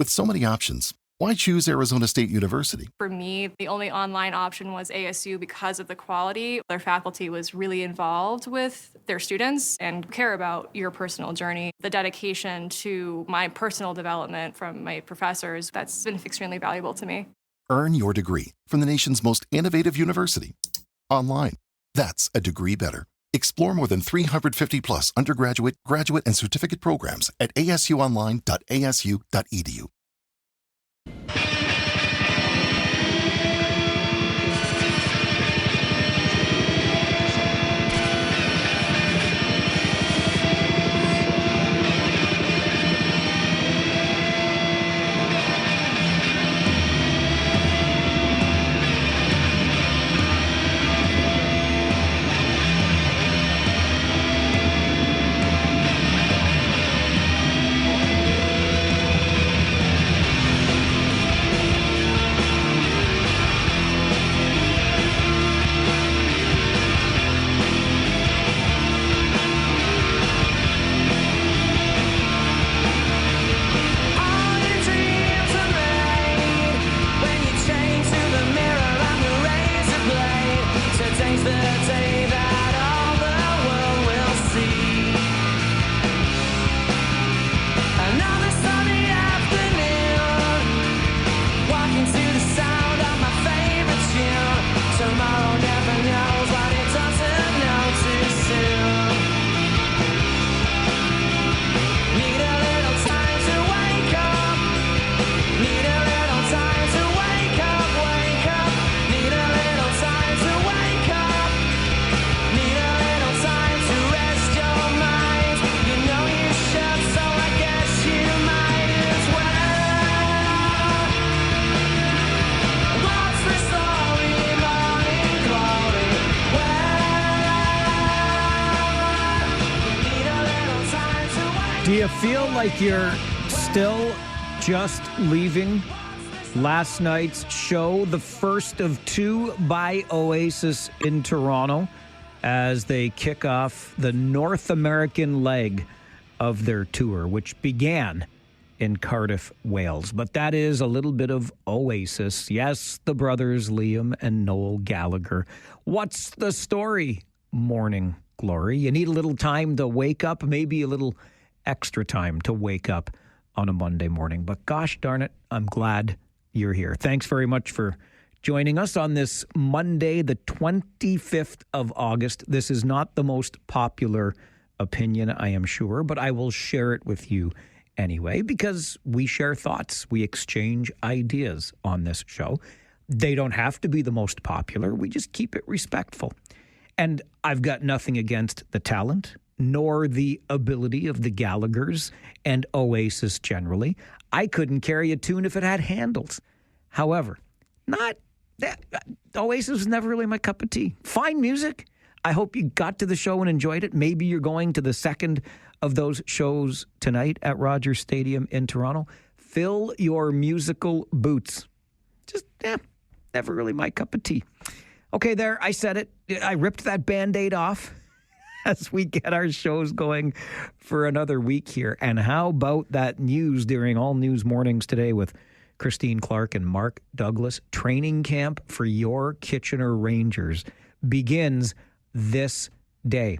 With so many options, why choose Arizona State University? For me, the only online option was ASU because of the quality. Their faculty was really involved with their students and care about your personal journey. The dedication to my personal development from my professors, that's been extremely valuable to me. Earn your degree from the nation's most innovative university. Online. That's a degree better. Explore more than 350 plus undergraduate, graduate, and certificate programs at asuonline.asu.edu. Do you feel like you're still just leaving last night's show, the first of two by Oasis in Toronto, as they kick off the North American leg of their tour, which began in Cardiff, Wales. But that is a little bit of Oasis. Yes, the brothers Liam and Noel Gallagher. What's the story, Morning Glory? You need a little time to wake up, maybe a little extra time to wake up on a Monday morning. But gosh darn it, I'm glad you're here. Thanks very much for joining us on this Monday, the 25th of August. This is not the most popular opinion, I am sure, but I will share it with you anyway, because we share thoughts. We exchange ideas on this show. They don't have to be the most popular. We just keep it respectful. And I've got nothing against the talent, nor the ability of the Gallaghers and Oasis generally. I couldn't carry a tune if it had handles. However, not that Oasis was never really my cup of tea. Fine music. I hope you got to the show and enjoyed it. Maybe you're going to the second of those shows tonight at Rogers Stadium in Toronto. Fill your musical boots. Just, never really my cup of tea. Okay, there, I said it. I ripped that Band-Aid off as we get our shows going for another week here. And how about that news during All News Mornings today with Christine Clark and Mark Douglas? Training camp for your Kitchener Rangers begins this day.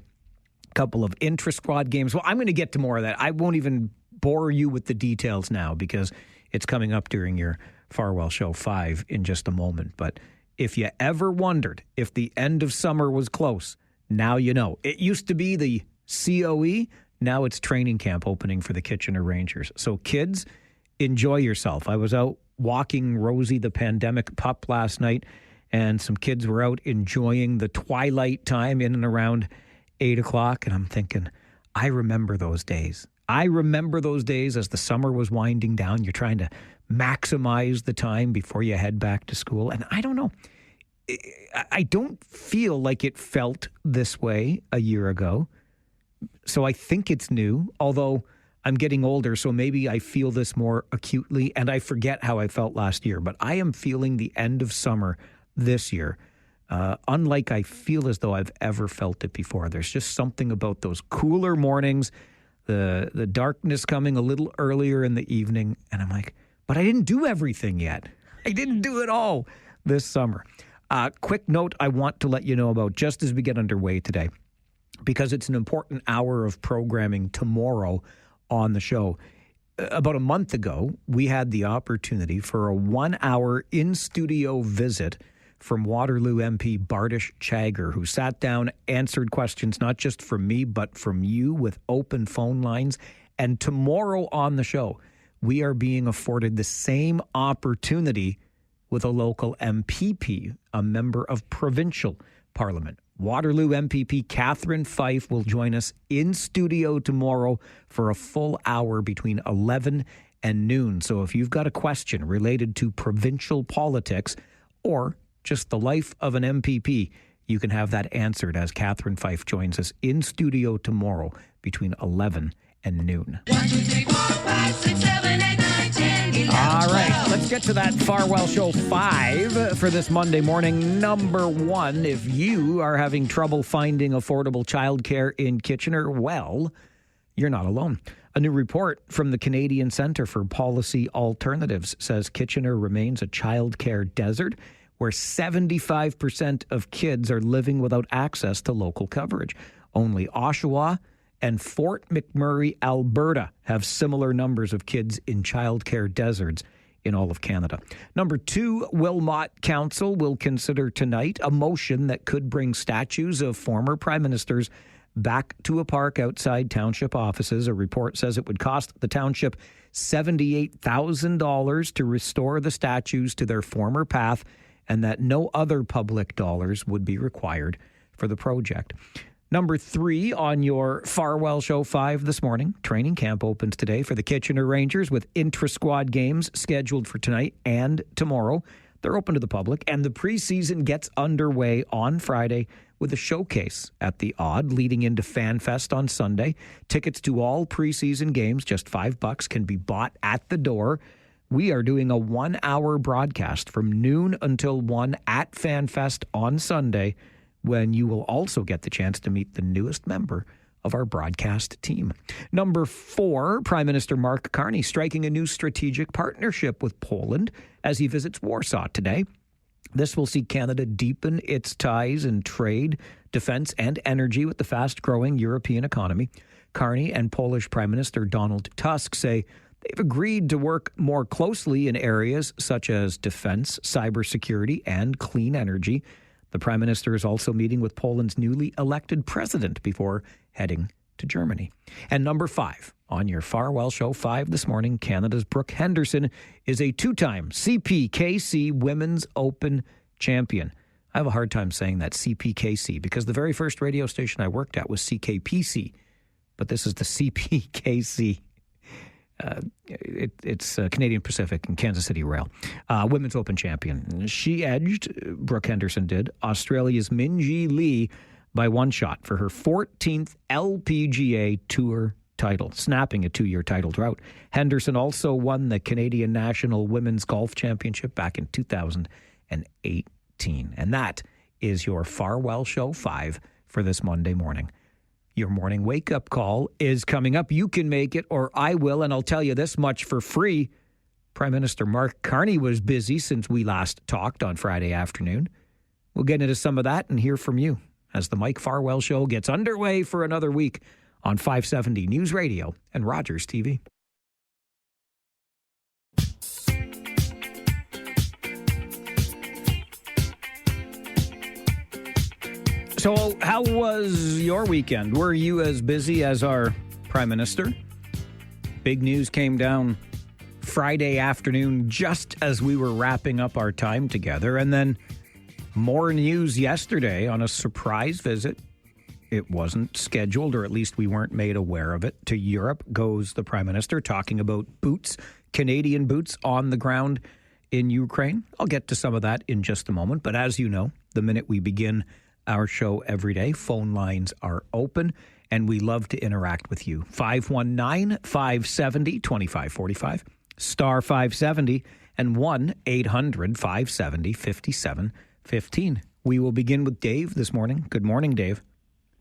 A couple of intra-squad games. Well, I'm going to get to more of that. I won't even bore you with the details now because it's coming up during your Farwell Show 5 in just a moment. But if you ever wondered if the end of summer was close, now you know. It used to be the COE. Now it's training camp opening for the Kitchener Rangers. So kids, enjoy yourself. I was out walking Rosie the pandemic pup last night, and some kids were out enjoying the twilight time in and around 8 o'clock. And I'm thinking, I remember those days. I remember those days as the summer was winding down. You're trying to maximize the time before you head back to school. And I don't know. I don't feel like it felt this way a year ago. So I think it's new, although I'm getting older, so maybe I feel this more acutely, and I forget how I felt last year. But I am feeling the end of summer this year, unlike I feel as though I've ever felt it before. There's just something about those cooler mornings, the darkness coming a little earlier in the evening, and I'm like, but I didn't do everything yet. I didn't do it all this summer. Quick note I want to let you know about just as we get underway today, because it's an important hour of programming tomorrow on the show. About a month ago, we had the opportunity for a 1-hour in-studio visit from Waterloo MP Bardish Chagger, who sat down, answered questions not just from me, but from you with open phone lines. And tomorrow on the show, we are being afforded the same opportunity with a local MPP, a member of provincial parliament. Waterloo MPP Catherine Fife will join us in studio tomorrow for a full hour between 11 and noon. So if you've got a question related to provincial politics or just the life of an MPP, you can have that answered as Catherine Fife joins us in studio tomorrow between 11 and noon. 1, 2, 3, 4, 5, 6, 7, 8, 9, 10, 11, All right, 12. let's get to that Farwell Show 5 for this Monday morning. Number 1, if you are having trouble finding affordable childcare in Kitchener, well, you're not alone. A new report from the Canadian Centre for Policy Alternatives says Kitchener remains a childcare desert, where 75% of kids are living without access to local coverage. Only Oshawa and Fort McMurray, Alberta, have similar numbers of kids in childcare deserts in all of Canada. Number 2, Wilmot Council will consider tonight a motion that could bring statues of former prime ministers back to a park outside township offices. A report says it would cost the township $78,000 to restore the statues to their former path, and that no other public dollars would be required for the project. Number 3 on your Farwell Show 5 this morning, training camp opens today for the Kitchener Rangers with intra-squad games scheduled for tonight and tomorrow. They're open to the public, and the preseason gets underway on Friday with a showcase at the Odd leading into FanFest on Sunday. Tickets to all preseason games, just $5, can be bought at the door. We are doing a 1-hour broadcast from noon until 1 at FanFest on Sunday, when you will also get the chance to meet the newest member of our broadcast team. Number 4, Prime Minister Mark Carney striking a new strategic partnership with Poland as he visits Warsaw today. This will see Canada deepen its ties in trade, defense, and energy with the fast-growing European economy. Carney and Polish Prime Minister Donald Tusk say they've agreed to work more closely in areas such as defense, cybersecurity, and clean energy. The Prime Minister is also meeting with Poland's newly elected president before heading to Germany. And number 5 on your Farwell Show 5 this morning, Canada's Brooke Henderson is a 2-time CPKC Women's Open champion. I have a hard time saying that, CPKC, because the very first radio station I worked at was CKPC, but this is the CPKC. It's Canadian Pacific and Kansas City Rail. Women's Open champion. She edged, Brooke Henderson did, Australia's Minjee Lee by 1 shot for her 14th LPGA Tour title, snapping a 2-year title drought. Henderson also won the Canadian National Women's Golf Championship back in 2018. And that is your Farwell Show 5 for this Monday morning. Your morning wake-up call is coming up. You can make it, or I will, and I'll tell you this much for free. Prime Minister Mark Carney was busy since we last talked on Friday afternoon. We'll get into some of that and hear from you as the Mike Farwell Show gets underway for another week on 570 News Radio and Rogers TV. So how was your weekend? Were you as busy as our Prime Minister? Big news came down Friday afternoon just as we were wrapping up our time together. And then more news yesterday on a surprise visit. It wasn't scheduled, or at least we weren't made aware of it. To Europe goes the Prime Minister, talking about boots, Canadian boots on the ground in Ukraine. I'll get to some of that in just a moment. But as you know, the minute we begin our show every day, phone lines are open, and we love to interact with you. 519-570-2545, star 570, and 1-800-570-5715. We will begin with Dave this morning. Good morning, Dave.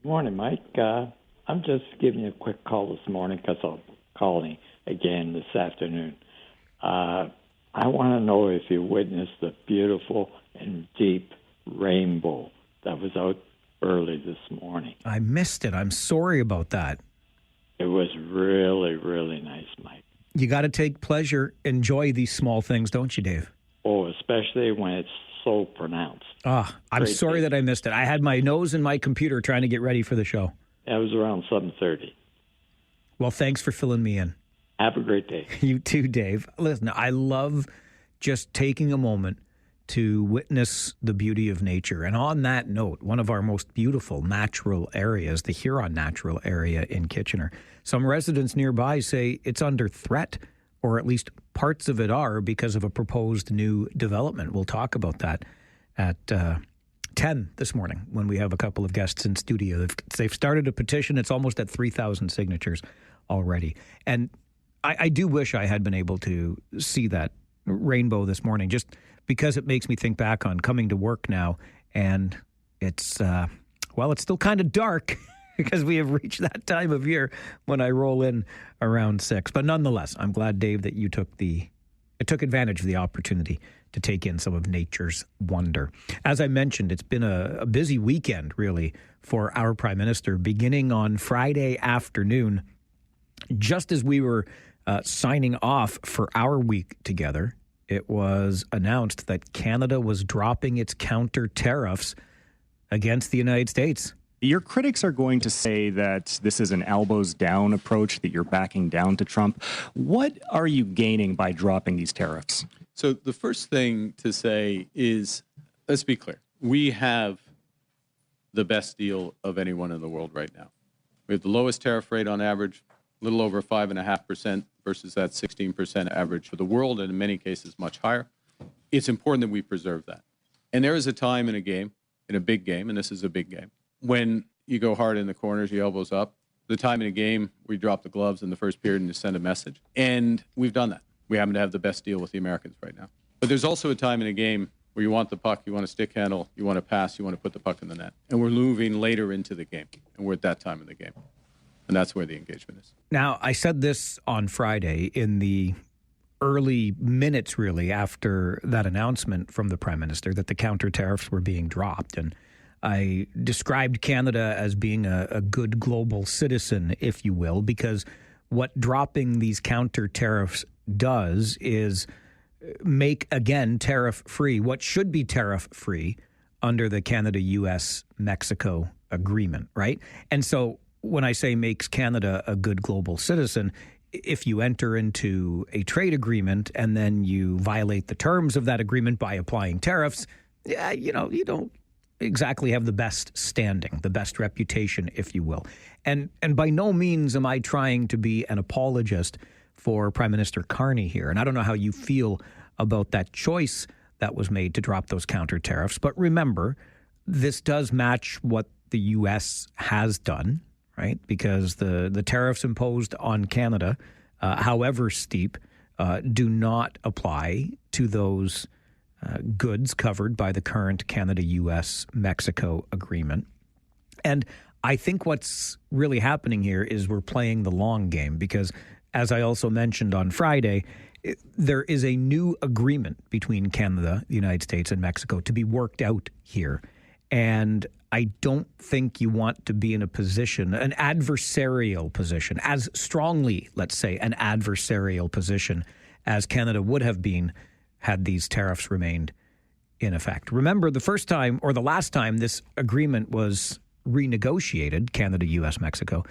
Good morning, Mike. I'm just giving you a quick call this morning because I'll call you again this afternoon. I want to know if you witnessed the beautiful and deep rainbow that was out early this morning. I missed it. I'm sorry about that. It was really, really nice, Mike. You got to take pleasure, enjoy these small things, don't you, Dave? Oh, especially when it's so pronounced. I'm sorry that I missed it. I had my nose in my computer trying to get ready for the show. That was around 7:30. Well, thanks for filling me in. Have a great day. You too, Dave. Listen, I love just taking a moment to witness the beauty of nature. And on that note, one of our most beautiful natural areas, the Huron Natural Area in Kitchener, some residents nearby say it's under threat, or at least parts of it are, because of a proposed new development. We'll talk about that at 10 this morning when we have a couple of guests in studio. They've started a petition. It's almost at 3,000 signatures already. And I do wish I had been able to see that rainbow this morning, just because it makes me think back on coming to work now. And it's, it's still kind of dark because we have reached that time of year when I roll in around 6. But nonetheless, I'm glad, Dave, that you took advantage of the opportunity to take in some of nature's wonder. As I mentioned, it's been a busy weekend, really, for our Prime Minister, beginning on Friday afternoon. Just as we were signing off for our week together, it was announced that Canada was dropping its counter tariffs against the United States. Your critics are going to say that this is an elbows down approach, that you're backing down to Trump. What are you gaining by dropping these tariffs? So the first thing to say is, let's be clear. We have the best deal of anyone in the world right now. We have the lowest tariff rate on average, a little over 5.5% versus that 16% average for the world, and in many cases much higher. It's important that we preserve that. And there is a time in a game, in a big game, and this is a big game, when you go hard in the corners, your elbows up. The time in a game where you drop the gloves in the first period and you send a message. And we've done that. We happen to have the best deal with the Americans right now. But there's also a time in a game where you want the puck, you want a stick handle, you want to pass, you want to put the puck in the net. And we're moving later into the game. And we're at that time in the game. And that's where the engagement is. Now, I said this on Friday in the early minutes, really, after that announcement from the Prime Minister that the counter tariffs were being dropped. And I described Canada as being a good global citizen, if you will, because what dropping these counter tariffs does is make, again, tariff-free, what should be tariff-free under the Canada-US-Mexico agreement, right? And so when I say makes Canada a good global citizen, if you enter into a trade agreement and then you violate the terms of that agreement by applying tariffs, you don't exactly have the best standing, the best reputation, if you will. And by no means am I trying to be an apologist for Prime Minister Carney here. And I don't know how you feel about that choice that was made to drop those counter tariffs. But remember, this does match what the U.S. has done, right? Because the tariffs imposed on Canada, however steep, do not apply to those goods covered by the current Canada-US-Mexico agreement. And I think what's really happening here is we're playing the long game because, as I also mentioned on Friday, there is a new agreement between Canada, the United States, and Mexico to be worked out here. And I don't think you want to be in a position, an adversarial position, as strongly, let's say, an adversarial position as Canada would have been had these tariffs remained in effect. Remember, the first time or the last time this agreement was renegotiated, Canada, U.S., Mexico,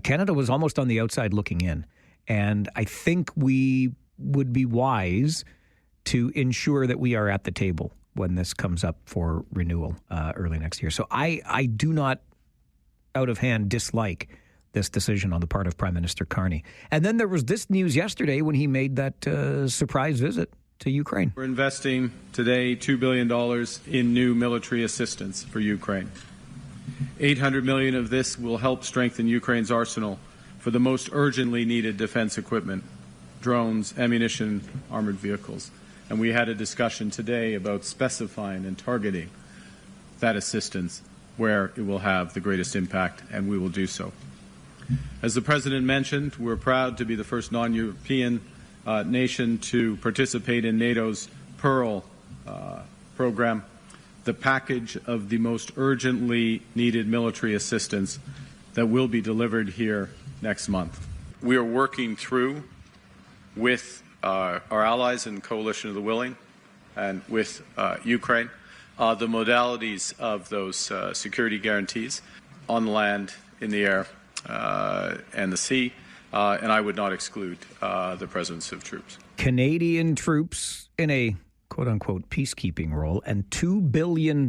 Canada was almost on the outside looking in. And I think we would be wise to ensure that we are at the table when this comes up for renewal early next year. So I do not, out of hand, dislike this decision on the part of Prime Minister Carney. And then there was this news yesterday when he made that surprise visit to Ukraine. We're investing today $2 billion in new military assistance for Ukraine. $800 million of this will help strengthen Ukraine's arsenal for the most urgently needed defense equipment, drones, ammunition, armored vehicles. And we had a discussion today about specifying and targeting that assistance where it will have the greatest impact, and we will do so. As the President mentioned, we're proud to be the first non-European nation to participate in NATO's Pearl program, the package of the most urgently needed military assistance that will be delivered here next month. We are working through with our allies in Coalition of the Willing and with Ukraine the modalities of those security guarantees on the land, in the air, and the sea, and I would not exclude the presence of troops. Canadian troops in a quote-unquote peacekeeping role and $2 billion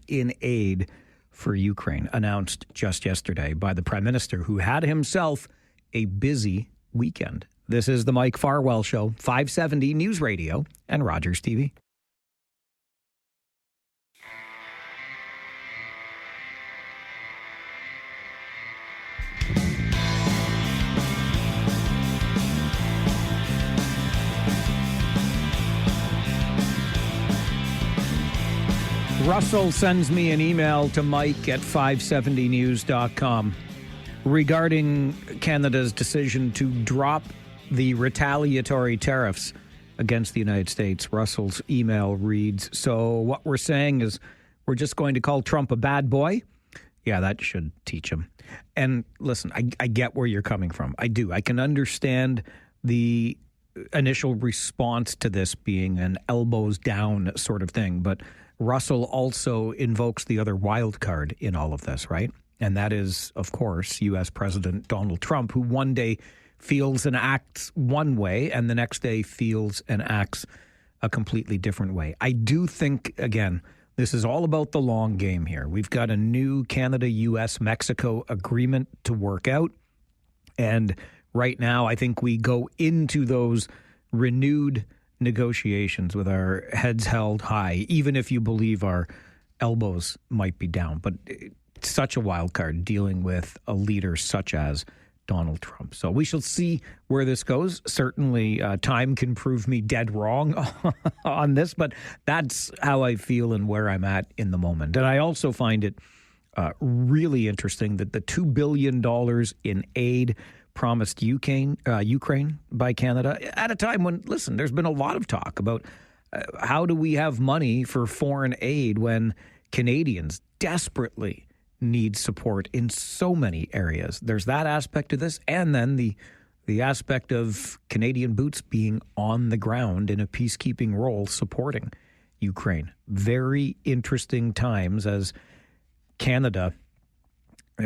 in aid for Ukraine announced just yesterday by the Prime Minister, who had himself a busy weekend. This is the Mike Farwell Show, 570 News Radio and Rogers TV. Russell sends me an email to Mike at 570news.com regarding Canada's decision to drop the retaliatory tariffs against the United States. Russell's email reads, so what we're saying is we're just going to call Trump a bad boy? Yeah, that should teach him. And listen, I get where you're coming from. I do. I can understand the initial response to this being an elbows down sort of thing, but Russell also invokes the other wild card in all of this, right? And that is, of course, U.S. President Donald Trump, who one day feels and acts one way and the next day feels and acts a completely different way. I do think, again, this is all about the long game here. We've got a new Canada, U.S., Mexico agreement to work out. And right now, I think we go into those renewed negotiations with our heads held high, even if you believe our elbows might be down. But it's such a wild card dealing with a leader such as Donald Trump. So we shall see where this goes. Certainly, time can prove me dead wrong on this, but that's how I feel and where I'm at in the moment. And I also find it really interesting that the $2 billion in aid promised Ukraine by Canada at a time when, listen, there's been a lot of talk about how do we have money for foreign aid when Canadians desperately need support in so many areas. There's that aspect to this, and then the aspect of Canadian boots being on the ground in a peacekeeping role supporting Ukraine. Very interesting times as Canada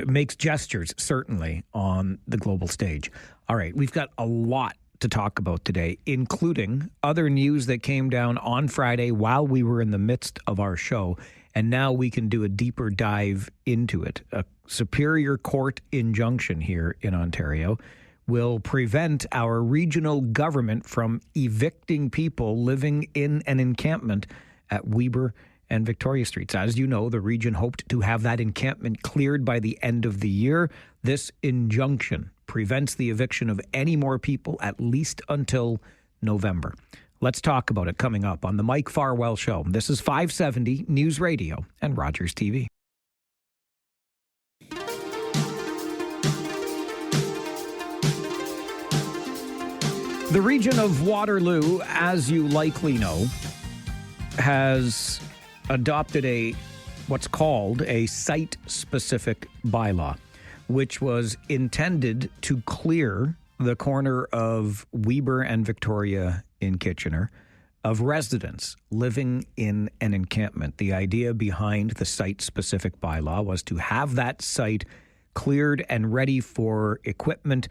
makes gestures, certainly, on the global stage. All right, we've got a lot to talk about today, including other news that came down on Friday while we were in the midst of our show, and now we can do a deeper dive into it. A Superior Court injunction here in Ontario will prevent our regional government from evicting people living in an encampment at Weber and Victoria Streets. As you know, the region hoped to have that encampment cleared by the end of the year. This injunction prevents the eviction of any more people at least until November. Let's talk about it coming up on the Mike Farwell Show. This is 570 News Radio and Rogers TV. The region of Waterloo, as you likely know, has adopted what's called a site-specific bylaw, which was intended to clear the corner of Weber and Victoria in Kitchener of residents living in an encampment. The idea behind the site-specific bylaw was to have that site cleared and ready for equipment,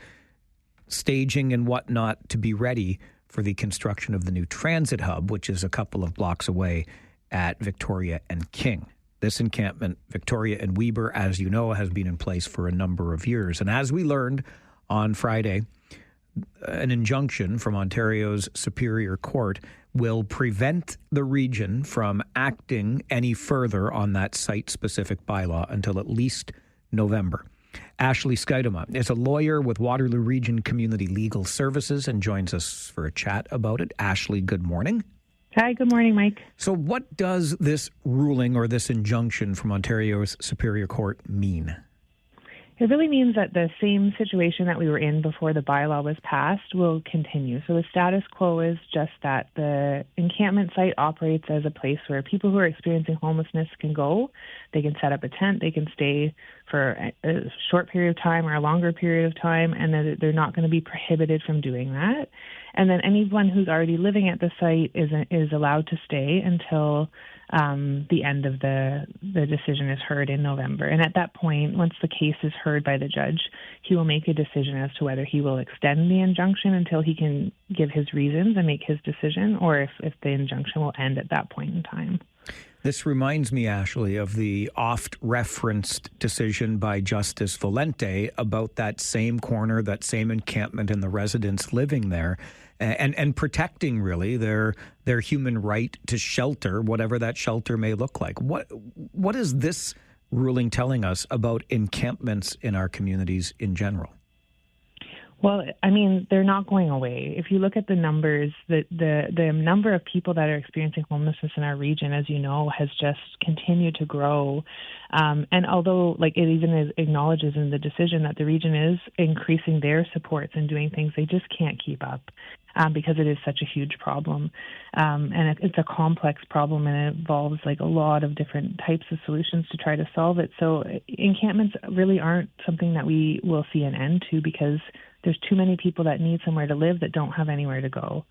staging and whatnot to be ready for the construction of the new transit hub, which is a couple of blocks away at Victoria and King. This encampment, Victoria and Weber, as you know, has been in place for a number of years. And as we learned on Friday, an injunction from Ontario's Superior Court will prevent the region from acting any further on that site-specific bylaw until at least November. Ashley Skidema is a lawyer with Waterloo Region Community Legal Services and joins us for a chat about it. Ashley, good morning. Hi, good morning, Mike. So what does this ruling or this injunction from Ontario's Superior Court mean? It really means that the same situation that we were in before the bylaw was passed will continue. So the status quo is just that the encampment site operates as a place where people who are experiencing homelessness can go. They can set up a tent, they can stay for a short period of time or a longer period of time, and then they're not going to be prohibited from doing that. And then anyone who's already living at the site is allowed to stay until the end of the decision is heard in November. And at that point, once the case is heard by the judge, he will make a decision as to whether he will extend the injunction until he can give his reasons and make his decision, or if the injunction will end at that point in time. This reminds me, Ashley, of the oft-referenced decision by Justice Valente about that same corner, that same encampment, and the residents living there, and protecting, really, their human right to shelter, whatever that shelter may look like. What is this ruling telling us about encampments in our communities in general? Well, I mean, they're not going away. If you look at the numbers, the number of people that are experiencing homelessness in our region, as you know, has just continued to grow. And although, like, it even acknowledges in the decision that the region is increasing their supports and doing things, they just can't keep up because it is such a huge problem. And it's a complex problem, and it involves, like, a lot of different types of solutions to try to solve it. So encampments really aren't something that we will see an end to, because there's too many people that need somewhere to live that don't have anywhere to go.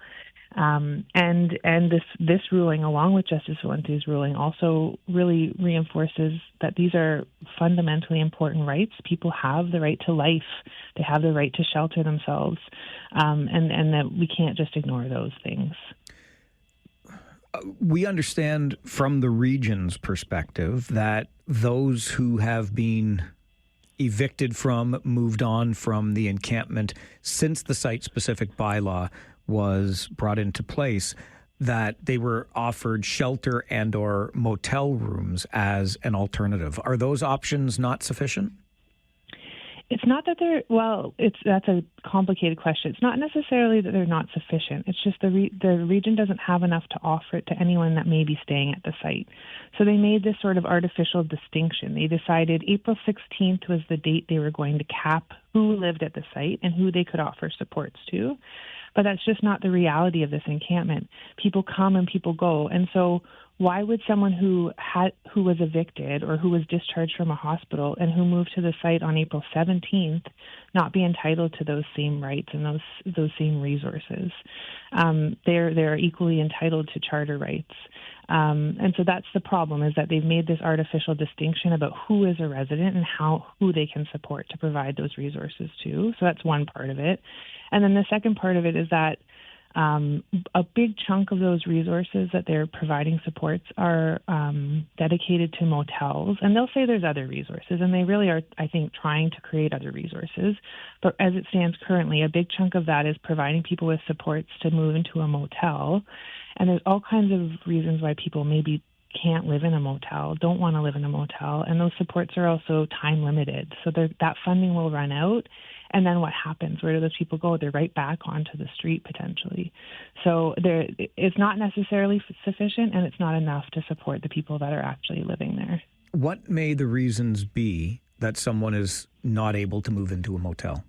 And this ruling, along with Justice Valente's ruling, also really reinforces that these are fundamentally important rights. People have the right to life. They have the right to shelter themselves, and that we can't just ignore those things. We understand from the region's perspective that those who have been evicted from, moved on from the encampment since the site-specific bylaw was brought into place, that they were offered shelter and or motel rooms as an alternative. Are those options not sufficient? It's not that that's a complicated question. It's not necessarily that they're not sufficient. It's just the region doesn't have enough to offer it to anyone that may be staying at the site. So they made this sort of artificial distinction. They decided April 16th was the date they were going to cap who lived at the site and who they could offer supports to. But that's just not the reality of this encampment. People come and people go. And so why would someone who was evicted or who was discharged from a hospital and who moved to the site on April 17th not be entitled to those same rights and those same resources? They're equally entitled to charter rights. And so that's the problem, is that they've made this artificial distinction about who is a resident and who they can support to provide those resources to. So that's one part of it. And then the second part of it is that a big chunk of those resources that they're providing supports are dedicated to motels. And they'll say there's other resources, and they really are, I think, trying to create other resources. But as it stands currently, a big chunk of that is providing people with supports to move into a motel. And there's all kinds of reasons why people maybe can't live in a motel, don't want to live in a motel. And those supports are also time limited. So that funding will run out. And then what happens? Where do those people go? They're right back onto the street, potentially. So it's not necessarily sufficient, and it's not enough to support the people that are actually living there. What may the reasons be that someone is not able to move into a motel?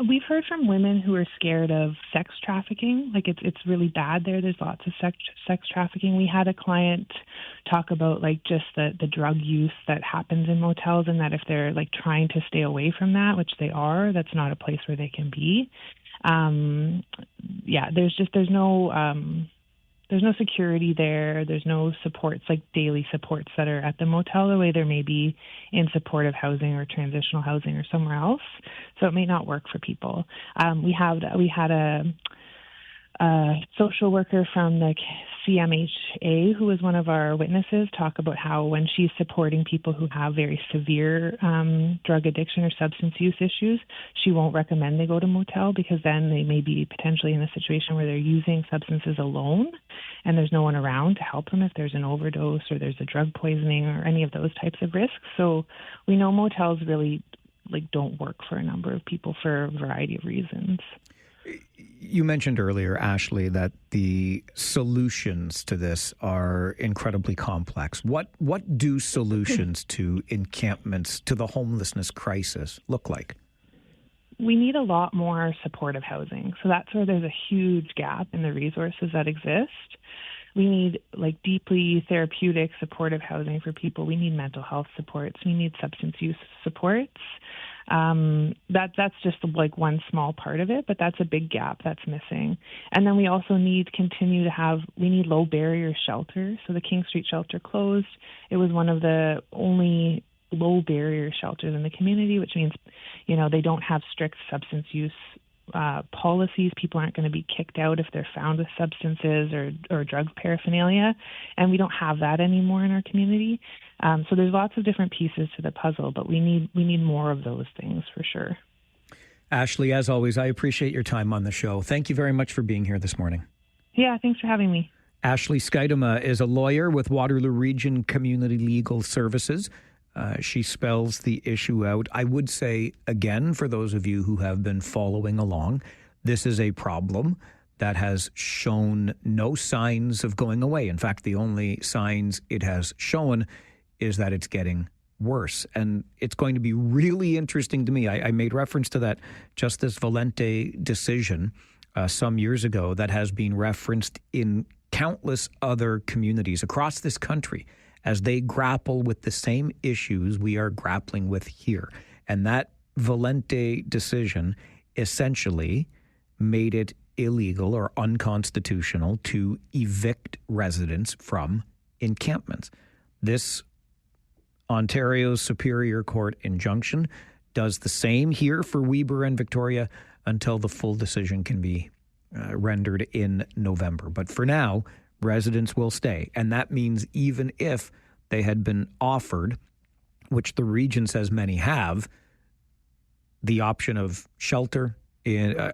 We've heard from women who are scared of sex trafficking. Like, it's really bad there. There's lots of sex trafficking. We had a client talk about, like, just the drug use that happens in motels, and that if they're, like, trying to stay away from that, which they are, that's not a place where they can be. There's no security there. There's no supports, like daily supports, that are at the motel the way there may be in supportive housing or transitional housing or somewhere else. So it may not work for people. We had a social worker from the CMHA, who was one of our witnesses, talk about how when she's supporting people who have very severe drug addiction or substance use issues, she won't recommend they go to motel, because then they may be potentially in a situation where they're using substances alone and there's no one around to help them if there's an overdose or there's a drug poisoning or any of those types of risks. So we know motels really, like, don't work for a number of people for a variety of reasons. You mentioned earlier, Ashley, that the solutions to this are incredibly complex. What do solutions to encampments, to the homelessness crisis look like? We need a lot more supportive housing. So that's where there's a huge gap in the resources that exist. We need deeply therapeutic supportive housing for people. We need mental health supports. We need substance use supports. That's just one small part of it, but that's a big gap that's missing. And then we also need low barrier shelter. So the King Street shelter closed. It was one of the only low barrier shelters in the community, which means, they don't have strict substance use policies. People aren't going to be kicked out if they're found with substances or drug paraphernalia, and we don't have that anymore in our community. So there's lots of different pieces to the puzzle, but we need more of those things for sure. Ashley, as always, I appreciate your time on the show. Thank you very much for being here this morning. Yeah, thanks for having me. Ashley Skidema is a lawyer with Waterloo Region Community Legal Services. She spells the issue out. I would say, again, for those of you who have been following along, this is a problem that has shown no signs of going away. In fact, the only signs it has shown is that it's getting worse. And it's going to be really interesting to me. I made reference to that Justice Valente decision some years ago that has been referenced in countless other communities across this country as they grapple with the same issues we are grappling with here. And that Valente decision essentially made it illegal or unconstitutional to evict residents from encampments. This Ontario's Superior Court injunction does the same here for Weber and Victoria until the full decision can be rendered in November. But for now, residents will stay. And that means even if they had been offered, which the region says many have, the option of shelter in a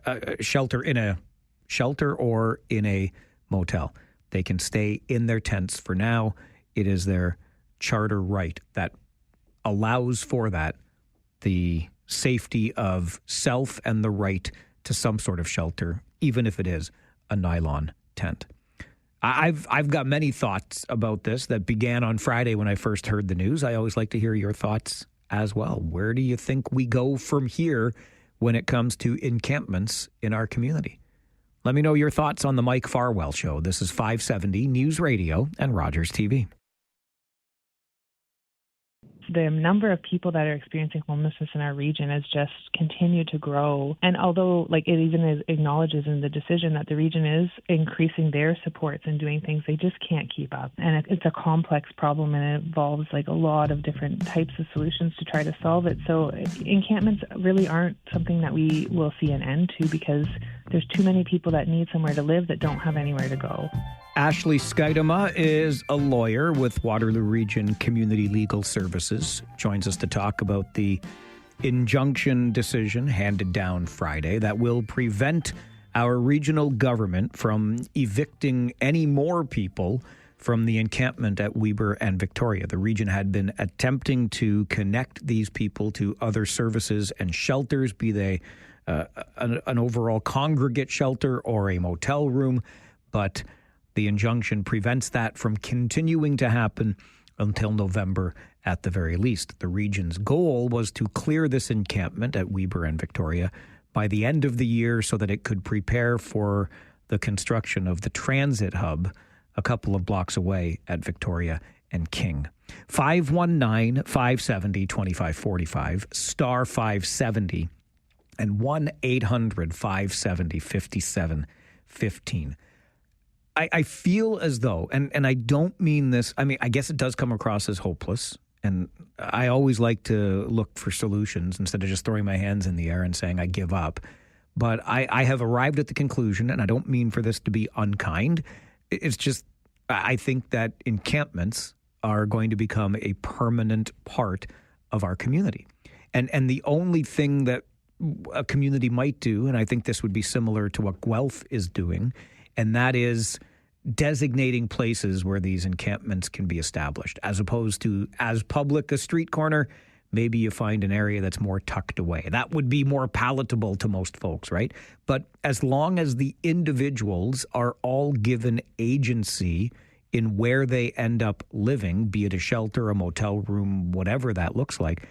shelter or in a motel, they can stay in their tents for now. It is their charter right that allows for that, the safety of self and the right to some sort of shelter, even if it is a nylon tent. I've got many thoughts about this that began on Friday when I first heard the news. I always like to hear your thoughts as well. Where do you think we go from here when it comes to encampments in our community? Let me know your thoughts on the Mike Farwell Show. This is 570 News Radio and Rogers TV. The number of people that are experiencing homelessness in our region has just continued to grow. And although it even acknowledges in the decision that the region is increasing their supports and doing things, they just can't keep up. And it's a complex problem, and it involves a lot of different types of solutions to try to solve it. So encampments really aren't something that we will see an end to, because there's too many people that need somewhere to live that don't have anywhere to go. Ashley Skidema is a lawyer with Waterloo Region Community Legal Services. Joins us to talk about the injunction decision handed down Friday that will prevent our regional government from evicting any more people from the encampment at Weber and Victoria. The region had been attempting to connect these people to other services and shelters, be they an overall congregate shelter or a motel room, but the injunction prevents that from continuing to happen until November at the very least. The region's goal was to clear this encampment at Weber and Victoria by the end of the year so that it could prepare for the construction of the transit hub a couple of blocks away at Victoria and King. 519-570-2545, star 570, and 1-800-570-5715. I feel as though, and I don't mean this, I guess it does come across as hopeless, and I always like to look for solutions instead of just throwing my hands in the air and saying I give up. But I have arrived at the conclusion, and I don't mean for this to be unkind, it's just I think that encampments are going to become a permanent part of our community. And the only thing that a community might do, and I think this would be similar to what Guelph is doing, and that is designating places where these encampments can be established, as opposed to as public a street corner, maybe you find an area that's more tucked away. That would be more palatable to most folks, right? But as long as the individuals are all given agency in where they end up living, be it a shelter, a motel room, whatever that looks like,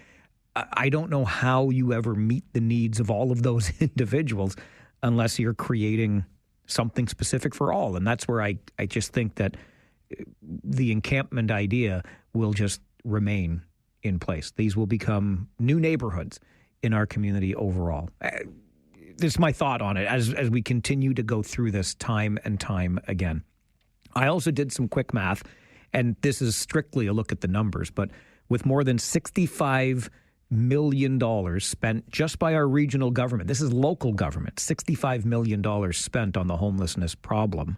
I don't know how you ever meet the needs of all of those individuals unless you're creating something specific for all. And that's where I just think that the encampment idea will just remain in place. These will become new neighborhoods in our community overall. This is my thought on it as we continue to go through this time and time again. I also did some quick math, and this is strictly a look at the numbers, but with more than $65 million spent just by our regional government, this is local government, $65 million spent on the homelessness problem,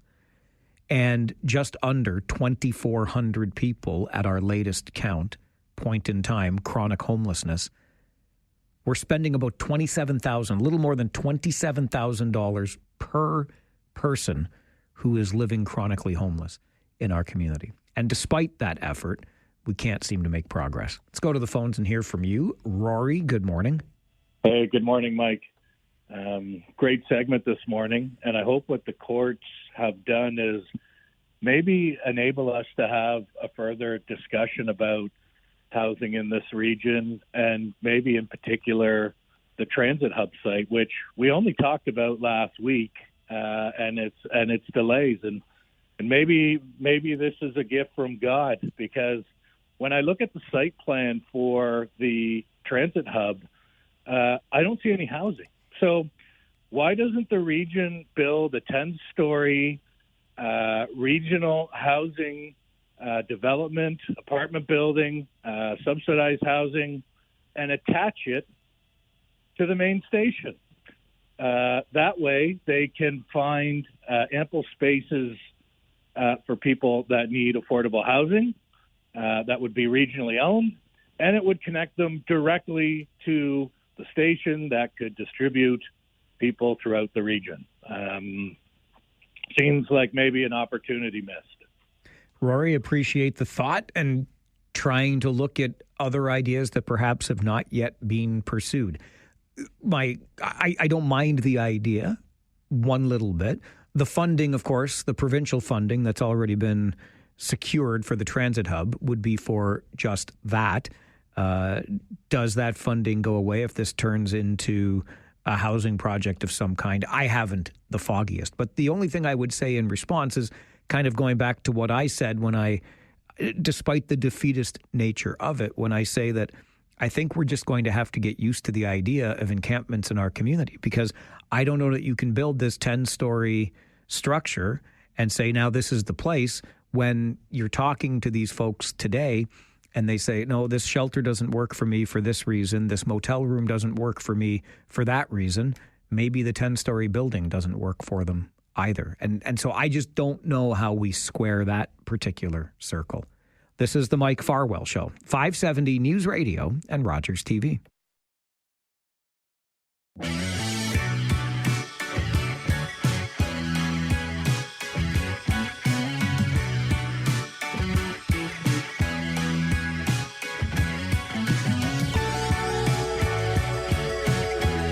and just under 2,400 people at our latest count, point in time, chronic homelessness. We're spending about $27,000, a little more than $27,000 per person who is living chronically homeless in our community. And despite that effort, we can't seem to make progress. Let's go to the phones and hear from you. Rory, good morning. Hey, good morning, Mike. Great segment this morning, and I hope what the courts have done is maybe enable us to have a further discussion about housing in this region, and maybe in particular the transit hub site, which we only talked about last week, and its delays, and maybe this is a gift from God, because when I look at the site plan for the transit hub, I don't see any housing. So why doesn't the region build a 10-story regional housing development, apartment building, subsidized housing, and attach it to the main station? That way they can find ample spaces for people that need affordable housing that would be regionally owned, and it would connect them directly to the station that could distribute people throughout the region. Seems like maybe an opportunity missed. Rory, appreciate the thought and trying to look at other ideas that perhaps have not yet been pursued. I don't mind the idea one little bit. The funding, of course, the provincial funding that's already been secured for the transit hub would be for just that. Does that funding go away if this turns into a housing project of some kind? I haven't the foggiest. But the only thing I would say in response is kind of going back to what I said when despite the defeatist nature of it, when I say that I think we're just going to have to get used to the idea of encampments in our community, because I don't know that you can build this 10-story structure and say, now this is the place, when you're talking to these folks today and they say, no, this shelter doesn't work for me for this reason, this motel room doesn't work for me for that reason, maybe the 10-story building doesn't work for them either. And so I just don't know how we square that particular circle. This is the Mike Farwell Show, 570 News Radio and Rogers TV.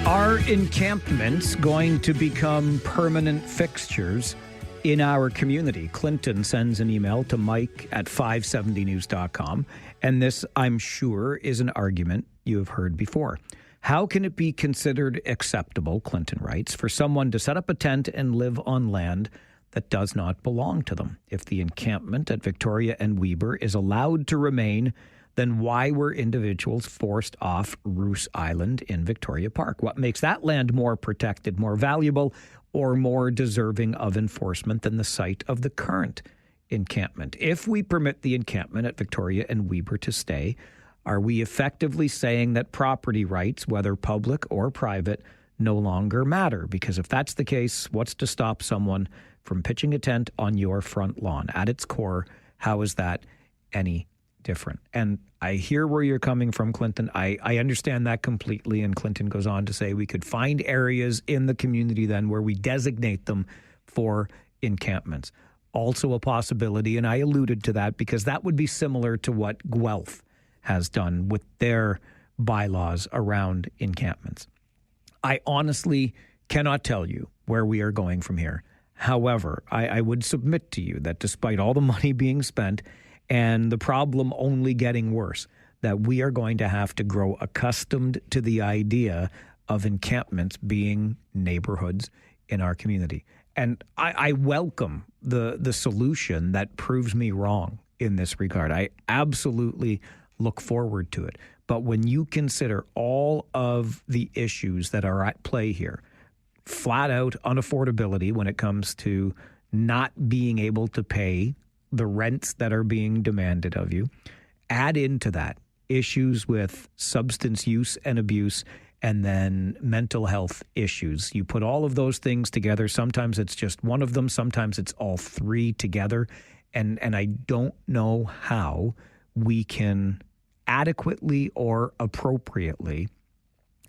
Are encampments going to become permanent fixtures in our community? Clinton sends an email to Mike at 570news.com. And this, I'm sure, is an argument you have heard before. How can it be considered acceptable, Clinton writes, for someone to set up a tent and live on land that does not belong to them? If the encampment at Victoria and Weber is allowed to remain, then why were individuals forced off Roos Island in Victoria Park? What makes that land more protected, more valuable, or more deserving of enforcement than the site of the current encampment? If we permit the encampment at Victoria and Weber to stay, are we effectively saying that property rights, whether public or private, no longer matter? Because if that's the case, what's to stop someone from pitching a tent on your front lawn? At its core, how is that any different? And I hear where you're coming from, Clinton. I understand that completely. And Clinton goes on to say we could find areas in the community then where we designate them for encampments. Also a possibility, and I alluded to that because that would be similar to what Guelph has done with their bylaws around encampments. I honestly cannot tell you where we are going from here. However, I would submit to you that despite all the money being spent and the problem only getting worse, that we are going to have to grow accustomed to the idea of encampments being neighborhoods in our community. And I welcome the solution that proves me wrong in this regard. I absolutely look forward to it. But when you consider all of the issues that are at play here, flat out unaffordability when it comes to not being able to pay the rents that are being demanded of you, add into that issues with substance use and abuse, and then mental health issues. You put all of those things together. Sometimes it's just one of them. Sometimes it's all three together. And I don't know how we can adequately or appropriately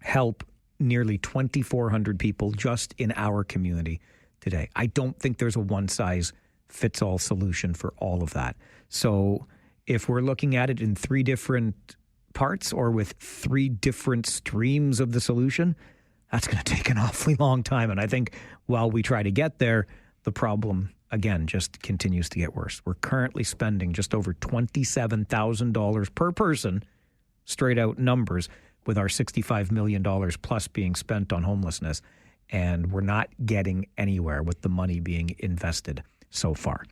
help nearly 2,400 people just in our community today. I don't think there's a one-size-fits-all solution for all of that. So if we're looking at it in three different parts or with three different streams of the solution, that's going to take an awfully long time. And I think while we try to get there, the problem, again, just continues to get worse. We're currently spending just over $27,000 per person, straight out numbers, with our $65 million plus being spent on homelessness. And we're not getting anywhere with the money being invested so far.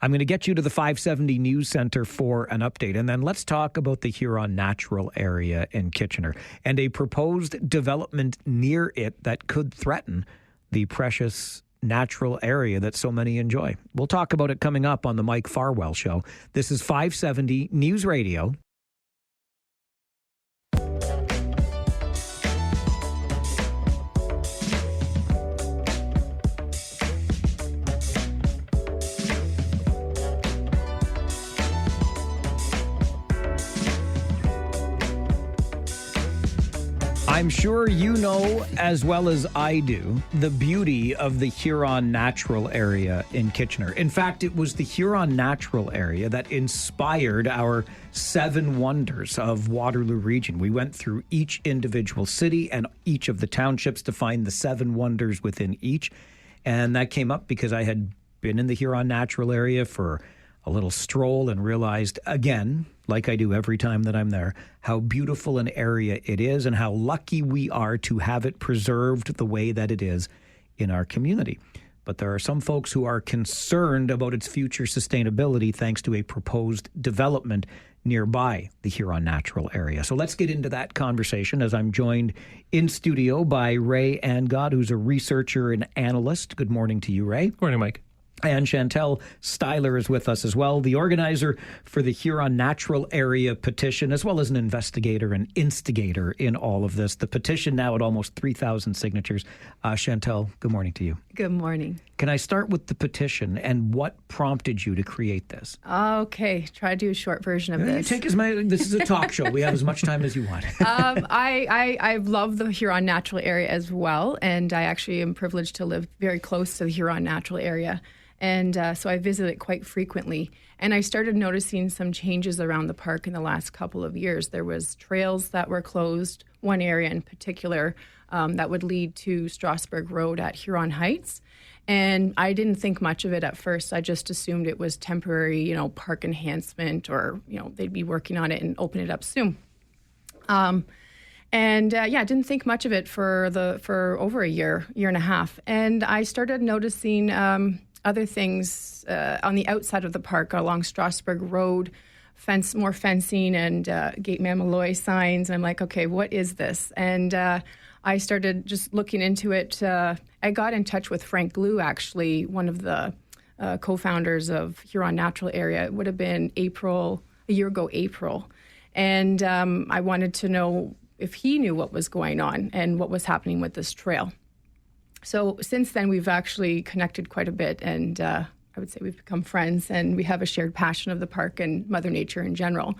I'm going to get you to the 570 News Center for an update. And then let's talk about the Huron Natural Area in Kitchener and a proposed development near it that could threaten the precious natural area that so many enjoy. We'll talk about it coming up on the Mike Farwell Show. This is 570 News Radio. I'm sure you know as well as I do the beauty of the Huron Natural Area in Kitchener. In fact, it was the Huron Natural Area that inspired our 7 wonders of Waterloo Region. We went through each individual city and each of the townships to find the 7 wonders within each. And that came up because I had been in the Huron Natural Area for a little stroll and realized again, like I do every time that I'm there, how beautiful an area it is and how lucky we are to have it preserved the way that it is in our community. But there are some folks who are concerned about its future sustainability thanks to a proposed development nearby the Huron Natural Area. So let's get into that conversation as I'm joined in studio by Ray Angott, who's a researcher and analyst. Good morning to you, Ray. Good morning, Mike. And Chantel Styler is with us as well, the organizer for the Huron Natural Area Petition, as well as an investigator and instigator in all of this. The petition now at almost 3,000 signatures. Chantel, good morning to you. Good morning. Can I start with the petition and what prompted you to create this? Okay, try to do a short version of this. This is a talk show. We have as much time as you want. I love the Huron Natural Area as well, and I actually am privileged to live very close to the Huron Natural Area. And so I visit it quite frequently. And I started noticing some changes around the park in the last couple of years. There was trails that were closed, one area in particular that would lead to Strasbourg Road at Huron Heights. And I didn't think much of it at first. I just assumed it was temporary, park enhancement or, they'd be working on it and open it up soon. I didn't think much of it for over a year and a half. And I started noticing other things on the outside of the park along Strasbourg Road, more fencing and Gate Mamaloy signs. And I'm like, okay, what is this? And I started just looking into it. I got in touch with Frank Glue, actually, one of the co-founders of Huron Natural Area. It would have been a year ago, April. And I wanted to know if he knew what was going on and what was happening with this trail. So since then, we've actually connected quite a bit, and I would say we've become friends, and we have a shared passion of the park and Mother Nature in general.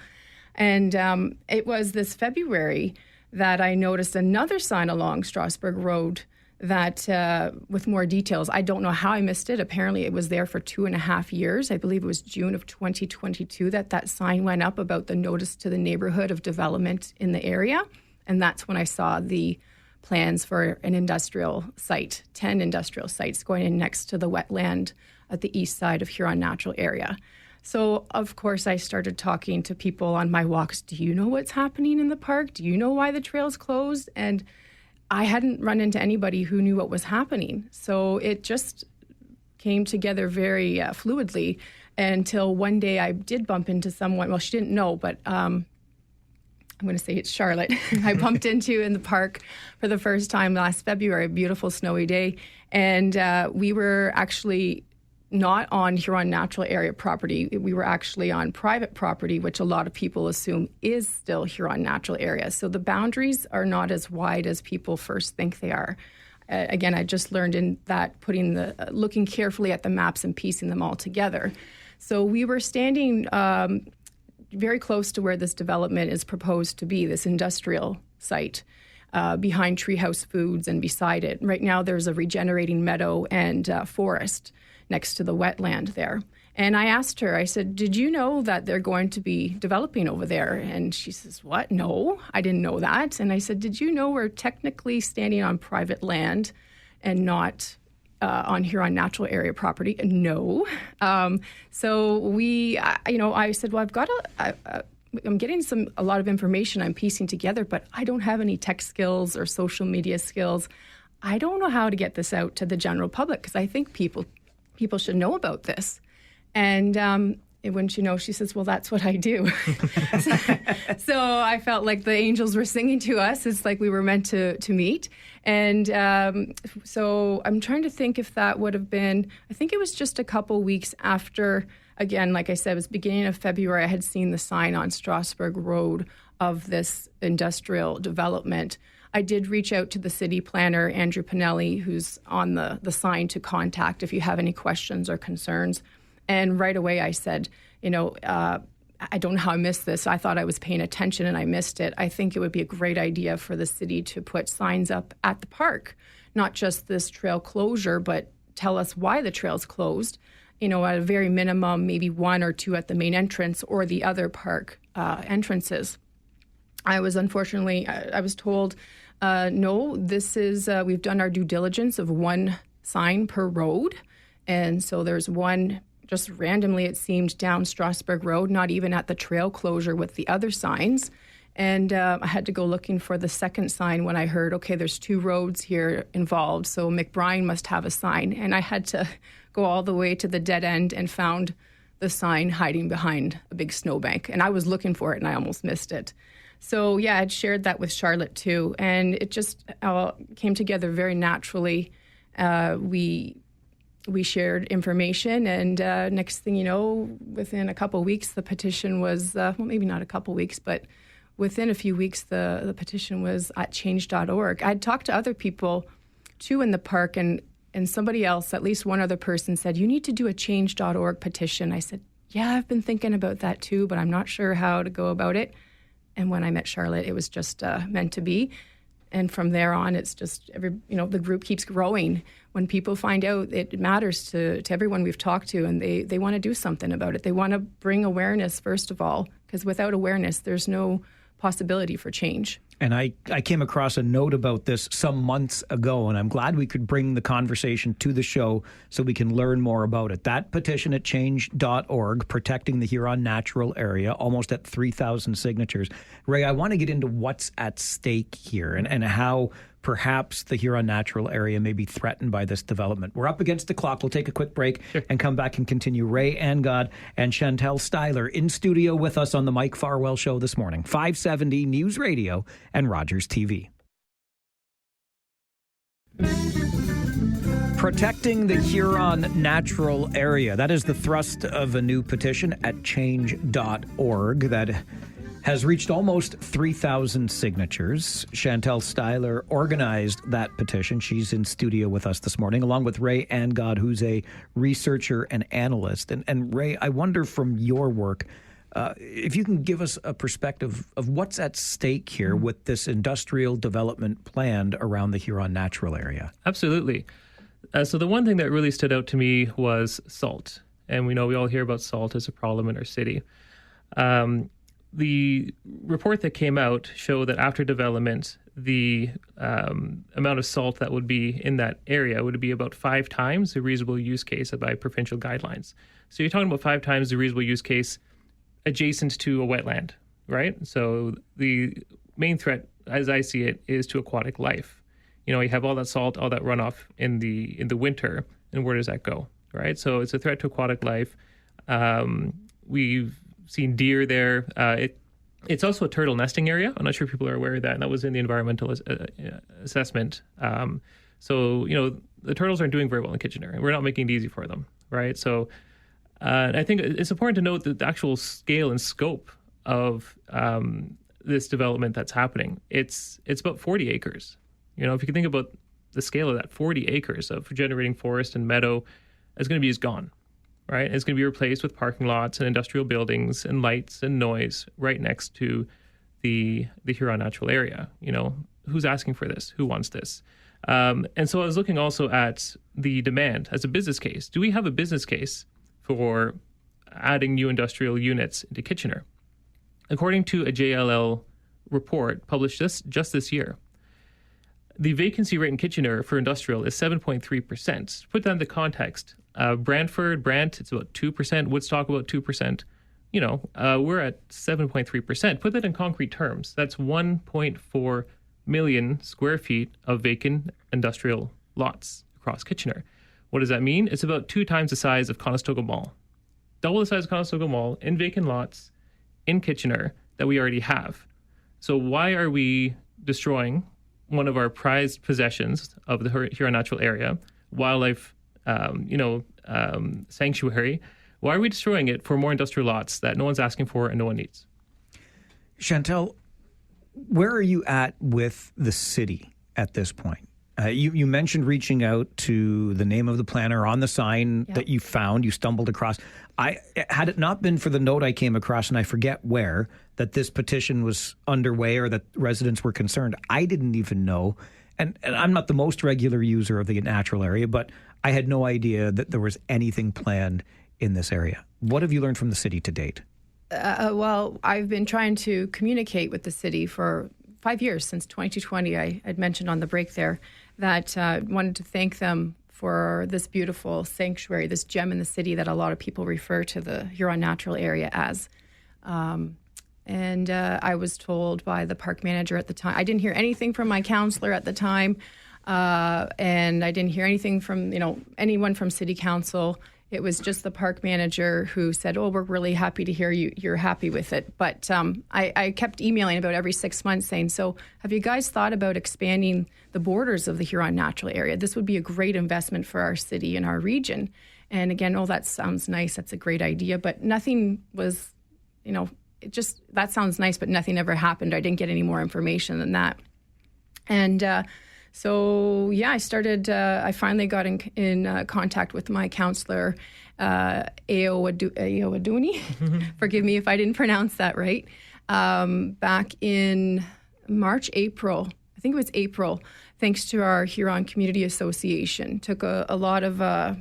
And it was this February that I noticed another sign along Strasbourg Road that with more details. I don't know how I missed it. Apparently it was there for 2.5 years. I believe it was June of 2022 that sign went up about the notice to the neighborhood of development in the area. And that's when I saw the plans for an industrial site, 10 industrial sites going in next to the wetland at the east side of Huron Natural Area. So, of course, I started talking to people on my walks. Do you know what's happening in the park? Do you know why the trail's closed? And I hadn't run into anybody who knew what was happening. So it just came together very fluidly until one day I did bump into someone. Well, she didn't know, but I'm going to say it's Charlotte. I bumped into in the park for the first time last February, a beautiful snowy day. And we were actually not on Huron Natural Area property. We were actually on private property, which a lot of people assume is still Huron Natural Area. So the boundaries are not as wide as people first think they are. Again, I just learned in that looking carefully at the maps and piecing them all together. So we were standing very close to where this development is proposed to be, this industrial site. Behind Treehouse Foods and beside it. Right now there's a regenerating meadow and forest next to the wetland there. And I asked her, I said, did you know that they're going to be developing over there? And she says, what? No, I didn't know that. And I said, did you know we're technically standing on private land and not on Huron Natural Area property? No. So I said, well, I've got I'm getting a lot of information I'm piecing together, but I don't have any tech skills or social media skills. I don't know how to get this out to the general public because I think people should know about this. And wouldn't you know, she says, well, that's what I do. So I felt like the angels were singing to us. It's like we were meant to meet. And so I'm trying to think if that would have been, I think it was just a couple weeks after. Again, like I said, it was beginning of February. I had seen the sign on Strasbourg Road of this industrial development. I did reach out to the city planner, Andrew Pinelli, who's on the sign to contact if you have any questions or concerns. And right away I said, I don't know how I missed this. I thought I was paying attention and I missed it. I think it would be a great idea for the city to put signs up at the park, not just this trail closure, but tell us why the trail's closed. At a very minimum, maybe 1 or 2 at the main entrance or the other park entrances. I was told, no, this is, we've done our due diligence of 1 sign per road. And so there's 1, just randomly it seemed, down Strasbourg Road, not even at the trail closure with the other signs. And I had to go looking for the second sign when I heard, okay, there's 2 roads here involved, so McBrien must have a sign. And I had to go all the way to the dead end and found the sign hiding behind a big snowbank. And I was looking for it and I almost missed it. So yeah, I'd shared that with Charlotte too. And it just came together very naturally. We shared information and next thing you know, within a couple of weeks, the petition was, well, maybe not a couple of weeks, but within a few weeks, the petition was at change.org. I'd talked to other people too in the park and somebody else, at least one other person said, you need to do a change.org petition. I said, yeah, I've been thinking about that too, but I'm not sure how to go about it. And when I met Charlotte, it was just meant to be. And from there on, it's just the group keeps growing. When people find out, it matters to everyone we've talked to, and they want to do something about it. They want to bring awareness, first of all, because without awareness, there's no possibility for change. And I came across a note about this some months ago, and I'm glad we could bring the conversation to the show so we can learn more about it. That petition at change.org, protecting the Huron Natural Area, almost at 3,000 signatures. Ray, I want to get into what's at stake here and how perhaps the Huron Natural Area may be threatened by this development. We're up against the clock. We'll take a quick break and come back and continue. Ray Angod and Chantel Styler in studio with us on the Mike Farwell Show this morning. 570 News Radio and Rogers TV. Protecting the Huron Natural Area. That is the thrust of a new petition at change.org that has reached almost 3,000 signatures. Chantel Styler organized that petition. She's in studio with us this morning, along with Ray Angod, who's a researcher and analyst. And Ray, I wonder from your work, If you can give us a perspective of what's at stake here with this industrial development planned around the Huron Natural Area. Absolutely. So the one thing that really stood out to me was salt. And we all hear about salt as a problem in our city. The report that came out showed that after development, the amount of salt that would be in that area would be about 5 times the reasonable use case by provincial guidelines. So you're talking about 5 times the reasonable use case adjacent to a wetland, right? So the main threat, as I see it, is to aquatic life. You have all that salt, all that runoff in the winter, and where does that go, right? So it's a threat to aquatic life. We've seen deer there. It's also a turtle nesting area. I'm not sure if people are aware of that, and that was in the environmental assessment. So the turtles aren't doing very well in Kitchener, and we're not making it easy for them, right? So I think it's important to note that the actual scale and scope of this development that's happening, it's about 40 acres. If you can think about the scale of that, 40 acres of generating forest and meadow is going to be gone, right? It's going to be replaced with parking lots and industrial buildings and lights and noise right next to the Huron Natural Area. Who's asking for this? Who wants this? And so I was looking also at the demand as a business case. Do we have a business case for adding new industrial units into Kitchener? According to a JLL report published just this year, the vacancy rate in Kitchener for industrial is 7.3%. To put that into context, Brant, it's about 2%. Woodstock, about 2%. We're at 7.3%. Put that in concrete terms. That's 1.4 million square feet of vacant industrial lots across Kitchener. What does that mean? It's about 2 times the size of Conestoga Mall. Double the size of Conestoga Mall in vacant lots in Kitchener that we already have. So why are we destroying one of our prized possessions of the Huron Natural Area, wildlife, sanctuary? Why are we destroying it for more industrial lots that no one's asking for and no one needs? Chantel, where are you at with the city at this point? You mentioned reaching out to the name of the planner on the sign that you found, you stumbled across. Had it not been for the note I came across, and I forget where, that this petition was underway or that residents were concerned, I didn't even know. And I'm not the most regular user of the natural area, but I had no idea that there was anything planned in this area. What have you learned from the city to date? Well, I've been trying to communicate with the city for 5 years, since 2020. I had mentioned on the break there that I wanted to thank them for this beautiful sanctuary, this gem in the city that a lot of people refer to the Huron Natural Area as. And I was told by the park manager at the time, I didn't hear anything from my counselor at the time, and I didn't hear anything from anyone from city council. It was just the park manager who said, "Oh, we're really happy to hear you're happy with it." But I kept emailing about every 6 months saying, "So have you guys thought about expanding the borders of the Huron Natural Area? This would be a great investment for our city and our region." And again, "Oh, that sounds nice. That's a great idea." But nothing was, it just, that sounds nice, but nothing ever happened. I didn't get any more information than that. And so, I started, I finally got in contact with my counselor, Aowaduni. Forgive me if I didn't pronounce that right. Back in April, I think it was April, thanks to our Huron Community Association. Took a lot of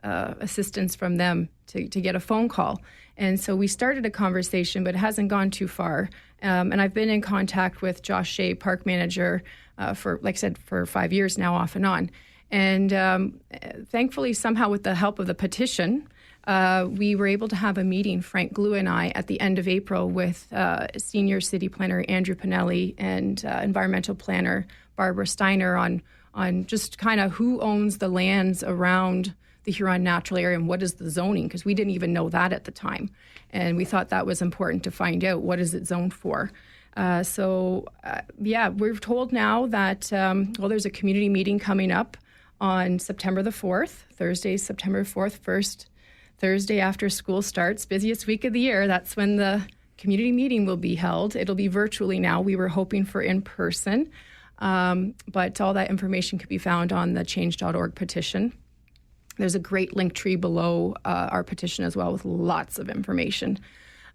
assistance from them to get a phone call. And so we started a conversation, but it hasn't gone too far. And I've been in contact with Josh Shea, park manager, for, like I said, for 5 years now, off and on. And thankfully, somehow with the help of the petition, we were able to have a meeting, Frank Glue and I, at the end of April with senior city planner Andrew Pinelli and environmental planner Barbara Steiner on just kind of who owns the lands around the Huron Natural Area and what is the zoning, because we didn't even know that at the time. And we thought that was important to find out, what is it zoned for. We're told now that, there's a community meeting coming up on September the 4th, Thursday, September 4th, first Thursday after school starts, busiest week of the year. That's when the community meeting will be held. It'll be virtually now. We were hoping for in person, but all that information could be found on the change.org petition. There's a great link tree below our petition as well with lots of information.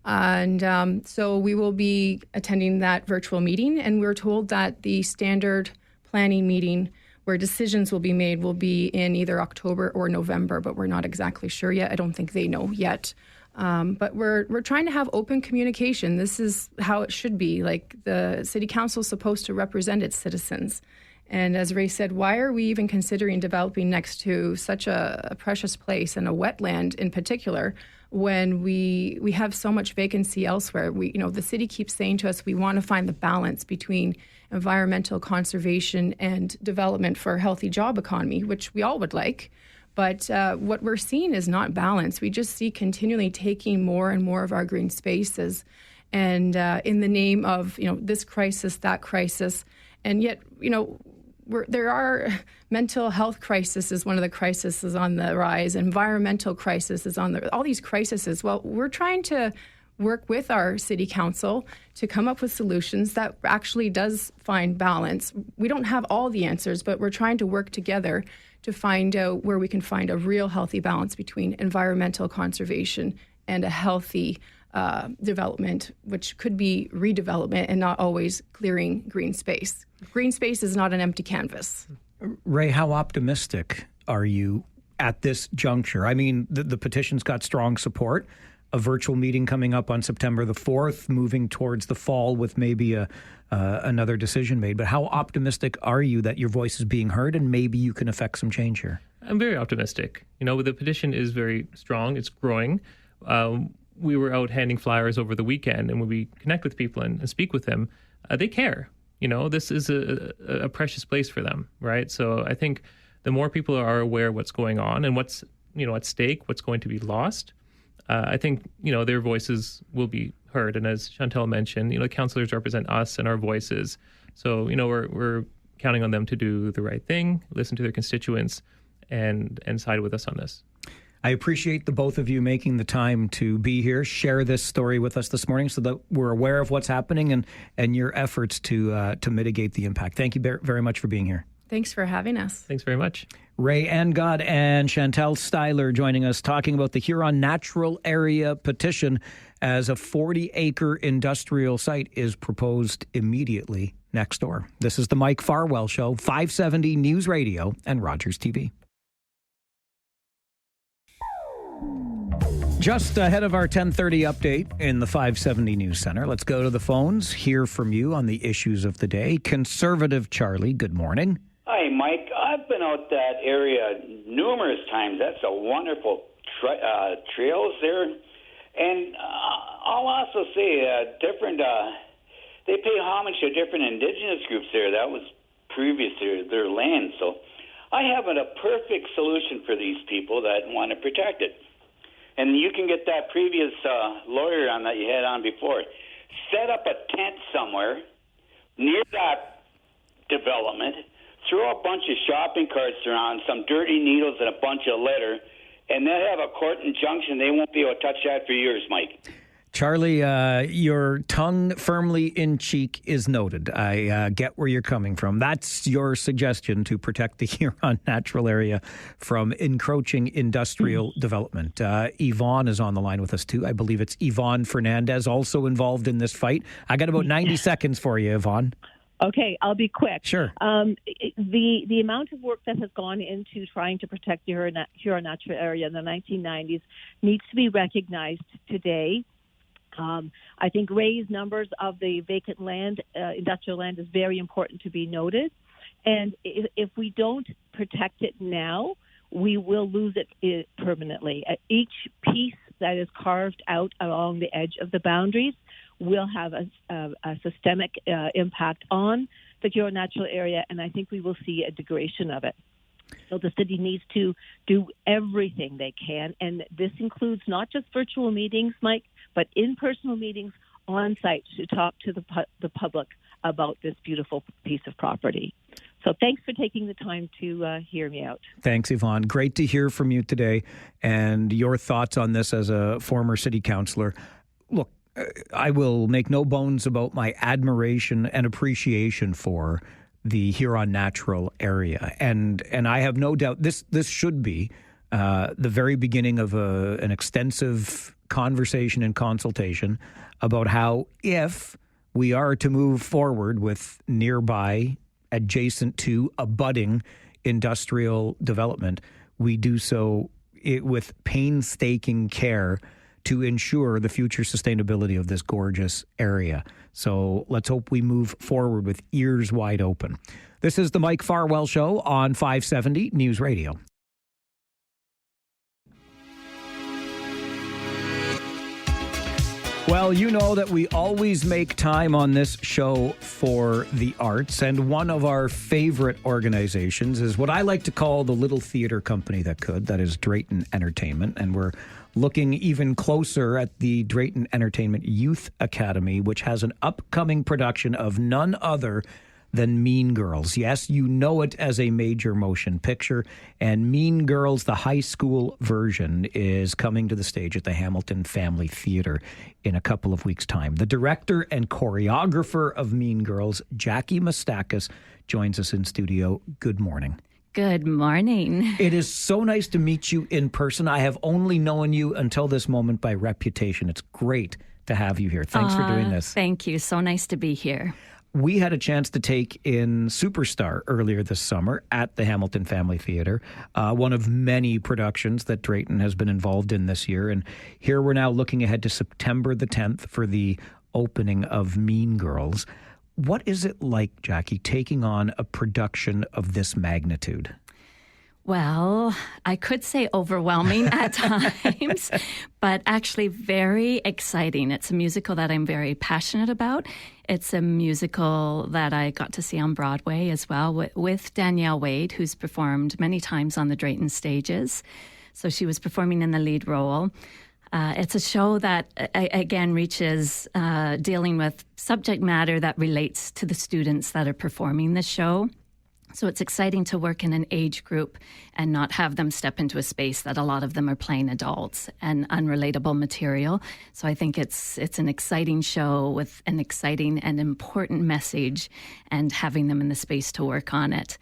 And so we will be attending that virtual meeting, and we're told that the standard planning meeting where decisions will be made will be in either October or November, but we're not exactly sure yet. I don't think they know yet. But we're trying to have open communication. This is how it should be. Like, the city council is supposed to represent its citizens. And as Ray said, why are we even considering developing next to such a precious place, and a wetland in particular, when we have so much vacancy elsewhere? The city keeps saying to us we want to find the balance between environmental conservation and development for a healthy job economy, which we all would like. But what we're seeing is not balance. We just see continually taking more and more of our green spaces, and in the name of this crisis, that crisis, and yet there are mental health crisis is one of the crises on the rise. Environmental crisis is on all these crises. Well, we're trying to work with our city council to come up with solutions that actually does find balance. We don't have all the answers, but we're trying to work together to find out where we can find a real healthy balance between environmental conservation and a healthy development, which could be redevelopment and not always clearing green space. Green space is not an empty canvas. Ray, how optimistic are you at this juncture? I mean, the petition's got strong support. A virtual meeting coming up on September the 4th, moving towards the fall with maybe another decision made. But how optimistic are you that your voice is being heard and maybe you can affect some change here? I'm very optimistic. The petition is very strong. It's growing. We were out handing flyers over the weekend, and when we connect with people and speak with them, they care. This is a precious place for them, right? So I think the more people are aware of what's going on and what's at stake, what's going to be lost, I think their voices will be heard. And as Chantal mentioned, councillors represent us and our voices. So we're counting on them to do the right thing, listen to their constituents, and side with us on this. I appreciate the both of you making the time to be here, share this story with us this morning so that we're aware of what's happening and your efforts to mitigate the impact. Thank you very much for being here. Thanks for having us. Thanks very much. Ray Angod and Chantal Styler joining us, talking about the Huron Natural Area petition as a 40-acre industrial site is proposed immediately next door. This is the Mike Farwell Show, 570 News Radio and Rogers TV. Just ahead of our 10:30 update in the 570 News Center, let's go to the phones, hear from you on the issues of the day. Conservative Charlie, good morning. Hi, Mike. I've been out that area numerous times. That's a wonderful trails there. And I'll also say they pay homage to different indigenous groups there. That was previous to their land. So I have a perfect solution for these people that want to protect it. And you can get that previous lawyer on that you had on before. Set up a tent somewhere near that development, throw a bunch of shopping carts around, some dirty needles and a bunch of litter, and they'll have a court injunction. They won't be able to touch that for years, Mike. Charlie, your tongue firmly in cheek is noted. I get where you're coming from. That's your suggestion to protect the Huron Natural Area from encroaching industrial development. Yvonne is on the line with us, too. I believe it's Yvonne Fernandez, also involved in this fight. I got about 90 seconds for you, Yvonne. Okay, I'll be quick. Sure. The amount of work that has gone into trying to protect the Huron Natural Area in the 1990s needs to be recognized today. I think Ray's numbers of the vacant land, industrial land, is very important to be noted. And if we don't protect it now, we will lose it permanently. Each piece that is carved out along the edge of the boundaries will have a systemic impact on the Huron Natural Area, and I think we will see a degradation of it. So the city needs to do everything they can, and this includes not just virtual meetings, Mike, but in-person meetings on site to talk to the public about this beautiful piece of property. So thanks for taking the time to hear me out. Thanks, Yvonne. Great to hear from you today and your thoughts on this as a former city councillor. Look, I will make no bones about my admiration and appreciation for the Huron Natural Area. And I have no doubt this should be the very beginning of an extensive conversation and consultation about how, if we are to move forward with nearby, adjacent to, abutting industrial development, we do so with painstaking care to ensure the future sustainability of this gorgeous area. So let's hope we move forward with ears wide open. This is the Mike Farwell Show on 570 News Radio. Well, you know that we always make time on this show for the arts, and one of our favorite organizations is what I like to call the little theater company that could. That is Drayton Entertainment, and we're looking even closer at the Drayton Entertainment Youth Academy, which has an upcoming production of none other than Mean Girls. Yes, you know it as a major motion picture, and Mean Girls, the high school version, is coming to the stage at the Hamilton Family Theatre in a couple of weeks' time. The director and choreographer of Mean Girls, Jackie Mastakis, joins us in studio. Good morning. Good morning. It is so nice to meet you in person. I have only known you until this moment by reputation. It's great to have you here. Thanks for doing this. Thank you. So nice to be here. We had a chance to take in Superstar earlier this summer at the Hamilton Family Theatre, one of many productions that Drayton has been involved in this year. And here we're now looking ahead to September the 10th for the opening of Mean Girls. What is it like, Jackie, taking on a production of this magnitude? Well, I could say overwhelming at times, but actually very exciting. It's a musical that I'm very passionate about. It's a musical that I got to see on Broadway as well with Danielle Wade, who's performed many times on the Drayton stages. So she was performing in the lead role. It's a show that, again, reaches dealing with subject matter that relates to the students that are performing the show. So it's exciting to work in an age group and not have them step into a space that a lot of them are playing adults and unrelatable material. So I think it's an exciting show with an exciting and important message, and having them in the space to work on it.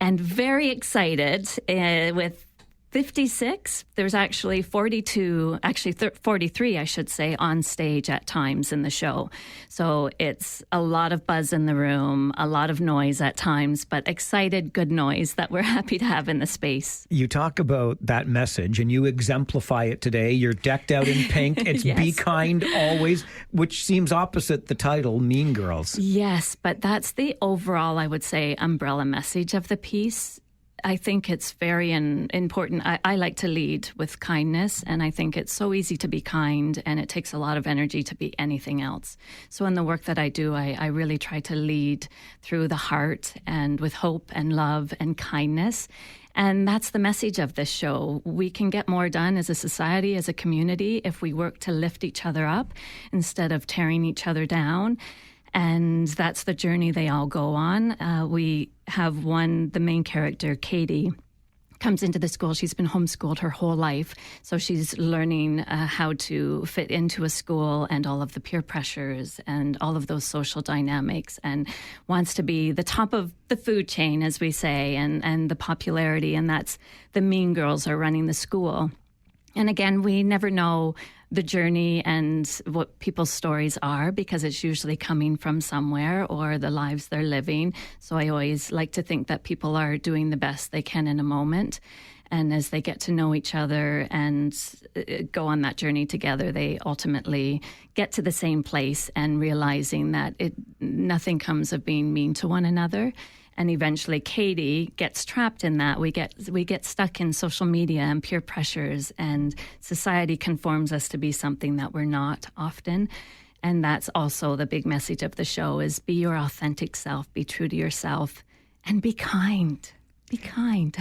And very excited with 56. There's actually 43, I should say, on stage at times in the show. So it's a lot of buzz in the room, a lot of noise at times, but excited, good noise that we're happy to have in the space. You talk about that message and you exemplify it today. You're decked out in pink. It's Yes. Be kind always, which seems opposite the title, Mean Girls. Yes, but that's the overall, I would say, umbrella message of the piece. I think it's very important. I like to lead with kindness, and I think it's so easy to be kind, and it takes a lot of energy to be anything else. So in the work that I do, I really try to lead through the heart and with hope and love and kindness. And that's the message of this show. We can get more done as a society, as a community, if we work to lift each other up instead of tearing each other down. And that's the journey they all go on. We have the main character, Katie, comes into the school. She's been homeschooled her whole life. So she's learning how to fit into a school and all of the peer pressures and all of those social dynamics, and wants to be the top of the food chain, as we say, and the popularity. And that's the Mean Girls are running the school. And again, we never know the journey and what people's stories are, because it's usually coming from somewhere or the lives they're living. So I always like to think that people are doing the best they can in a moment. And as they get to know each other and go on that journey together, they ultimately get to the same place and realizing that nothing comes of being mean to one another. And eventually Katie gets trapped in that. We get stuck in social media and peer pressures, and society conforms us to be something that we're not often. And that's also the big message of the show is be your authentic self, be true to yourself, and be kind. Be kind.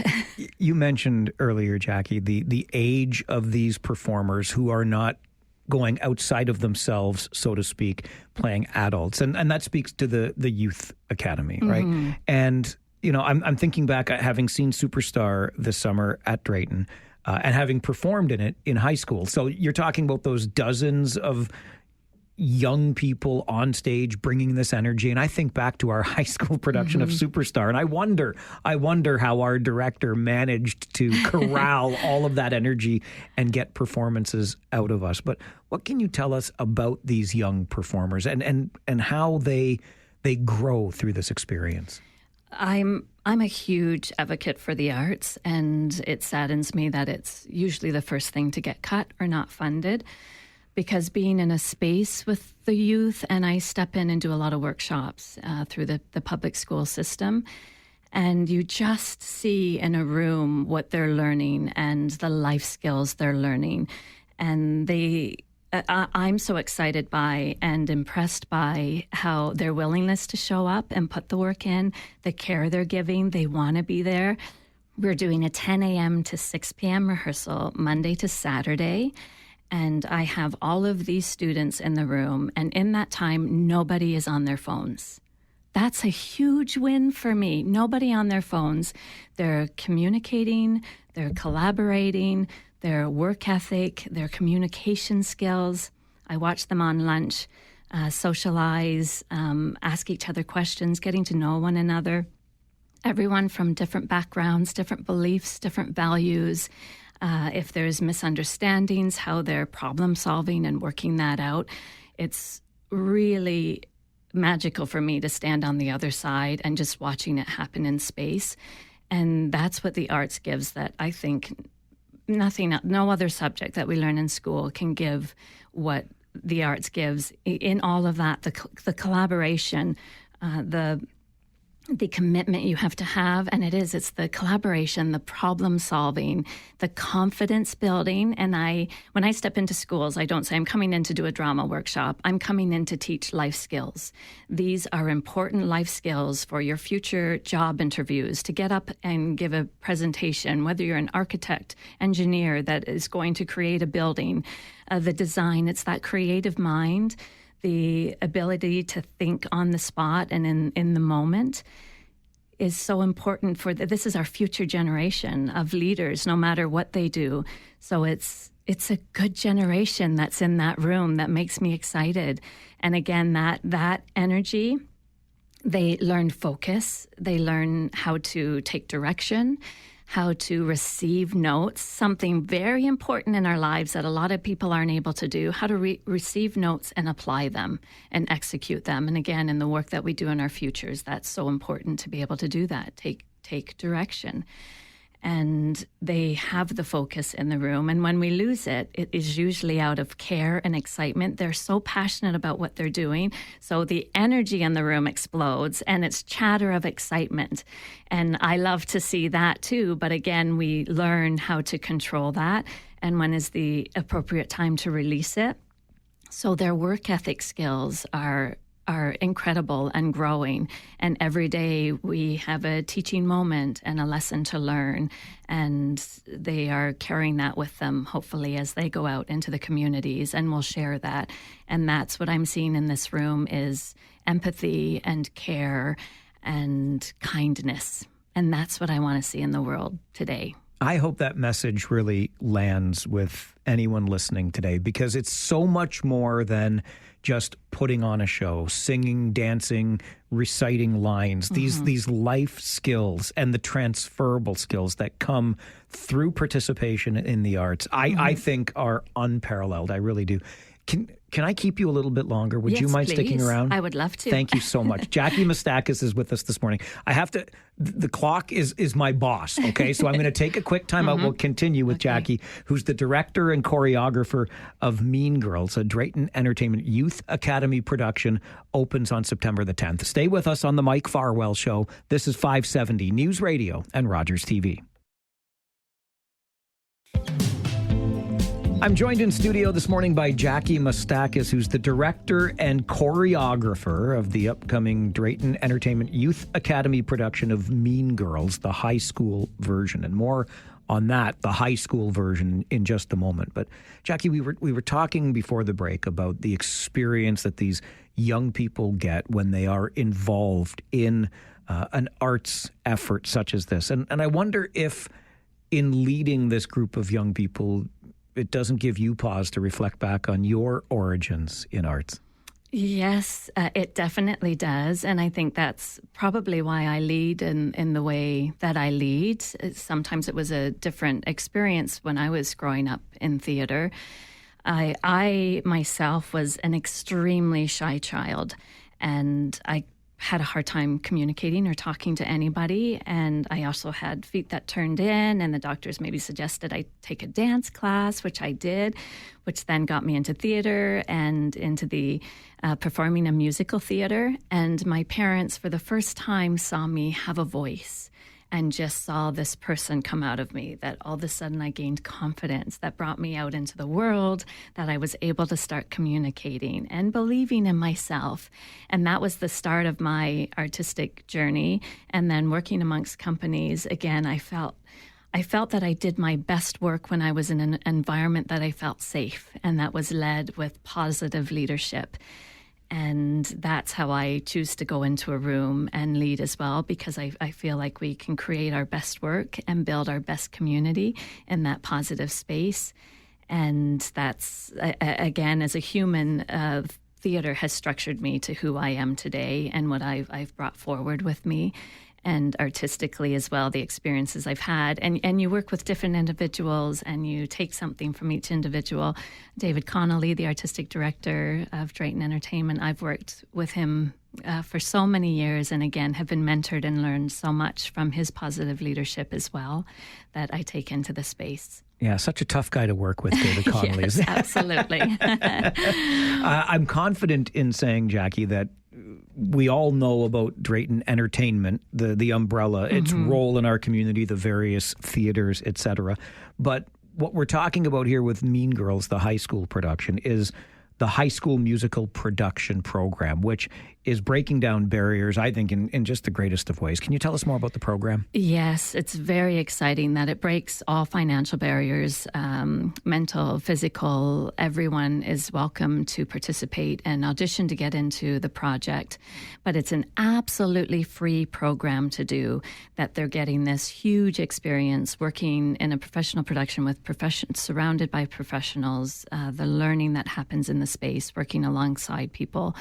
You mentioned earlier, Jackie, the age of these performers who are not going outside of themselves, so to speak, playing adults. And that speaks to the Youth Academy, right? Mm-hmm. And, you know, I'm thinking back at having seen Superstar this summer at Drayton and having performed in it in high school. So you're talking about those dozens of young people on stage bringing this energy. And I think back to our high school production of Superstar, and I wonder how our director managed to corral all of that energy and get performances out of us. But what can you tell us about these young performers and how they grow through this experience? I'm a huge advocate for the arts, and it saddens me that it's usually the first thing to get cut or not funded. Because being in a space with the youth, and I step in and do a lot of workshops through the public school system, and you just see in a room what they're learning and the life skills they're learning. And I'm so excited by and impressed by how their willingness to show up and put the work in, the care they're giving, they want to be there. We're doing a 10 a.m. to 6 p.m. rehearsal Monday to Saturday. And I have all of these students in the room, and in that time, nobody is on their phones. That's a huge win for me. Nobody on their phones. They're communicating, they're collaborating, their work ethic, their communication skills. I watch them on lunch, socialize, ask each other questions, getting to know one another. Everyone from different backgrounds, different beliefs, different values. If there's misunderstandings, how they're problem solving and working that out. It's really magical for me to stand on the other side and just watching it happen in space. And that's what the arts gives that I think no other subject that we learn in school can give what the arts gives in all of that, the collaboration, the commitment you have to have, and it's the collaboration, the problem solving, the confidence building. And when I step into schools, I don't say I'm coming in to do a drama workshop. I'm coming in to teach life skills. These are important life skills for your future job interviews, to get up and give a presentation, whether you're an architect, engineer that is going to create a building, the design, it's that creative mind, the ability to think on the spot and in the moment is so important this is our future generation of leaders, no matter what they do. So it's a good generation that's in that room that makes me excited. And again, that energy, they learn focus, they learn how to take direction, how to receive notes, something very important in our lives that a lot of people aren't able to do, how to receive notes and apply them and execute them. And again, in the work that we do in our futures, that's so important to be able to do that, take direction. And they have the focus in the room. And when we lose it, it is usually out of care and excitement. They're so passionate about what they're doing. So the energy in the room explodes and it's chatter of excitement. And I love to see that too. But again, we learn how to control that and when is the appropriate time to release it. So their work ethic skills are incredible and growing. And every day we have a teaching moment and a lesson to learn. And they are carrying that with them, hopefully, as they go out into the communities, and we'll share that. And that's what I'm seeing in this room is empathy and care and kindness. And that's what I want to see in the world today. I hope that message really lands with anyone listening today, because it's so much more than just putting on a show, singing, dancing, reciting lines. These life skills and the transferable skills that come through participation in the arts, I think are unparalleled. I really do. Can I keep you a little bit longer? Would you mind sticking around? I would love to. Thank you so much. Jackie Mastakis is with us this morning. I have to, the clock is my boss, okay? So I'm going to take a quick time out. We'll continue with Jackie, who's the director and choreographer of Mean Girls, a Drayton Entertainment Youth Academy production, opens on September the 10th. Stay with us on the Mike Farwell Show. This is 570 News Radio and Rogers TV. I'm joined in studio this morning by Jackie Mastakis, who's the director and choreographer of the upcoming Drayton Entertainment Youth Academy production of Mean Girls, the high school version. And more on that, the high school version, in just a moment. But Jackie, we were talking before the break about the experience that these young people get when they are involved in an arts effort such as this. And I wonder if in leading this group of young people, it doesn't give you pause to reflect back on your origins in arts. Yes, it definitely does. And I think that's probably why I lead in the way that I lead. Sometimes it was a different experience when I was growing up in theater. I myself was an extremely shy child, and I had a hard time communicating or talking to anybody. And I also had feet that turned in, and the doctors maybe suggested I take a dance class, which I did, which then got me into theater and into the performing a musical theater. And my parents, for the first time, saw me have a voice and just saw this person come out of me, that all of a sudden I gained confidence, that brought me out into the world, that I was able to start communicating and believing in myself. And that was the start of my artistic journey. And then working amongst companies, again, I felt that I did my best work when I was in an environment that I felt safe, and that was led with positive leadership. And that's how I choose to go into a room and lead as well, because I feel like we can create our best work and build our best community in that positive space. And that's, again, as a human, theater has structured me to who I am today and what I've brought forward with me. And artistically as well, the experiences I've had. And you work with different individuals, and you take something from each individual. David Connolly, the artistic director of Drayton Entertainment, I've worked with him for so many years, and again, have been mentored and learned so much from his positive leadership as well that I take into the space. Yeah, such a tough guy to work with, David Connolly. Yes, absolutely. I'm confident in saying, Jackie, that we all know about Drayton Entertainment, the umbrella, its role in our community, the various theaters, etc. But what we're talking about here with Mean Girls, the high school production, is the high school musical production program, which is breaking down barriers, I think, in just the greatest of ways. Can you tell us more about the program? Yes, it's very exciting that it breaks all financial barriers, mental, physical. Everyone is welcome to participate and audition to get into the project. But it's an absolutely free program to do, that they're getting this huge experience working in a professional production with surrounded by professionals. The learning that happens in the space, working alongside people,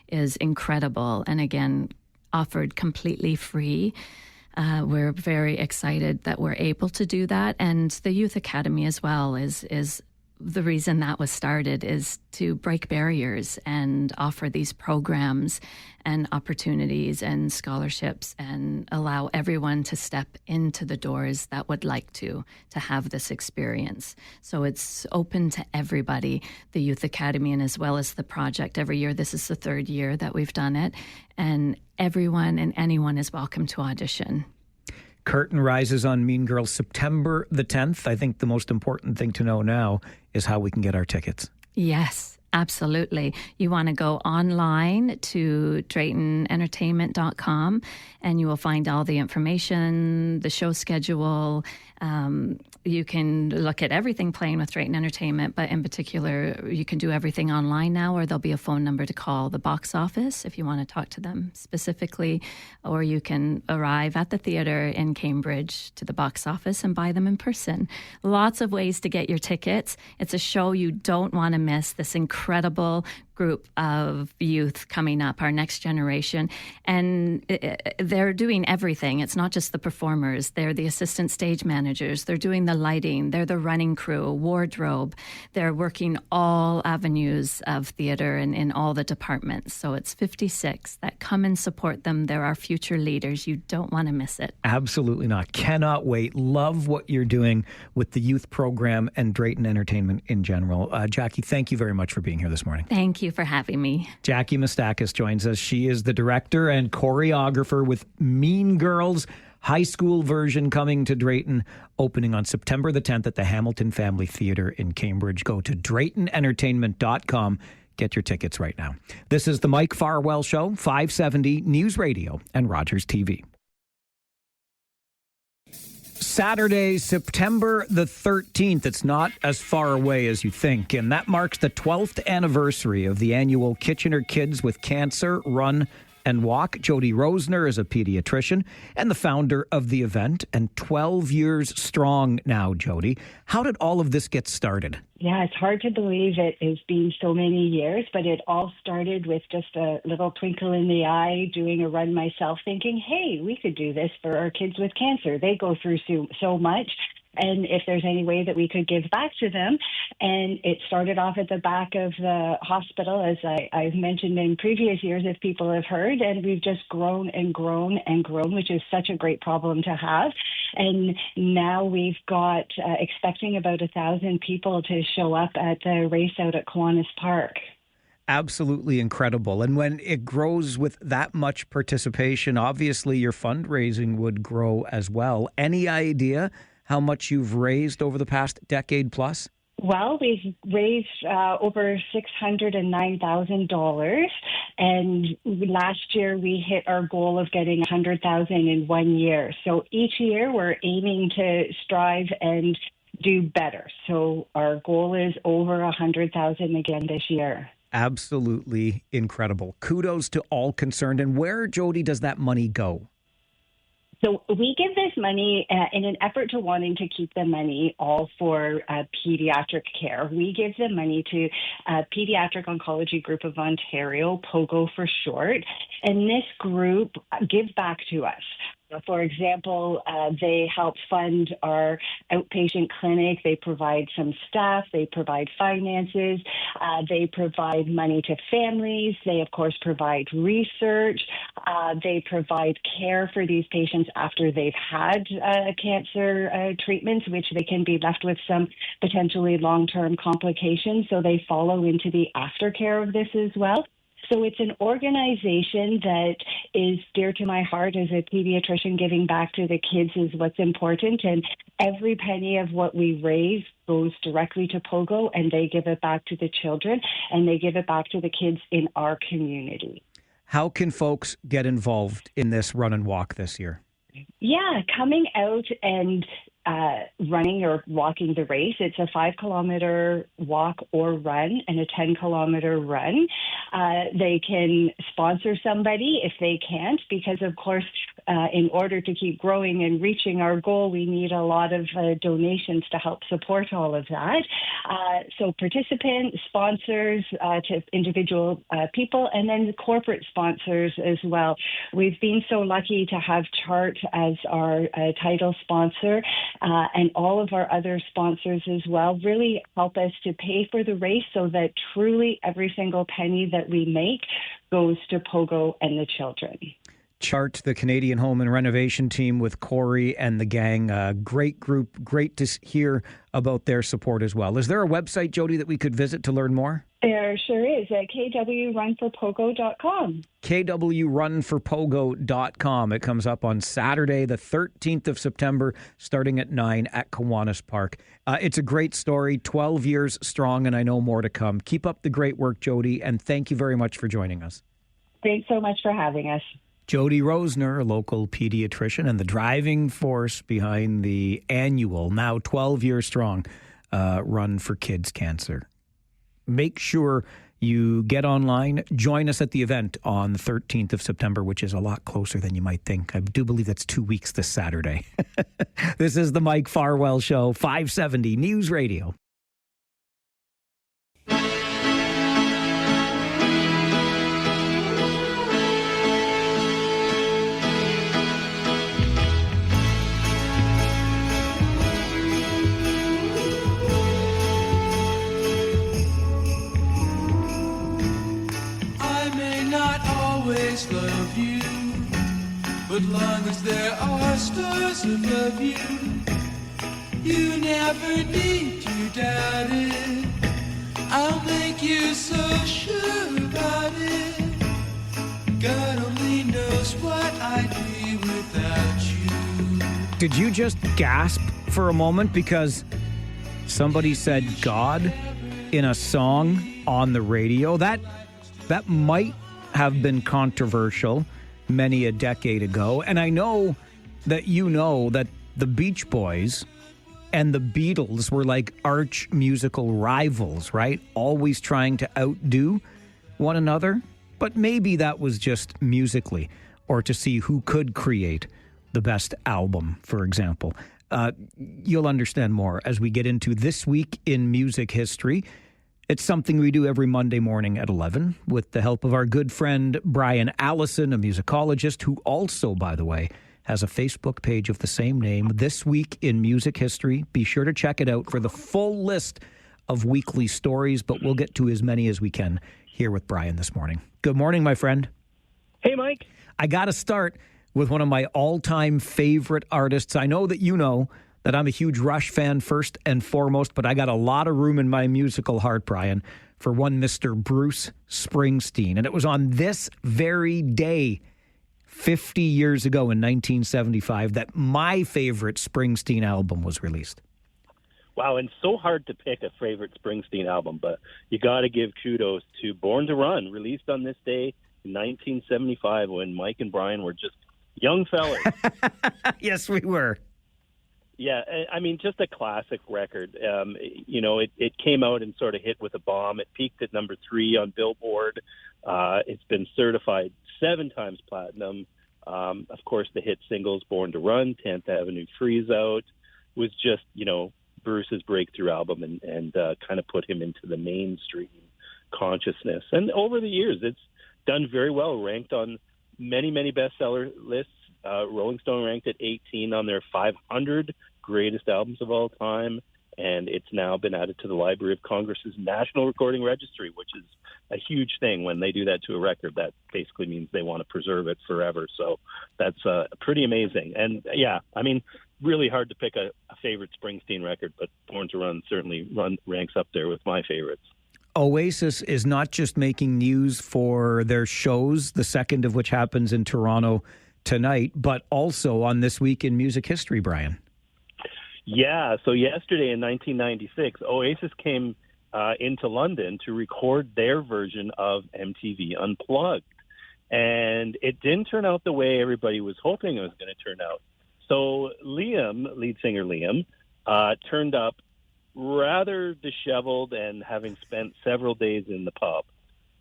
is incredible, and again, offered completely free. We're very excited that we're able to do that, and the Youth Academy as well is the reason that was started, is to break barriers and offer these programs and opportunities and scholarships and allow everyone to step into the doors that would like to have this experience. So it's open to everybody, the Youth Academy, and as well as the project. Every year, this is the third year that we've done it, and everyone and anyone is welcome to audition. Curtain rises on Mean Girls September the 10th. I think the most important thing to know now is how we can get our tickets. Yes, absolutely. You want to go online to DraytonEntertainment.com, and you will find all the information, the show schedule. You can look at everything playing with Drayton Entertainment, but in particular, you can do everything online now, or there'll be a phone number to call the box office if you want to talk to them specifically, or you can arrive at the theater in Cambridge to the box office and buy them in person. Lots of ways to get your tickets. It's a show you don't want to miss, this incredible group of youth coming up, our next generation. And they're doing everything. It's not just the performers. They're the assistant stage managers. They're doing the lighting. They're the running crew, wardrobe. They're working all avenues of theater and in all the departments. So it's 56 that come and support them. They're our future leaders. You don't want to miss it. Absolutely not. Cannot wait. Love what you're doing with the youth program and Drayton Entertainment in general. Jackie, thank you very much for being here this morning. Thank you for having me. Jackie Mastakis joins us. She is the director and choreographer with Mean Girls high school version coming to Drayton, opening on September the 10th at the Hamilton Family Theatre in Cambridge. Go to DraytonEntertainment.com. Get your tickets right now. This is the Mike Farwell Show, 570 News Radio and Rogers TV. Saturday, September the 13th. It's not as far away as you think, and that marks the 12th anniversary of the annual Kitchener Kids with Cancer Run and Walk. Jody Rosner is a pediatrician and the founder of the event, and 12 years strong now, Jody. How did all of this get started? Yeah, it's hard to believe it has been so many years, but it all started with just a little twinkle in the eye, doing a run myself, thinking, hey, we could do this for our kids with cancer. They go through so much. And if there's any way that we could give back to them. And it started off at the back of the hospital, as I've mentioned in previous years, if people have heard. And we've just grown and grown and grown, which is such a great problem to have. And now we've got expecting about 1,000 people to show up at the race out at Kiwanis Park. Absolutely incredible. And when it grows with that much participation, obviously your fundraising would grow as well. Any idea how much you've raised over the past decade plus? Well, we've raised over $609,000, and last year we hit our goal of getting $100,000 in 1 year. So each year we're aiming to strive and do better. So our goal is over $100,000 again this year. Absolutely incredible. Kudos to all concerned. And where, Jody, does that money go? So we give this money in an effort to wanting to keep the money all for pediatric care. We give the money to Pediatric Oncology Group of Ontario, POGO for short, and this group give back to us. For example, they help fund our outpatient clinic. They provide some staff. They provide finances. They provide money to families. They, of course, provide research. They provide care for these patients after they've had cancer treatments, which they can be left with some potentially long-term complications. So they follow into the aftercare of this as well. So it's an organization that is dear to my heart as a pediatrician. Giving back to the kids is what's important. And every penny of what we raise goes directly to POGO, and they give it back to the children, and they give it back to the kids in our community. How can folks get involved in this run and walk this year? Yeah, coming out and running or walking the race. It's a 5-kilometer walk or run and a 10-kilometer run. They can sponsor somebody if they can't, because, of course, in order to keep growing and reaching our goal, we need a lot of donations to help support all of that. So participants, sponsors to individual people, and then the corporate sponsors as well. We've been so lucky to have Chart as our title sponsor, and all of our other sponsors as well really help us to pay for the race so that truly every single penny that we make goes to POGO and the children. Chart, the Canadian Home and Renovation Team with Corey and the gang. Great group. Great to hear about their support as well. Is there a website, Jody, that we could visit to learn more? There sure is at kwrunforpogo.com. kwrunforpogo.com. It comes up on Saturday, the 13th of September, starting at 9 at Kiwanis Park. It's a great story, 12 years strong, and I know more to come. Keep up the great work, Jody, and thank you very much for joining us. Thanks so much for having us. Jody Rosner, a local pediatrician and the driving force behind the annual, now 12 years strong, Run for Kids Cancer. Make sure you get online. Join us at the event on the 13th of September, which is a lot closer than you might think. I do believe that's 2 weeks this Saturday. This is the Mike Farwell Show, 570 News Radio. Love you, but long as there are stars above you, you never need to doubt it. I'll make you so sure about it. God only knows what I'd be without you. Did you just gasp for a moment because somebody said God in a song on the radio? That might have been controversial many a decade ago. And I know that you know that the Beach Boys and the Beatles were like arch musical rivals, right? Always trying to outdo one another. but maybe that was just musically, or to see who could create the best album, for example. You'll understand more as we get into This Week in Music History. It's something we do every Monday morning at 11 with the help of our good friend Brian Allison, a musicologist who also, by the way, has a Facebook page of the same name, This Week in Music History. Be sure to check it out for the full list of weekly stories, but we'll get to as many as we can here with Brian this morning. Good morning, my friend. Hey, Mike. I got to start with one of my all-time favorite artists. I know that you know that I'm a huge Rush fan first and foremost, but I got a lot of room in my musical heart, Brian, for one Mr. Bruce Springsteen. And it was on this very day, 50 years ago in 1975, that my favorite Springsteen album was released. Wow, and so hard to pick a favorite Springsteen album, but you got to give kudos to Born to Run, released on this day in 1975 when Mike and Brian were just young fellas. Yes, we were. Yeah, I mean, just a classic record. It came out and sort of hit with a bomb. It peaked at number 3 on Billboard. It's been certified 7 times platinum. Of course, the hit singles Born to Run, 10th Avenue Freeze Out was just, Bruce's breakthrough album and kind of put him into the mainstream consciousness. And over the years, it's done very well, ranked on many, many bestseller lists. Rolling Stone ranked it 18 on their 500 greatest albums of all time, and it's now been added to the Library of Congress's National Recording Registry, which is a huge thing. When they do that to a record, that basically means they want to preserve it forever. So that's pretty amazing. And yeah, I mean, really hard to pick a favorite Springsteen record, but Born to Run certainly ranks up there with my favorites. Oasis is not just making news for their shows, the second of which happens in Toronto tonight, but also on This Week in Music History, Brian. Yeah, so yesterday in 1996, Oasis came into London to record their version of MTV Unplugged. And it didn't turn out the way everybody was hoping it was going to turn out. So Liam, lead singer Liam, turned up rather disheveled and having spent several days in the pub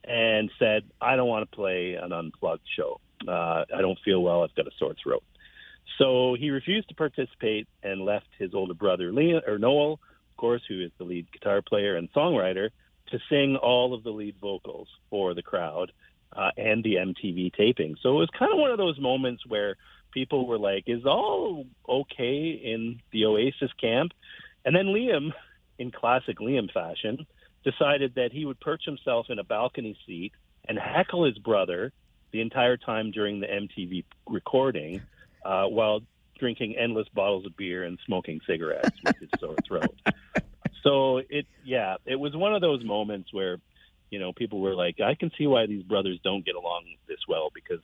and said, I don't want to play an Unplugged show. I don't feel well. I've got a sore throat. So he refused to participate and left his older brother, Noel, of course, who is the lead guitar player and songwriter, to sing all of the lead vocals for the crowd and the MTV taping. So it was kind of one of those moments where people were like, is all okay in the Oasis camp? And then Liam, in classic Liam fashion, decided that he would perch himself in a balcony seat and heckle his brother the entire time during the MTV recording while drinking endless bottles of beer and smoking cigarettes with his sore throat. So it was one of those moments where, people were like, I can see why these brothers don't get along this well, because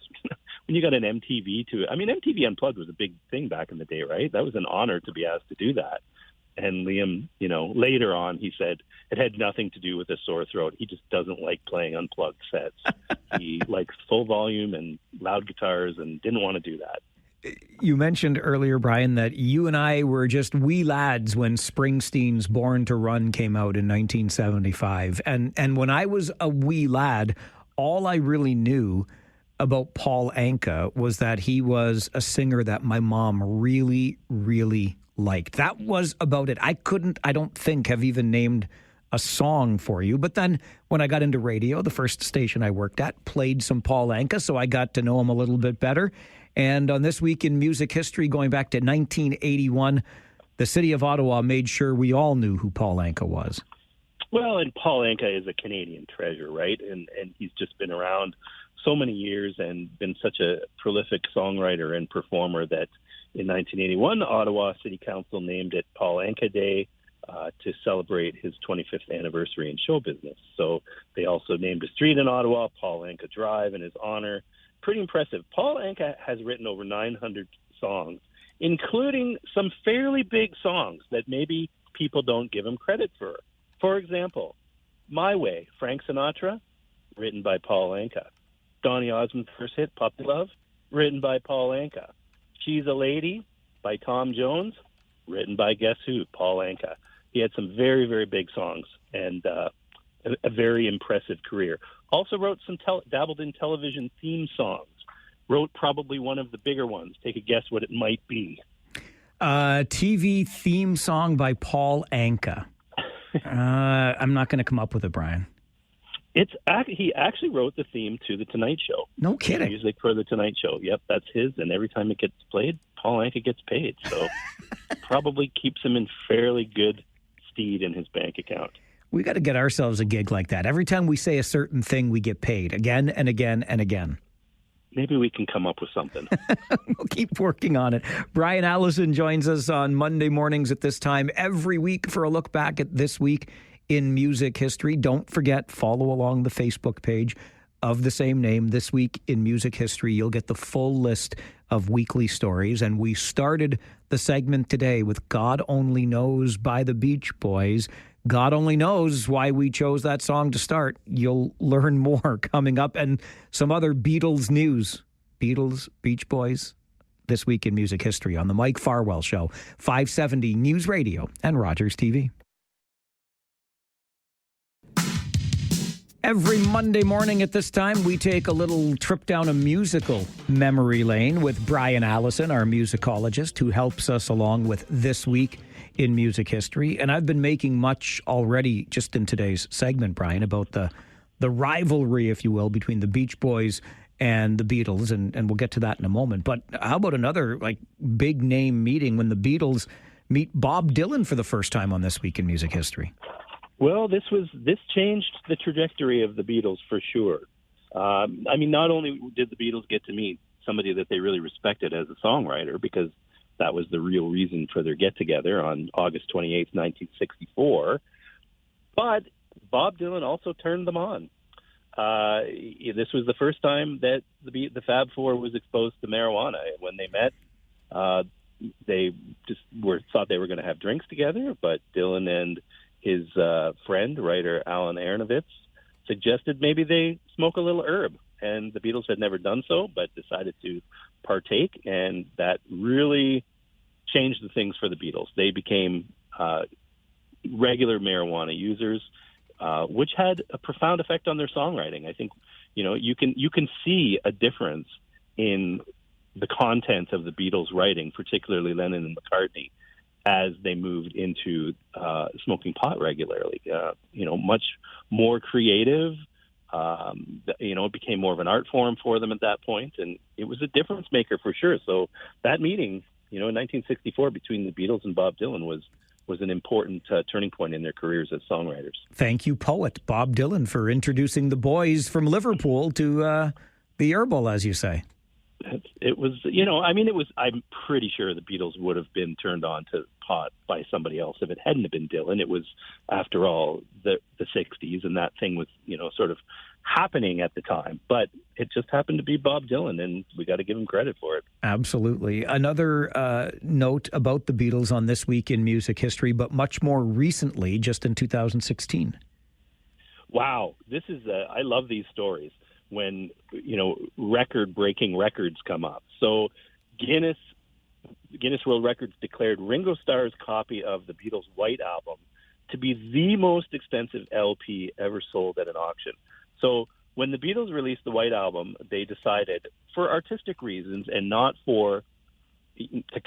when you got an MTV Unplugged was a big thing back in the day, right? That was an honor to be asked to do that. And Liam, later on, he said it had nothing to do with a sore throat. He just doesn't like playing unplugged sets. He likes full volume and loud guitars and didn't want to do that. You mentioned earlier, Brian, that you and I were just wee lads when Springsteen's Born to Run came out in 1975. And when I was a wee lad, all I really knew about Paul Anka was that he was a singer that my mom really, really liked. That was about it. I don't think, have even named a song for you. But then when I got into radio, the first station I worked at played some Paul Anka, so I got to know him a little bit better. And on This Week in Music History, going back to 1981, the city of Ottawa made sure we all knew who Paul Anka was. Well, and Paul Anka is a Canadian treasure, right? And he's just been around so many years and been such a prolific songwriter and performer that in 1981, Ottawa City Council named it Paul Anka Day to celebrate his 25th anniversary in show business. So they also named a street in Ottawa, Paul Anka Drive, in his honor. Pretty impressive. Paul Anka has written over 900 songs, including some fairly big songs that maybe people don't give him credit for. For example, My Way, Frank Sinatra, written by Paul Anka. Donny Osmond's first hit, Puppy Love, written by Paul Anka. She's a Lady by Tom Jones, written by guess who? Paul Anka. He had some very, very big songs, and a very impressive career. Also wrote dabbled in television theme songs. Wrote probably one of the bigger ones. Take a guess what it might be. TV theme song by Paul Anka. I'm not going to come up with it, Brian. He actually wrote the theme to The Tonight Show. No kidding. Music for The Tonight Show. Yep, that's his. And every time it gets played, Paul Anka gets paid. So probably keeps him in fairly good stead in his bank account. We got to get ourselves a gig like that. Every time we say a certain thing, we get paid again and again and again. Maybe we can come up with something. We'll keep working on it. Brian Allison joins us on Monday mornings at this time every week for a look back at this week in music history. Don't forget, follow along the Facebook page of the same name, This Week in Music History. You'll get the full list of weekly stories. And we started the segment today with God Only Knows by the Beach Boys. God only knows why we chose that song to start. You'll learn more coming up, and some other Beatles news. Beatles, Beach Boys, This Week in Music History on the Mike Farwell Show, 570 News Radio and Rogers TV. Every Monday morning at this time, we take a little trip down a musical memory lane with Brian Allison, our musicologist, who helps us along with This Week in Music History. And I've been making much already just in today's segment, Brian, about the rivalry, if you will, between the Beach Boys and the Beatles, and we'll get to that in a moment. But how about another big name meeting when the Beatles meet Bob Dylan for the first time on This Week in Music History? Well, this changed the trajectory of the Beatles for sure. Not only did the Beatles get to meet somebody that they really respected as a songwriter, because that was the real reason for their get-together on August 28th, 1964, but Bob Dylan also turned them on. This was the first time that the Fab Four was exposed to marijuana. When they met, they just thought they were going to have drinks together, but Dylan and his friend, writer Alan Aronovitz, suggested maybe they smoke a little herb. And the Beatles had never done so, but decided to partake, and that really changed the things for the Beatles. They became regular marijuana users, which had a profound effect on their songwriting. I think, you can see a difference in the content of the Beatles' writing, particularly Lennon and McCartney, as they moved into smoking pot regularly. Much more creative. It became more of an art form for them at that point, and it was a difference maker for sure. So that meeting, in 1964 between the Beatles and Bob Dylan was an important turning point in their careers as songwriters. Thank you, poet Bob Dylan, for introducing the boys from Liverpool to the herbal, as you say. It was, I'm pretty sure the Beatles would have been turned on to pot by somebody else if it hadn't been Dylan. It was, after all, the 60s, and that thing was, sort of happening at the time. But it just happened to be Bob Dylan, and we got to give him credit for it. Absolutely. Another note about the Beatles on This Week in Music History, but much more recently, just in 2016. Wow. This is, I love these stories when, record-breaking records come up. So Guinness World Records declared Ringo Starr's copy of the Beatles' White Album to be the most expensive LP ever sold at an auction. So when the Beatles released the White Album, they decided, for artistic reasons and not to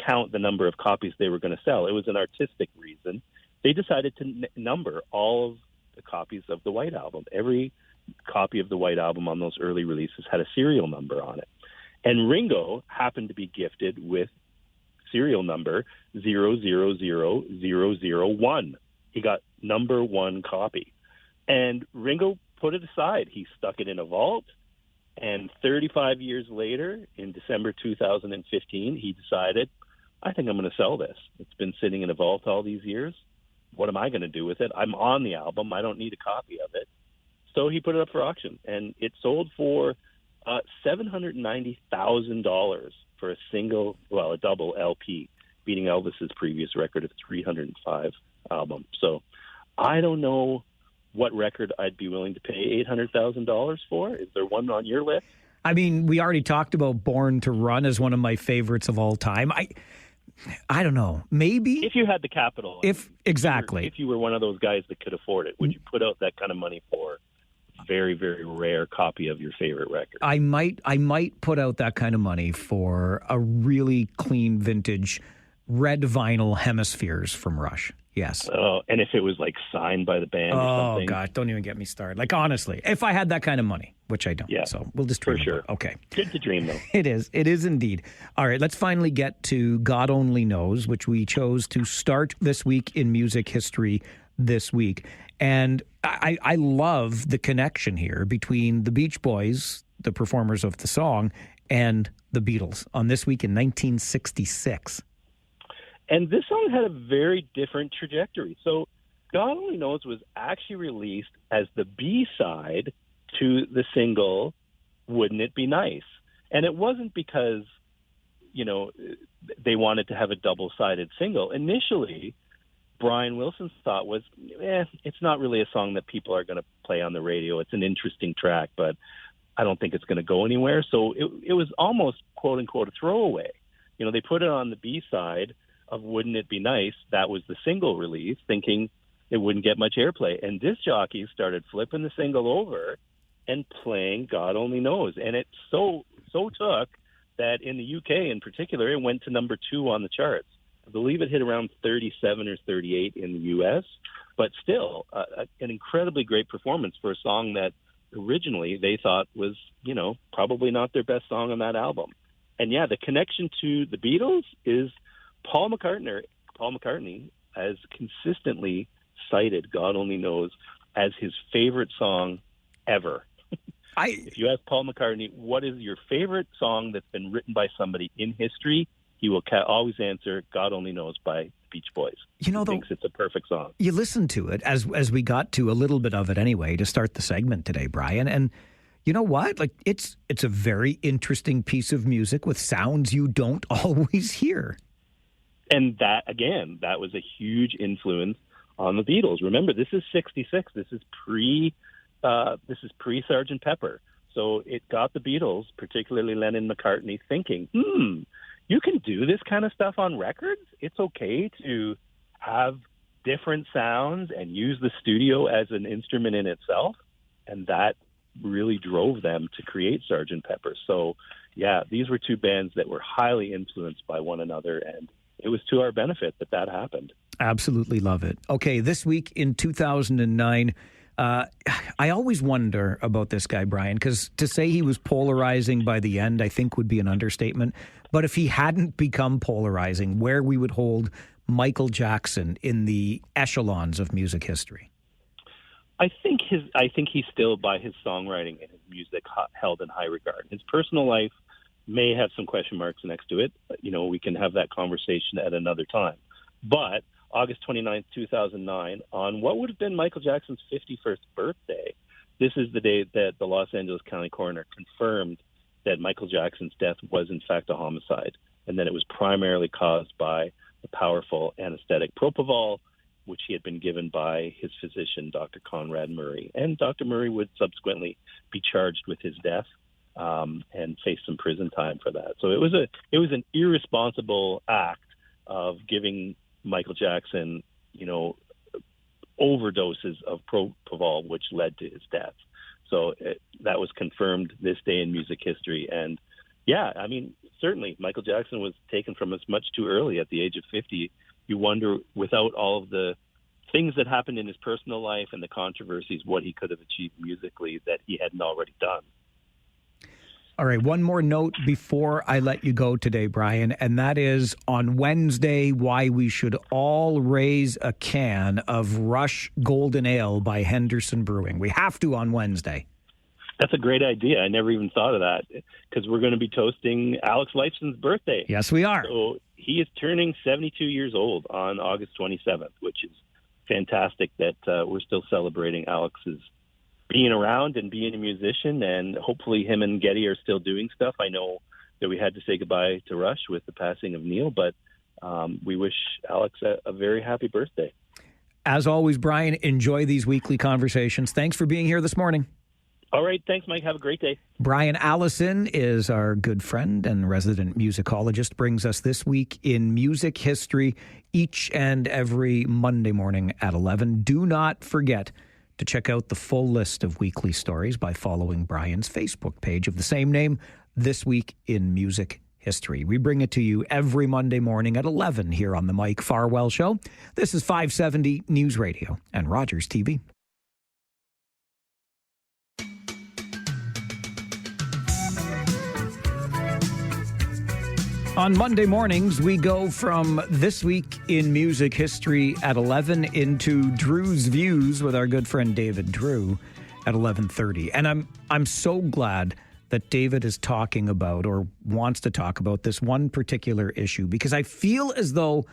count the number of copies they were going to sell, it was an artistic reason, they decided to number all of the copies of the White Album. Every copy of the White Album on those early releases had a serial number on it. And Ringo happened to be gifted with serial number 000001. He got number one copy. And Ringo put it aside. He stuck it in a vault. And 35 years later, in December 2015, he decided, I think I'm going to sell this. It's been sitting in a vault all these years. What am I going to do with it? I'm on the album. I don't need a copy of it. So he put it up for auction, and it sold for $790,000 for a double LP, beating Elvis's previous record of 305 albums. So I don't know what record I'd be willing to pay $800,000 for. Is there one on your list? I mean, we already talked about Born to Run as one of my favorites of all time. I don't know. Maybe if you had the capital. Exactly. If you were one of those guys that could afford it, would you put out that kind of money for a very, very rare copy of your favorite record? I might put out that kind of money for a really clean vintage red vinyl Hemispheres from Rush. Yes. Oh, and if it was like signed by the band or something. Oh, God, don't even get me started. Like, honestly, if I had that kind of money, which I don't. Yeah, so we'll just dream. for sure. Okay. Good to dream, though. It is indeed. All right, let's finally get to God Only Knows, which we chose to start this week in music history this week. And I love the connection here between the Beach Boys, the performers of the song, and the Beatles on This Week in 1966. And this song had a very different trajectory. So God Only Knows was actually released as the B-side to the single Wouldn't It Be Nice? And it wasn't because, they wanted to have a double-sided single. Initially, Brian Wilson's thought was, it's not really a song that people are going to play on the radio. It's an interesting track, but I don't think it's going to go anywhere. So it was almost, quote-unquote, a throwaway. They put it on the B-side of Wouldn't It Be Nice? That was the single release, thinking it wouldn't get much airplay. And disc jockeys started flipping the single over and playing God Only Knows. And it so took that in the UK in particular, it went to number 2 on the charts. I believe it hit around 37 or 38 in the US, but still an incredibly great performance for a song that originally they thought was, probably not their best song on that album. And yeah, the connection to the Beatles is Paul McCartney has consistently cited God Only Knows as his favorite song ever. If you ask Paul McCartney, what is your favorite song that's been written by somebody in history, he will always answer God Only Knows by Beach Boys. He thinks it's a perfect song. You listen to it, as we got to a little bit of it anyway, to start the segment today, Brian, and you know what? Like, it's a very interesting piece of music with sounds you don't always hear. And that was a huge influence on the Beatles. Remember, this is 66. This is pre Sgt. Pepper. So it got the Beatles, particularly Lennon and McCartney, thinking, you can do this kind of stuff on records? It's okay to have different sounds and use the studio as an instrument in itself. And that really drove them to create Sgt. Pepper. So, yeah, these were two bands that were highly influenced by one another, and it was to our benefit that happened. Absolutely love it. Okay, this week in 2009, I always wonder about this guy, Brian, because to say he was polarizing by the end, I think would be an understatement. But if he hadn't become polarizing, where we would hold Michael Jackson in the echelons of music history? I think he's still, by his songwriting and his music, held in high regard. His personal life may have some question marks next to it. We can have that conversation at another time. But August 29th, 2009, on what would have been Michael Jackson's 51st birthday, this is the day that the Los Angeles County Coroner confirmed that Michael Jackson's death was in fact a homicide, and that it was primarily caused by the powerful anesthetic propofol, which he had been given by his physician, Dr. Conrad Murray. And Dr. Murray would subsequently be charged with his death and face some prison time for that. So it was an irresponsible act of giving Michael Jackson, overdoses of propofol, which led to his death. So that was confirmed this day in music history. And yeah, I mean, certainly Michael Jackson was taken from us much too early at the age of 50. You wonder, without all of the things that happened in his personal life and the controversies, what he could have achieved musically that he hadn't already done. All right, one more note before I let you go today, Brian, and that is on Wednesday, why we should all raise a can of Rush Golden Ale by Henderson Brewing. We have to on Wednesday. That's a great idea. I never even thought of that, because we're going to be toasting Alex Lifeson's birthday. Yes, we are. So he is turning 72 years old on August 27th, which is fantastic that we're still celebrating Alex's being around and being a musician, and hopefully him and Geddy are still doing stuff. I know that we had to say goodbye to Rush with the passing of Neil, but we wish Alex a very happy birthday. As always, Brian, enjoy these weekly conversations. Thanks for being here this morning. All right. Thanks, Mike. Have a great day. Brian Allison is our good friend and resident musicologist, brings us This Week in Music History each and every Monday morning at 11. Do not forget to check out the full list of weekly stories by following Brian's Facebook page of the same name, This Week in Music History. We bring it to you every Monday morning at 11 here on the Mike Farwell Show. This is 570 News Radio and Rogers TV. On Monday mornings, we go from This Week in Music History at 11 into Drewe's Views with our good friend David Drewe at 11:30. And I'm so glad that David is talking about or wants to talk about this one particular issue, because I feel as though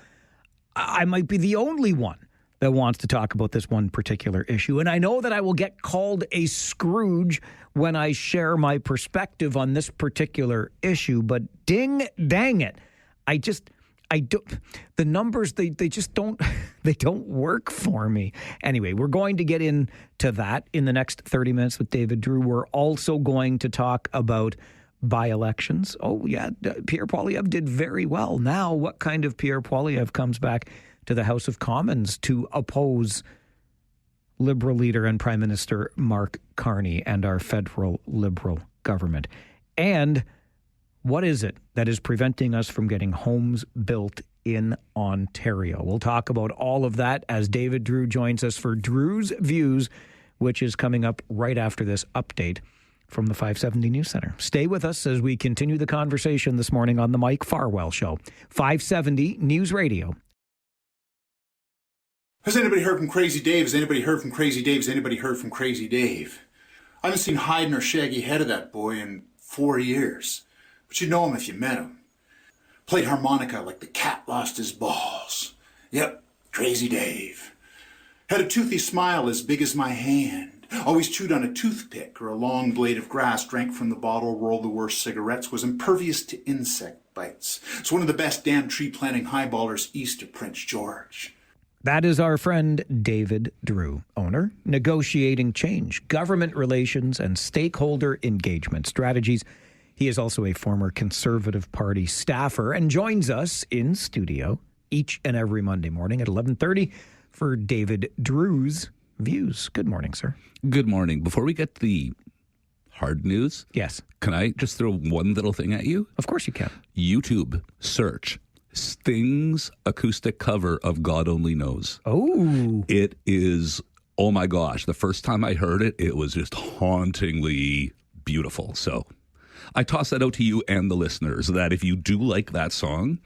I might be the only one that wants to talk about this one particular issue. And I know that I will get called a Scrooge when I share my perspective on this particular issue, but dang it. The numbers, they just don't work for me. Anyway, we're going to get into that in the next 30 minutes with David Drewe. We're also going to talk about by-elections. Oh, yeah, Pierre Poilievre did very well. Now, what kind of Pierre Poilievre comes back to the House of Commons to oppose Liberal leader and Prime Minister Mark Carney and our federal Liberal government? And what is it that is preventing us from getting homes built in Ontario? We'll talk about all of that as David Drewe joins us for Drewe's Views, which is coming up right after this update from the 570 News Center. Stay with us as we continue the conversation this morning on the Mike Farwell Show. 570 News Radio. Has anybody heard from Crazy Dave? Has anybody heard from Crazy Dave? Has anybody heard from Crazy Dave? I haven't seen hide nor shaggy head of that boy in 4 years. But you'd know him if you met him. Played harmonica like the cat lost his balls. Yep, Crazy Dave. Had a toothy smile as big as my hand. Always chewed on a toothpick or a long blade of grass, drank from the bottle, rolled the worst cigarettes, was impervious to insect bites. It's one of the best damn tree-planting highballers east of Prince George. That is our friend David Drewe, owner, Negotiating Change, Government Relations and Stakeholder Engagement Strategies. He is also a former Conservative Party staffer and joins us in studio each and every Monday morning at 11:30 for David Drewe's Views. Good morning, sir. Good morning. Before we get to the hard news, yes, can I just throw one little thing at you? Of course you can. YouTube search Sting's acoustic cover of God Only Knows. Oh. It is, oh my gosh, the first time I heard it, it was just hauntingly beautiful. So I toss that out to you and the listeners that if you do like that song,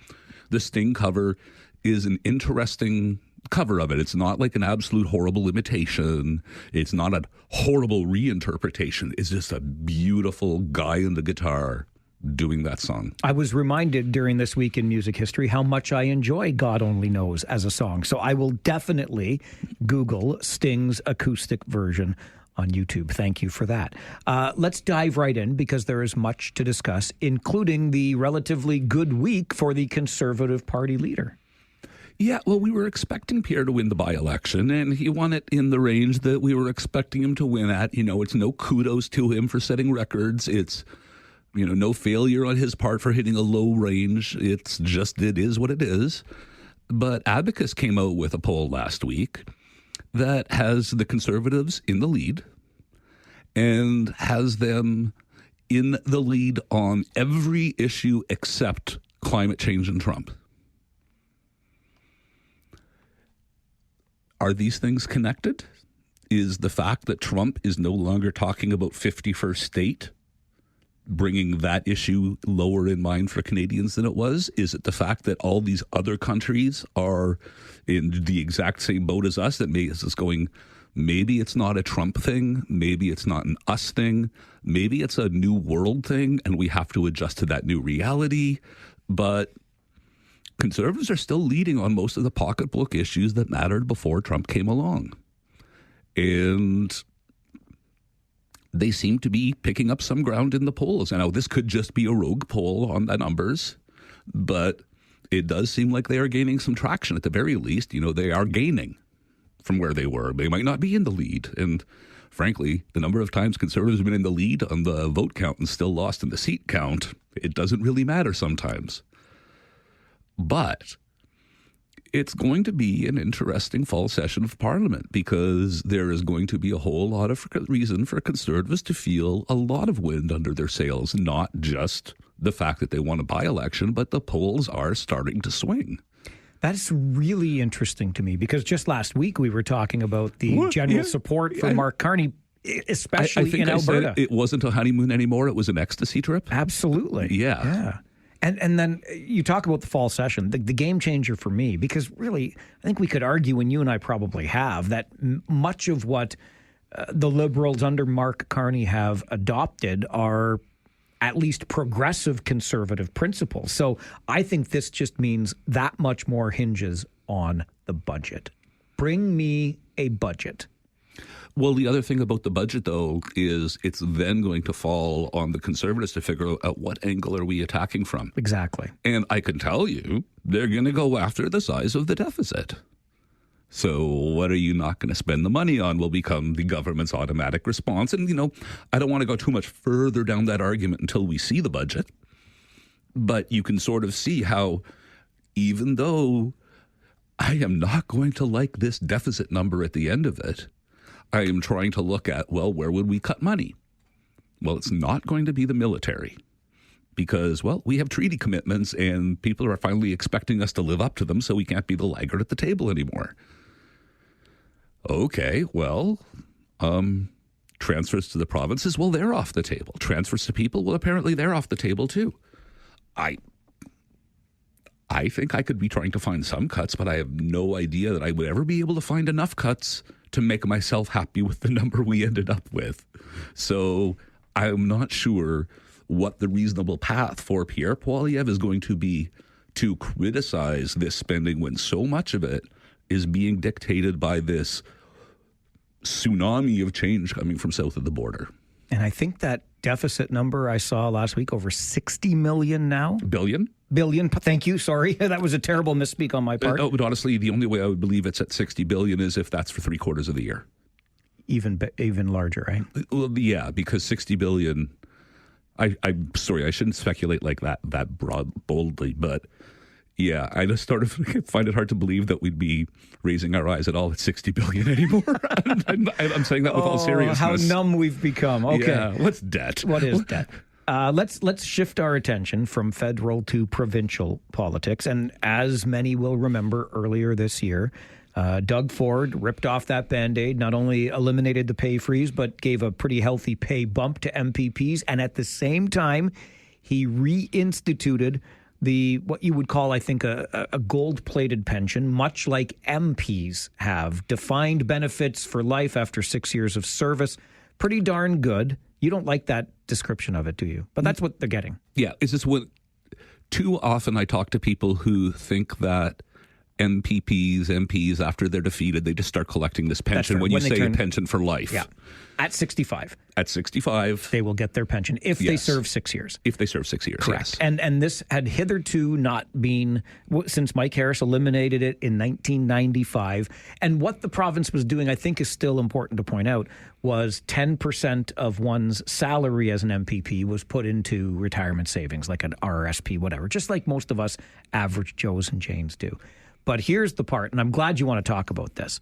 the Sting cover is an interesting cover of it. It's not like an absolute horrible imitation. It's not a horrible reinterpretation. It's just a beautiful guy in the guitar doing that song. I was reminded during This Week in Music History how much I enjoy God Only Knows as a song. So I will definitely Google Sting's acoustic version on YouTube. Thank you for that. Let's dive right in because there is much to discuss, including the relatively good week for the Conservative Party leader. Yeah, well, we were expecting Pierre to win the by-election, and he won it in the range that we were expecting him to win at. You know, it's no kudos to him for setting records. It's, you know, no failure on his part for hitting a low range. It's just, it is what it is. But Abacus came out with a poll last week that has the Conservatives in the lead and has them in the lead on every issue except climate change and Trump. Are these things connected? Is the fact that Trump is no longer talking about 51st state bringing that issue lower in mind for Canadians than it was? Is it the fact that all these other countries are in the exact same boat as us that makes us going, maybe it's not a Trump thing, maybe it's not an us thing, maybe it's a new world thing and we have to adjust to that new reality? But Conservatives are still leading on most of the pocketbook issues that mattered before Trump came along. And they seem to be picking up some ground in the polls. And now this could just be a rogue poll on the numbers, but it does seem like they are gaining some traction. At the very least, you know, they are gaining from where they were. They might not be in the lead. And frankly, the number of times Conservatives have been in the lead on the vote count and still lost in the seat count, it doesn't really matter sometimes. But it's going to be an interesting fall session of Parliament because there is going to be a whole lot of reason for Conservatives to feel a lot of wind under their sails, not just the fact that they want a by-election, but the polls are starting to swing. That's really interesting to me because just last week we were talking about the general support for Mark Carney, especially I think in Alberta. Said it wasn't a honeymoon anymore. It was an ecstasy trip. Absolutely. Yeah. And then you talk about the fall session, the game changer for me, because really, I think we could argue, and you and I probably have, that much of what the Liberals under Mark Carney have adopted are at least progressive conservative principles. So I think this just means that much more hinges on the budget. Bring me a budget. Well, the other thing about the budget, though, is it's then going to fall on the Conservatives to figure out at what angle are we attacking from. Exactly. And I can tell you, they're going to go after the size of the deficit. So what are you not going to spend the money on will become the government's automatic response. And, I don't want to go too much further down that argument until we see the budget. But you can sort of see how, even though I am not going to like this deficit number at the end of it, I am trying to look at, well, where would we cut money? Well, it's not going to be the military because, well, we have treaty commitments and people are finally expecting us to live up to them, so we can't be the laggard at the table anymore. Okay, well, transfers to the provinces, well, they're off the table. Transfers to people, well, apparently they're off the table too. I think I could be trying to find some cuts, but I have no idea that I would ever be able to find enough cuts to make myself happy with the number we ended up with. So I'm not sure what the reasonable path for Pierre Poilievre is going to be to criticize this spending when so much of it is being dictated by this tsunami of change coming from south of the border. And I think that deficit number I saw last week, over 60 million now. Billion, thank you, sorry. That was a terrible misspeak on my part. But honestly, the only way I would believe it's at 60 billion is if that's for 3/4 of the year. Even larger, right? Well, yeah, because 60 billion, I'm sorry, I shouldn't speculate like that boldly, but yeah, I just sort of find it hard to believe that we'd be raising our eyes at all at 60 billion anymore. I'm saying that with all seriousness. How numb we've become. Okay. Yeah, what's debt? What is debt? Let's shift our attention from federal to provincial politics. And as many will remember earlier this year, Doug Ford ripped off that Band-Aid, not only eliminated the pay freeze, but gave a pretty healthy pay bump to MPPs. And at the same time, he reinstituted what you would call, I think, a gold-plated pension, much like MPs have. Defined benefits for life after 6 years of service. Pretty darn good. You don't like that description of it, do you? But that's what they're getting. Yeah. Is this what too often I talk to people who think that MPs, after they're defeated, they just start collecting this pension when you say a pension for life. Yeah. At 65. At 65. They will get their pension if they serve 6 years. If they serve 6 years, correct. Yes. And this had hitherto not been, since Mike Harris eliminated it in 1995. And what the province was doing, I think is still important to point out, was 10% of one's salary as an MPP was put into retirement savings, like an RRSP, whatever, just like most of us average Joes and Janes do. But here's the part, and I'm glad you want to talk about this.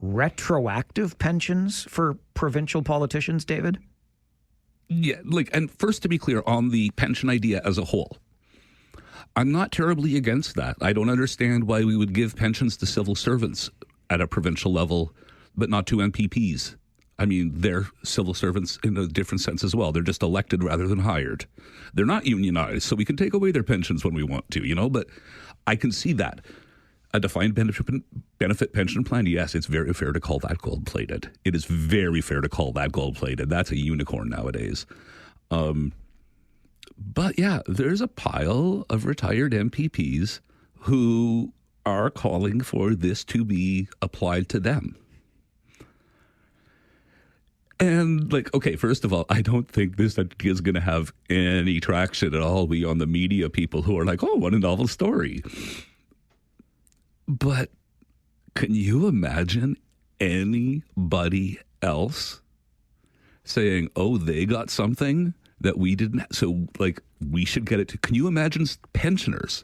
Retroactive pensions for provincial politicians, David? Yeah, and first to be clear on the pension idea as a whole, I'm not terribly against that. I don't understand why we would give pensions to civil servants at a provincial level, but not to MPPs. I mean, they're civil servants in a different sense as well. They're just elected rather than hired. They're not unionized, so we can take away their pensions when we want to, but I can see that. A defined benefit pension plan, yes, it's very fair to call that gold-plated. It is very fair to call that gold-plated. That's a unicorn nowadays. But yeah, there's a pile of retired MPPs who are calling for this to be applied to them. And okay, first of all, I don't think this is going to have any traction at all beyond the media people who are like, oh, what a novel story. But can you imagine anybody else saying, oh, they got something that we didn't. So, like, we should get it. Can you imagine pensioners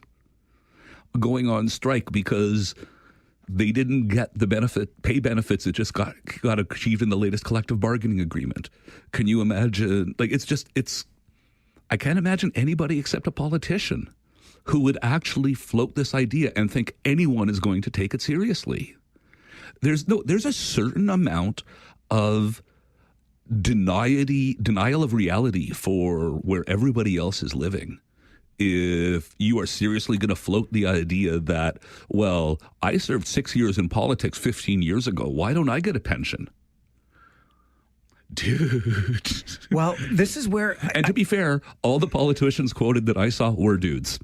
going on strike because they didn't get the pay benefits that just got achieved in the latest collective bargaining agreement? Can you imagine? Like, I can't imagine anybody except a politician who would actually float this idea and think anyone is going to take it seriously. There's a certain amount of denial of reality for where everybody else is living. If you are seriously going to float the idea that, well, I served 6 years in politics 15 years ago, why don't I get a pension? Dude. Well, this is where... And to be fair, all the politicians quoted that I saw were dudes.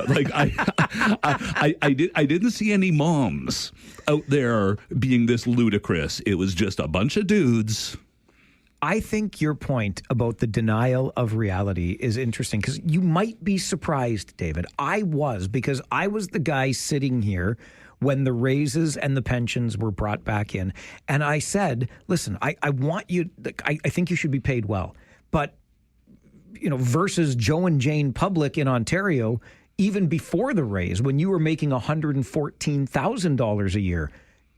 Like, I didn't see any moms out there being this ludicrous. It was just a bunch of dudes. I think your point about the denial of reality is interesting because you might be surprised, David. I was, because I was the guy sitting here when the raises and the pensions were brought back in. And I said, listen, I want you, I think you should be paid well. But, you know, versus Joe and Jane Public in Ontario, even before the raise, when you were making $114,000 a year,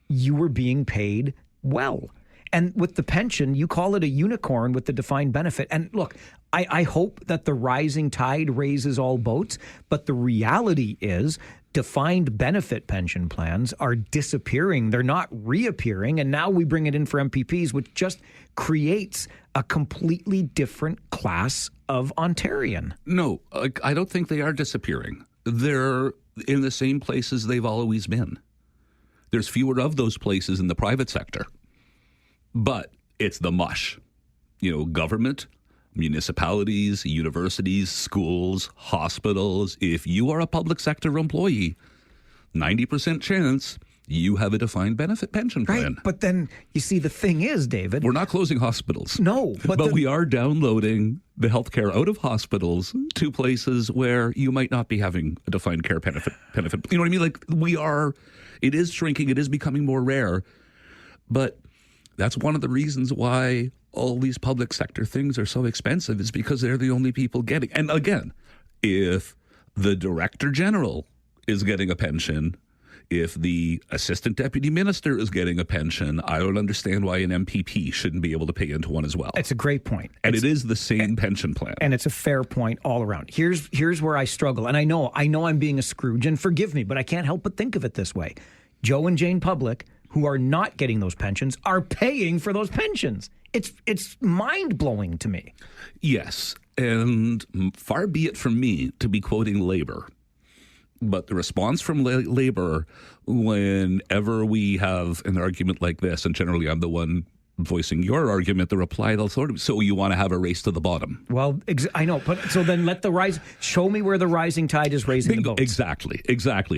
you were being paid well. And with the pension, you call it a unicorn with the defined benefit. And look, I hope that the rising tide raises all boats. But the reality is defined benefit pension plans are disappearing. They're not reappearing. And now we bring it in for MPPs, which just creates a completely different class of Ontarian. No, I don't think they are disappearing. They're in the same places they've always been. There's fewer of those places in the private sector. But it's the mush. You know, government, municipalities, universities, schools, hospitals. If you are a public sector employee, 90% chance you have a defined benefit pension plan. Right, but then you see the thing is, David, we're not closing hospitals. No, but we are downloading the healthcare out of hospitals to places where you might not be having a defined care benefit. You know what I mean? Like, it is shrinking. It is becoming more rare. But that's one of the reasons why all these public sector things are so expensive, is because they're the only people getting. And again, if the director general is getting a pension, if the assistant deputy minister is getting a pension, I don't understand why an MPP shouldn't be able to pay into one as well. It's a great point. And it is the same pension plan. And it's a fair point all around. Here's where I struggle. And I know I'm being a Scrooge, and forgive me, but I can't help but think of it this way. Joe and Jane Public, who are not getting those pensions, are paying for those pensions. It's mind-blowing to me. Yes, and far be it from me to be quoting Labour, but the response from Labour whenever we have an argument like this, and generally I'm the one voicing your argument, the reply they'll sort of, so you want to have a race to the bottom. Well, I know, but so then show me where the rising tide is raising the boats. Exactly.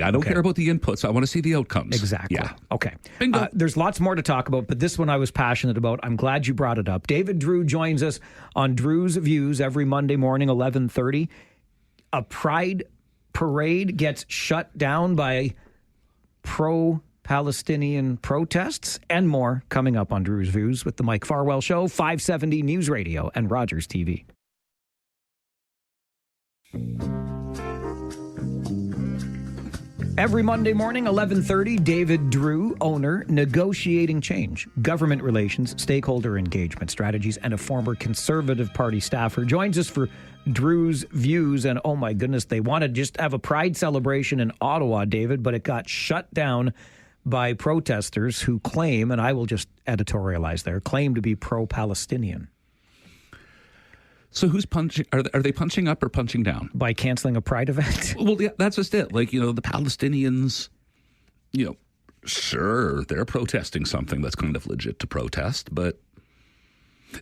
I don't care about the inputs. I want to see the outcomes. Exactly. Yeah. Okay. There's lots more to talk about, but this one I was passionate about. I'm glad you brought it up. David Drewe joins us on Drewe's Views every Monday morning, 11:30. A pride parade gets shut down by pro-Palestinian protests and more coming up on Drewe's Views with the Mike Farwell Show, 570 News Radio and Rogers TV. Every Monday morning, 11:30, David Drewe, owner, negotiating change, government relations, stakeholder engagement strategies, and a former Conservative Party staffer, joins us for Drewe's Views. And oh my goodness, they wanted to just have a pride celebration in Ottawa, David, but it got shut down by protesters who claim, and I will just editorialize there, claim to be pro-Palestinian. So who's punching? Are they punching up or punching down? By canceling a pride event? Well, yeah, that's just it. Like, the Palestinians, sure, they're protesting something that's kind of legit to protest, but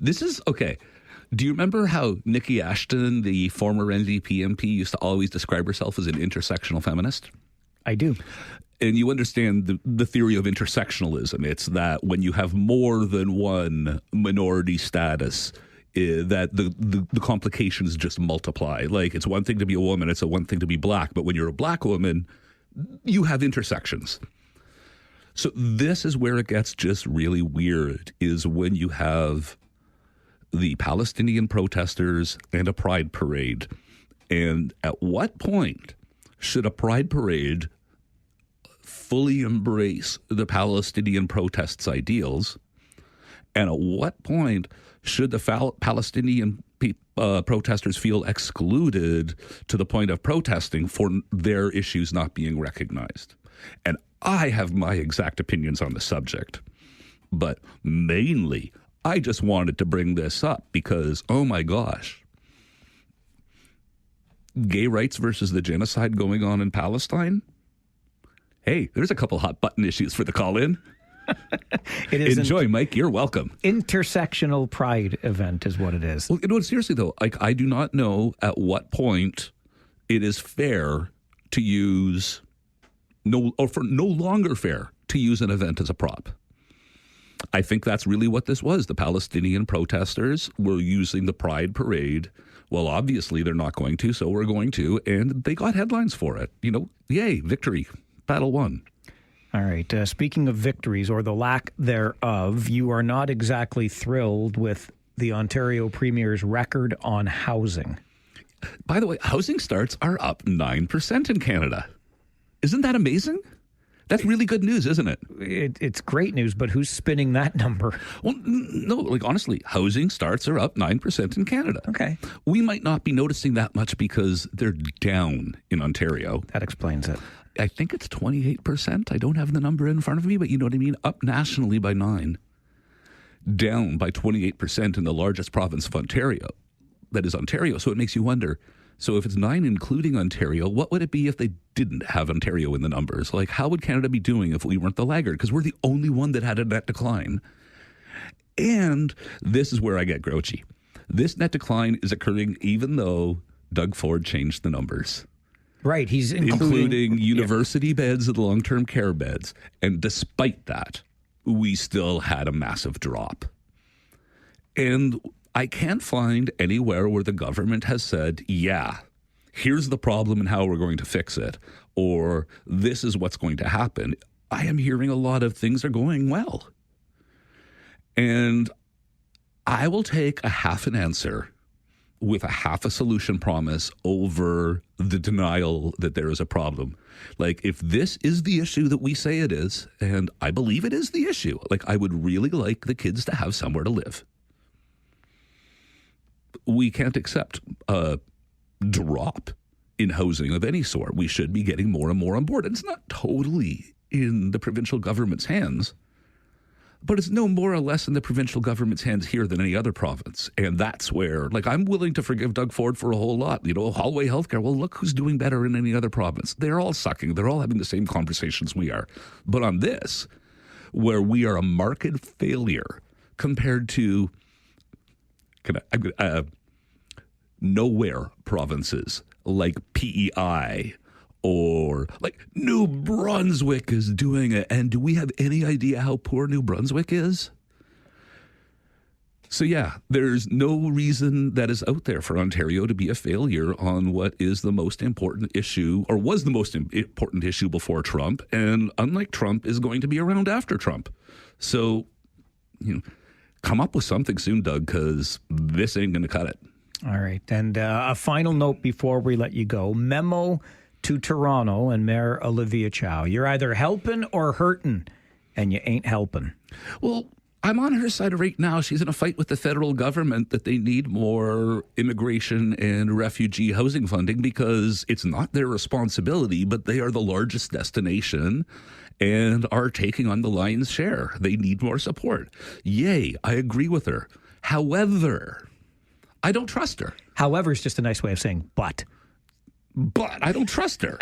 this is, okay. Do you remember how Nikki Ashton, the former NDP MP, used to always describe herself as an intersectional feminist? I do. And you understand the theory of intersectionalism. It's that when you have more than one minority status, that the complications just multiply. Like, it's one thing to be a woman, it's one thing to be black, but when you're a black woman, you have intersections. So this is where it gets just really weird, is when you have the Palestinian protesters and a pride parade. And at what point should a pride parade fully embrace the Palestinian protests' ideals? And at what point should the Palestinian protesters feel excluded to the point of protesting for their issues not being recognized? And I have my exact opinions on the subject. But mainly, I just wanted to bring this up because, oh my gosh, gay rights versus the genocide going on in Palestine? Hey, there's a couple hot button issues for the call-in. Enjoy, Mike. You're welcome. Intersectional pride event is what it is. Well, seriously, though, I do not know at what point it is fair to use, no longer fair to use an event as a prop. I think that's really what this was. The Palestinian protesters were using the pride parade. Well, obviously they're not going to, so we're going to. And they got headlines for it. Yay, victory, battle won. All right. Speaking of victories or the lack thereof, you are not exactly thrilled with the Ontario Premier's record on housing. By the way, housing starts are up 9% in Canada. Isn't that amazing? That's really good news, isn't it? It's great news, but who's spinning that number? Well, no, honestly, housing starts are up 9% in Canada. Okay. We might not be noticing that much because they're down in Ontario. That explains it. I think it's 28%. I don't have the number in front of me, but you know what I mean? Up nationally by 9%. Down by 28% in the largest province of Ontario. That is Ontario. So it makes you wonder, so if it's 9 including Ontario, what would it be if they didn't have Ontario in the numbers? Like, how would Canada be doing if we weren't the laggard? Because we're the only one that had a net decline. And this is where I get grouchy. This net decline is occurring even though Doug Ford changed the numbers. Right, he's including university beds and long-term care beds. And despite that, we still had a massive drop. And I can't find anywhere where the government has said, yeah, here's the problem and how we're going to fix it, or this is what's going to happen. I am hearing a lot of things are going well. And I will take a half an answer with a half a solution promise over the denial that there is a problem. Like, if this is the issue that we say it is, and I believe it is the issue, like, I would really like the kids to have somewhere to live. We can't accept a drop in housing of any sort. We should be getting more and more on board. And it's not totally in the provincial government's hands, but it's no more or less in the provincial government's hands here than any other province. And that's where, like, I'm willing to forgive Doug Ford for a whole lot. Hallway Healthcare, well, look who's doing better in any other province. They're all sucking. They're all having the same conversations we are. But on this, where we are a market failure compared to nowhere provinces like PEI or like New Brunswick is doing it. And do we have any idea how poor New Brunswick is? So yeah, there's no reason that is out there for Ontario to be a failure on what is the most important issue, or was the most important issue before Trump, and unlike Trump, is going to be around after Trump. So, come up with something soon, Doug, because this ain't going to cut it. All right. And a final note before we let you go. Memo to Toronto and Mayor Olivia Chow. You're either helping or hurting, and you ain't helping. Well, I'm on her side right now. She's in a fight with the federal government that they need more immigration and refugee housing funding because it's not their responsibility, but they are the largest destination and are taking on the lion's share. They need more support. Yay, I agree with her. However, I don't trust her. However is just a nice way of saying but. But I don't trust her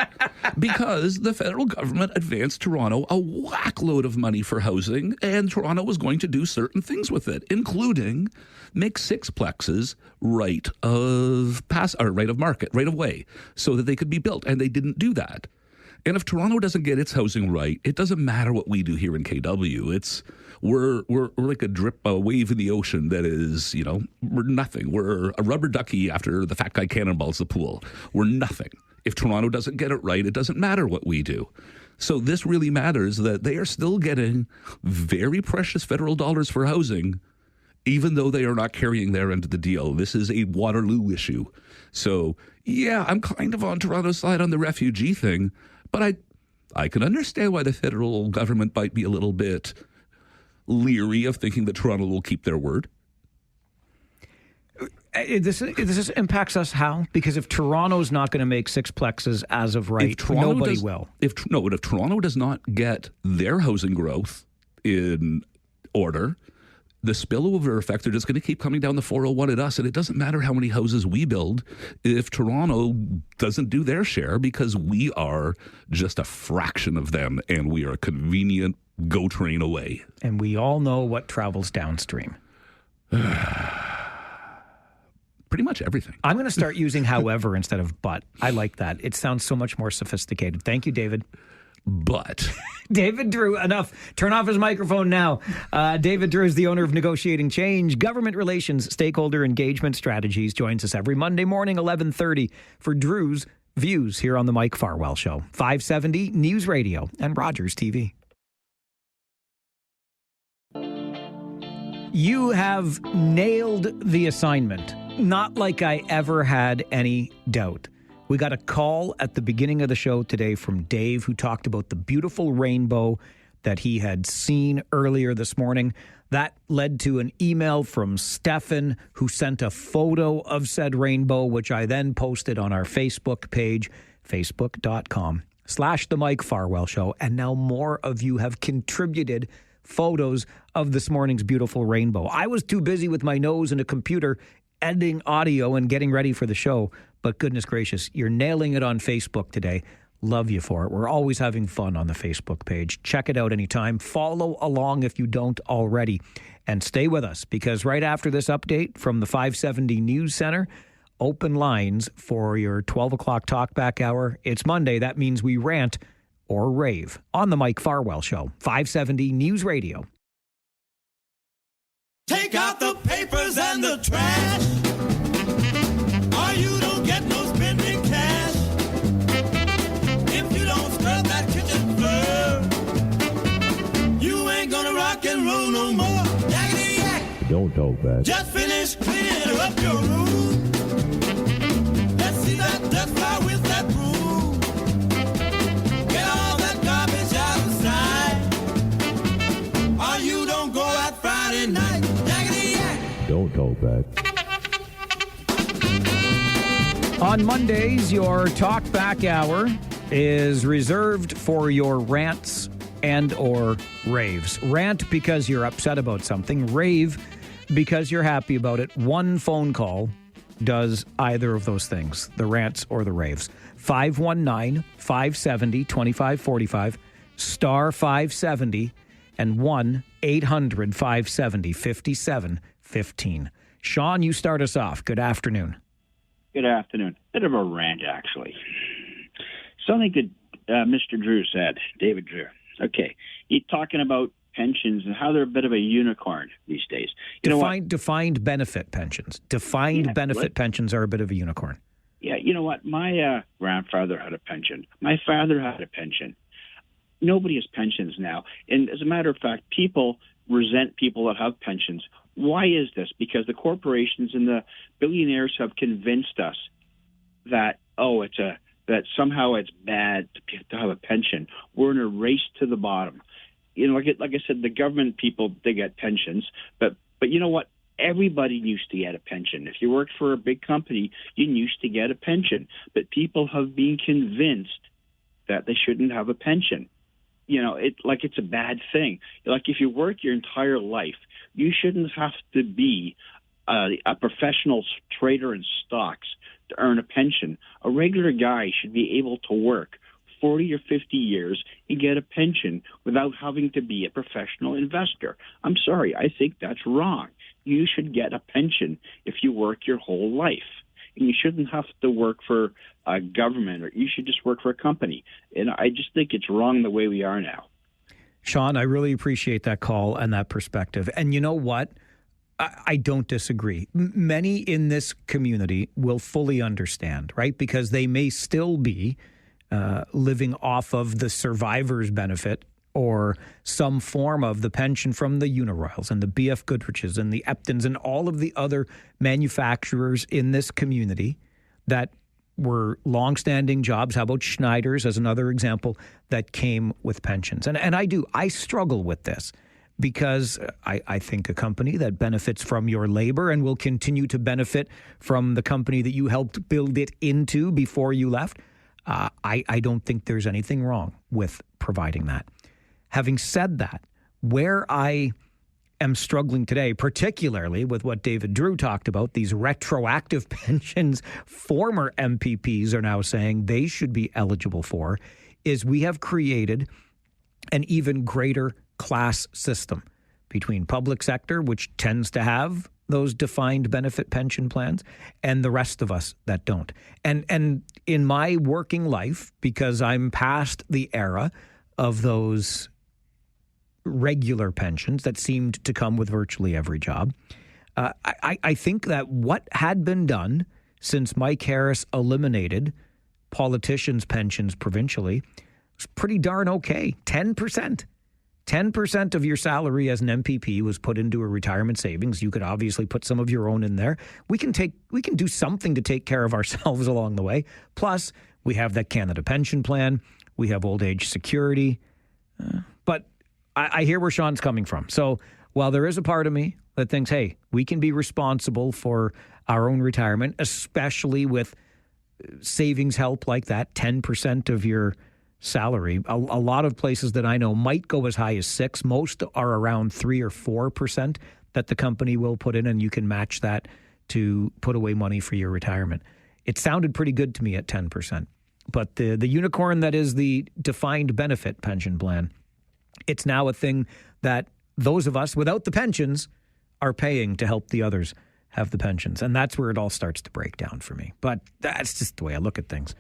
because the federal government advanced Toronto a whackload of money for housing, and Toronto was going to do certain things with it, including make sixplexes right of way, so that they could be built, and they didn't do that. And if Toronto doesn't get its housing right, it doesn't matter what we do here in KW. We're like a wave in the ocean that is, we're nothing. We're a rubber ducky after the fat guy cannonballs the pool. We're nothing. If Toronto doesn't get it right, it doesn't matter what we do. So this really matters that they are still getting very precious federal dollars for housing, even though they are not carrying their end of the deal. This is a Waterloo issue. So, yeah, I'm kind of on Toronto's side on the refugee thing, but I can understand why the federal government might be a little bit leery of thinking that Toronto will keep their word. This impacts us how? Because if Toronto's not going to make sixplexes as of right, nobody will. If Toronto does not get their housing growth in order, the spillover effect, they're just going to keep coming down the 401 at us. And it doesn't matter how many houses we build if Toronto doesn't do their share, because we are just a fraction of them and we are a convenient GO train away. And we all know what travels downstream. Pretty much everything. I'm going to start using however instead of but. I like that. It sounds so much more sophisticated. Thank you, David. But. David Drewe, enough. Turn off his microphone now. David Drewe is the owner of Negotiating Change, Government Relations, Stakeholder Engagement Strategies. Joins us every Monday morning, 11:30, for Drewe's Views here on the Mike Farwell Show. 570 News Radio and Rogers TV. You have nailed the assignment. Not like I ever had any doubt. We got a call at the beginning of the show today from Dave, who talked about the beautiful rainbow that he had seen earlier this morning. That led to an email from Stefan, who sent a photo of said rainbow, which I then posted on our Facebook page, facebook.com/The Mike Farwell Show. And now more of you have contributed photos of this morning's beautiful rainbow. I was too busy with my nose and a computer editing audio and getting ready for the show. But goodness gracious, you're nailing it on Facebook today. Love you for it. We're always having fun on the Facebook page. Check it out anytime. Follow along if you don't already. And stay with us, because right after this update from the 570 News Center, open lines for your 12 o'clock Talkback Hour. It's Monday. That means we rant or rave on the Mike Farwell Show. 570 News Radio. Take out the papers and the trash, or you don't get no spending cash. If you don't scrub that kitchen floor, you ain't gonna rock and roll no more. Yakety yak. Don't talk back. Just finish cleaning up your room. Let's see that dust fly with that broom. Get all that garbage out of sight, or you don't go out Friday night. Don't talk back. On Mondays, your Talkback Hour is reserved for your rants and or raves. Rant because you're upset about something. Rave because you're happy about it. One phone call does either of those things, the rants or the raves. 519-570-2545, star 570, and 1-800-570-5715. Sean, you start us off. Good afternoon. Good afternoon. Bit of a rant, actually. Something that Mr. Drewe said, David Drewe. Okay. He's talking about pensions and how they're a bit of a unicorn these days. Defined benefit pensions. Pensions are a bit of a unicorn. Yeah, you know what? My grandfather had a pension. My father had a pension. Nobody has pensions now. And as a matter of fact, people resent people that have pensions. Why is this? Because the corporations and the billionaires have convinced us that, that somehow it's bad to have a pension. We're in a race to the bottom. You know, like I said, the government people, they get pensions, but you know what? Everybody used to get a pension. If you worked for a big company, you used to get a pension. But people have been convinced that they shouldn't have a pension. You know, it's a bad thing. Like if you work your entire life, you shouldn't have to be a professional trader in stocks to earn a pension. A regular guy should be able to work 40 or 50 years and get a pension without having to be a professional investor. I'm sorry, I think that's wrong. You should get a pension if you work your whole life. And you shouldn't have to work for a government, or you should just work for a company. And I just think it's wrong the way we are now. Sean, I really appreciate that call and that perspective. And you know what? I don't disagree. Many in this community will fully understand, right? Because they may still be living off of the survivor's benefit or some form of the pension from the Uniroyals and the BF Goodriches and the Eptons and all of the other manufacturers in this community that were longstanding jobs. How about Schneider's as another example that came with pensions? And I struggle with this because I think a company that benefits from your labor and will continue to benefit from the company that you helped build it into before you left, I don't think there's anything wrong with providing that. Having said that, where I am struggling today, particularly with what David Drewe talked about, these retroactive pensions former MPPs are now saying they should be eligible for, is we have created an even greater class system between public sector, which tends to have those defined benefit pension plans, and the rest of us that don't. And in my working life, because I'm past the era of those regular pensions that seemed to come with virtually every job, I think that what had been done since Mike Harris eliminated politicians' pensions provincially was pretty darn okay. 10% of your salary as an MPP was put into a retirement savings. You could obviously put some of your own in there. We can do something to take care of ourselves along the way. Plus, we have that Canada pension plan. We have old age security. But I hear where Sean's coming from. So while there is a part of me that thinks, hey, we can be responsible for our own retirement, especially with savings help like that, 10% of your salary. A lot of places that I know might go as high as 6%. Most are around 3 or 4% that the company will put in, and you can match that to put away money for your retirement. It sounded pretty good to me at 10%. But the unicorn that is the defined benefit pension plan, it's now a thing that those of us without the pensions are paying to help the others have the pensions. And that's where it all starts to break down for me. But that's just the way I look at things.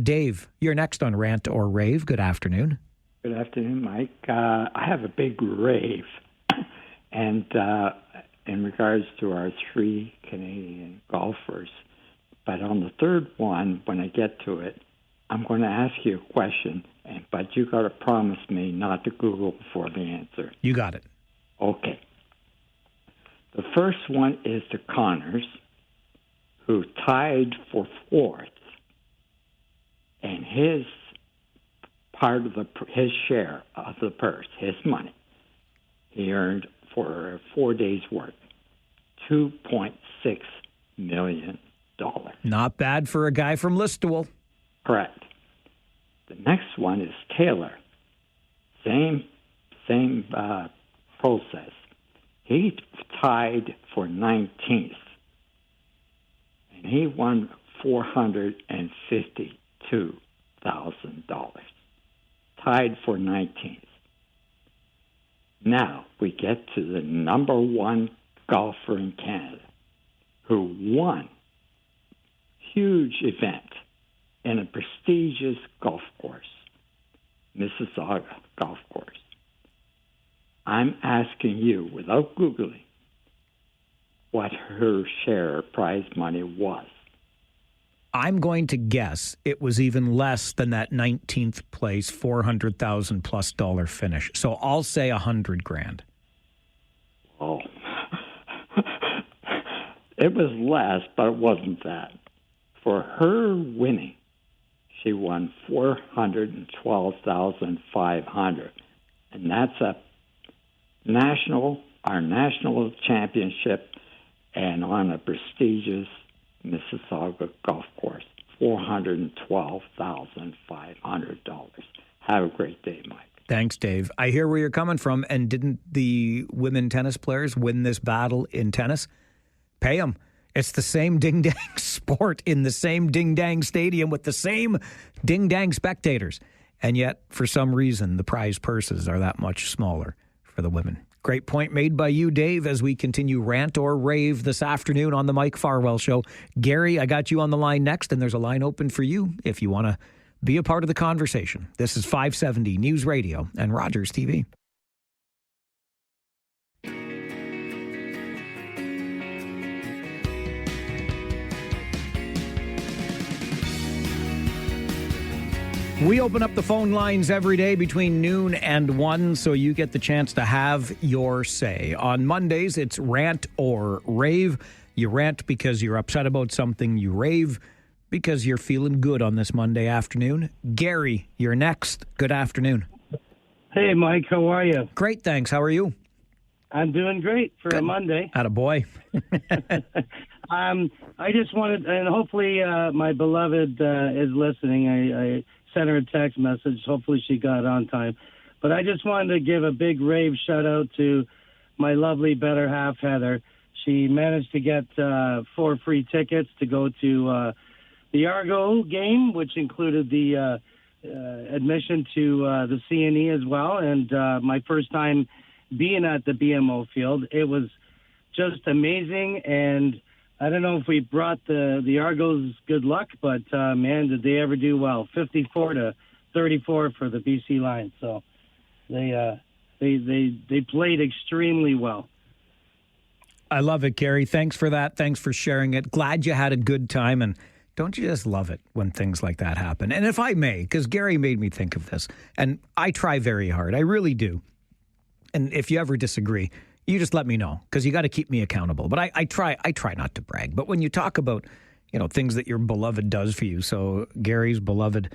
Dave, you're next on Rant or Rave. Good afternoon. Good afternoon, Mike. I have a big rave. And in regards to our 3 Canadian golfers. But on the third one, when I get to it, I'm going to ask you a question, but you got to promise me not to Google before the answer. You got it. Okay. The first one is the Connors, who tied for 4th, and his part of his share of the purse, his money, he earned for 4 days' work, $2.6 million. Not bad for a guy from Listowel. Correct. The next one is Taylor. Same process. He tied for 19th, and he won $452,000. Tied for 19th. Now we get to the number 1 golfer in Canada, who won huge event in a prestigious golf course, Mississauga Golf Course. I'm asking you, without Googling, what her share prize money was. I'm going to guess it was even less than that 19th place, $400,000 plus finish. So I'll say $100,000. Oh, it was less, but it wasn't that. For her winning, she won $412,500, and that's our national championship, and on a prestigious Mississauga golf course, $412,500. Have a great day, Mike. Thanks, Dave. I hear where you're coming from. And didn't the women tennis players win this battle in tennis? Pay them. It's the same ding-dang sport in the same ding-dang stadium with the same ding-dang spectators. And yet, for some reason, the prize purses are that much smaller for the women. Great point made by you, Dave, as we continue Rant or Rave this afternoon on the Mike Farwell Show. Gary, I got you on the line next, and there's a line open for you if you want to be a part of the conversation. This is 570 News Radio and Rogers TV. We open up the phone lines every day between noon and 1, so you get the chance to have your say. On Mondays, it's rant or rave. You rant because you're upset about something. You rave because you're feeling good on this Monday afternoon. Gary, you're next. Good afternoon. Hey, Mike. How are you? Great, thanks. How are you? I'm doing great for a Monday. Attaboy. I just wanted, and hopefully my beloved is listening. I sent her a text message. Hopefully she got on time. But I just wanted to give a big rave shout out to my lovely better half, Heather. She managed to get 4 free tickets to go to the Argo game, which included the admission to the CNE as well. And my first time being at the BMO field, it was just amazing. And I don't know if we brought the Argos good luck, but man, did they ever do well. 54-34 for the BC Lions. So they played extremely well. I love it, Gary. Thanks for that. Thanks for sharing it. Glad you had a good time. And don't you just love it when things like that happen? And if I may, because Gary made me think of this, and I try very hard. I really do. And if you ever disagree, you just let me know, because you got to keep me accountable. But I try not to brag. But when you talk about, things that your beloved does for you, so Gary's beloved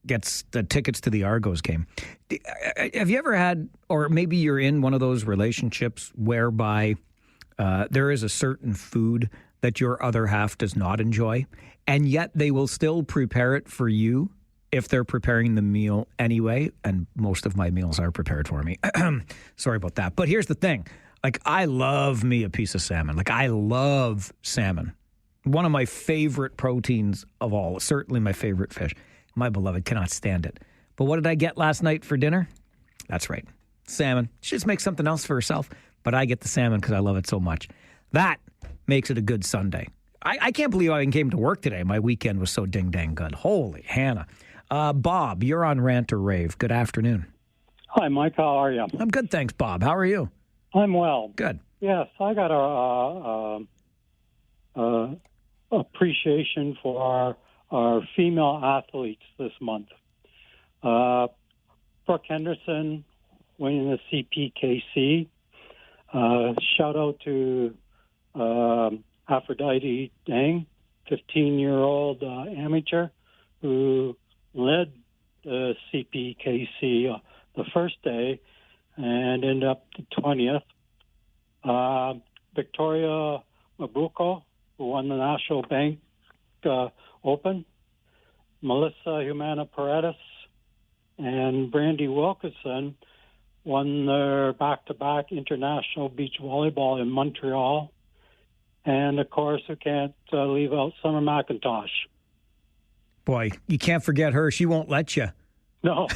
gets the tickets to the Argos game. Have you ever had, or maybe you're in one of those relationships whereby there is a certain food that your other half does not enjoy, and yet they will still prepare it for you if they're preparing the meal anyway? And most of my meals are prepared for me. Sorry about that. But here's the thing. I love me a piece of salmon. I love salmon. One of my favorite proteins of all. Certainly my favorite fish. My beloved cannot stand it. But what did I get last night for dinner? That's right. Salmon. She just makes something else for herself. But I get the salmon because I love it so much. That makes it a good Sunday. I can't believe I even came to work today. My weekend was so ding-dang good. Holy Hannah. Bob, you're on Rant or Rave. Good afternoon. Hi, Mike. How are you? I'm good, thanks, Bob. How are you? I'm well. Good. Yes, I got a appreciation for our female athletes this month. Brooke Henderson winning the CPKC. Shout out to Aphrodite Dang, 15-year-old amateur who led the CPKC the first day and ended up the 20th. Victoria Mabuko, who won the National Bank Open. Melissa Humana Paredes and Brandy Wilkinson won their back-to-back international beach volleyball in Montreal. And, of course, we can't leave out Summer McIntosh. Boy, you can't forget her. She won't let you. No.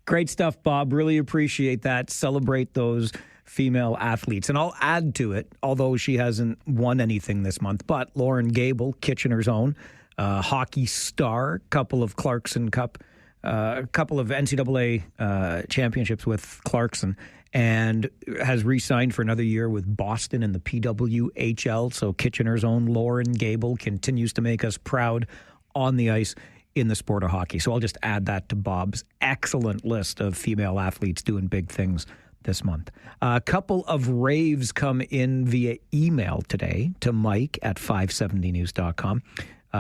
Great stuff, Bob. Really appreciate that. Celebrate those female athletes. And I'll add to it, although she hasn't won anything this month, but Lauren Gable, Kitchener's own, hockey star, couple of Clarkson Cup, a couple of NCAA championships with Clarkson, and has re-signed for another year with Boston in the PWHL. So Kitchener's own Lauren Gable continues to make us proud on the ice in the sport of hockey. So I'll just add that to Bob's excellent list of female athletes doing big things this month. A couple of raves come in via email today to Mike at 570news.com.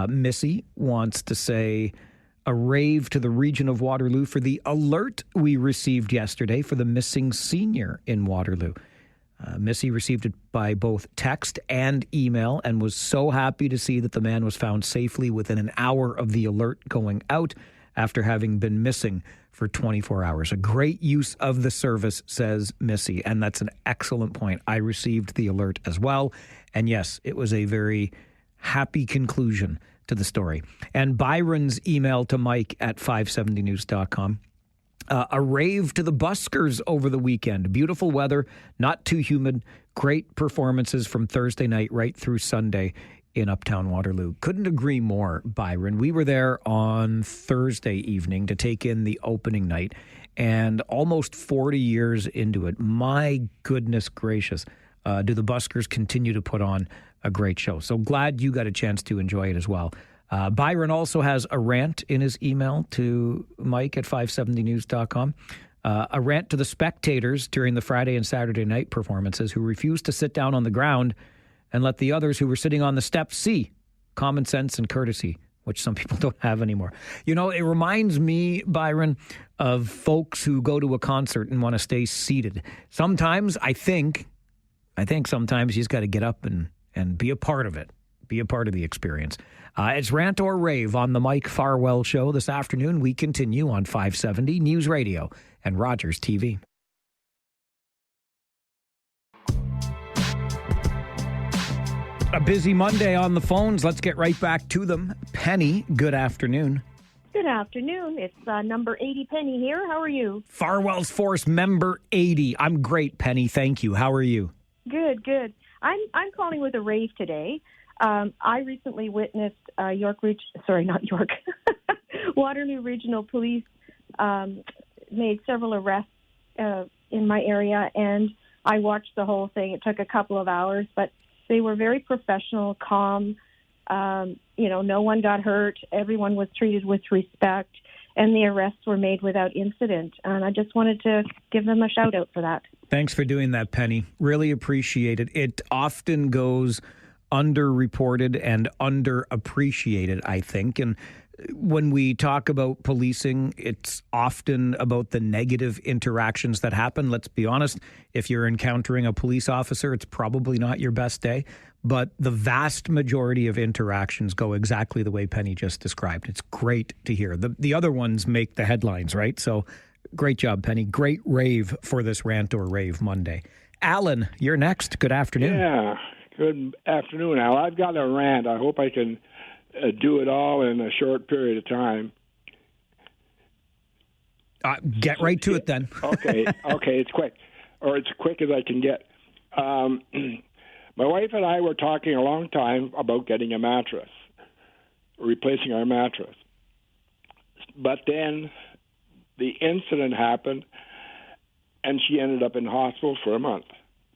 Missy wants to say a rave to the region of Waterloo for the alert we received yesterday for the missing senior in Waterloo. Missy received it by both text and email and was so happy to see that the man was found safely within an hour of the alert going out after having been missing for 24 hours. A great use of the service, says Missy, and that's an excellent point. I received the alert as well, and yes, it was a very happy conclusion to the story. And Byron's email to Mike at 570news.com. A rave to the buskers over the weekend. Beautiful weather, not too humid, great performances from Thursday night right through Sunday in Uptown Waterloo. Couldn't agree more, Byron. We were there on Thursday evening to take in the opening night, and almost 40 years into it, my goodness gracious, do the buskers continue to put on a great show. So glad you got a chance to enjoy it as well. Byron also has a rant in his email to Mike at 570news.com. A rant to the spectators during the Friday and Saturday night performances who refused to sit down on the ground and let the others who were sitting on the steps see common sense and courtesy, which some people don't have anymore. You know, it reminds me, Byron, of folks who go to a concert and want to stay seated. Sometimes I think sometimes you just got to get up and be a part of it, be a part of the experience. It's Rant or Rave on the Mike Farwell Show this afternoon. We continue on 570 News Radio and Rogers TV. A busy Monday on the phones. Let's get right back to them. Penny, good afternoon. Good afternoon. It's number 80 Penny here. How are you? Farwell's Force member 80. I'm great, Penny. Thank you. How are you? Good, good. I'm calling with a rave today. I recently witnessed Waterloo Regional Police made several arrests in my area, and I watched the whole thing. It took a couple of hours, but they were very professional, calm. No one got hurt. Everyone was treated with respect, and the arrests were made without incident. And I just wanted to give them a shout out for that. Thanks for doing that, Penny. Really appreciate it. It often goes underreported and underappreciated, I think. And when we talk about policing, it's often about the negative interactions that happen. Let's be honest, if you're encountering a police officer, it's probably not your best day. But the vast majority of interactions go exactly the way Penny just described. It's great to hear. The other ones make the headlines, right? So great job, Penny. Great rave for this Rant or Rave Monday. Alan, you're next. Good afternoon. Yeah, good afternoon, Al. I've got a rant. I hope I can do it all in a short period of time. Get right to it then. Okay, it's quick. Or it's quick as I can get. My wife and I were talking a long time about getting a mattress, replacing our mattress. But then the incident happened, and she ended up in hospital for a month.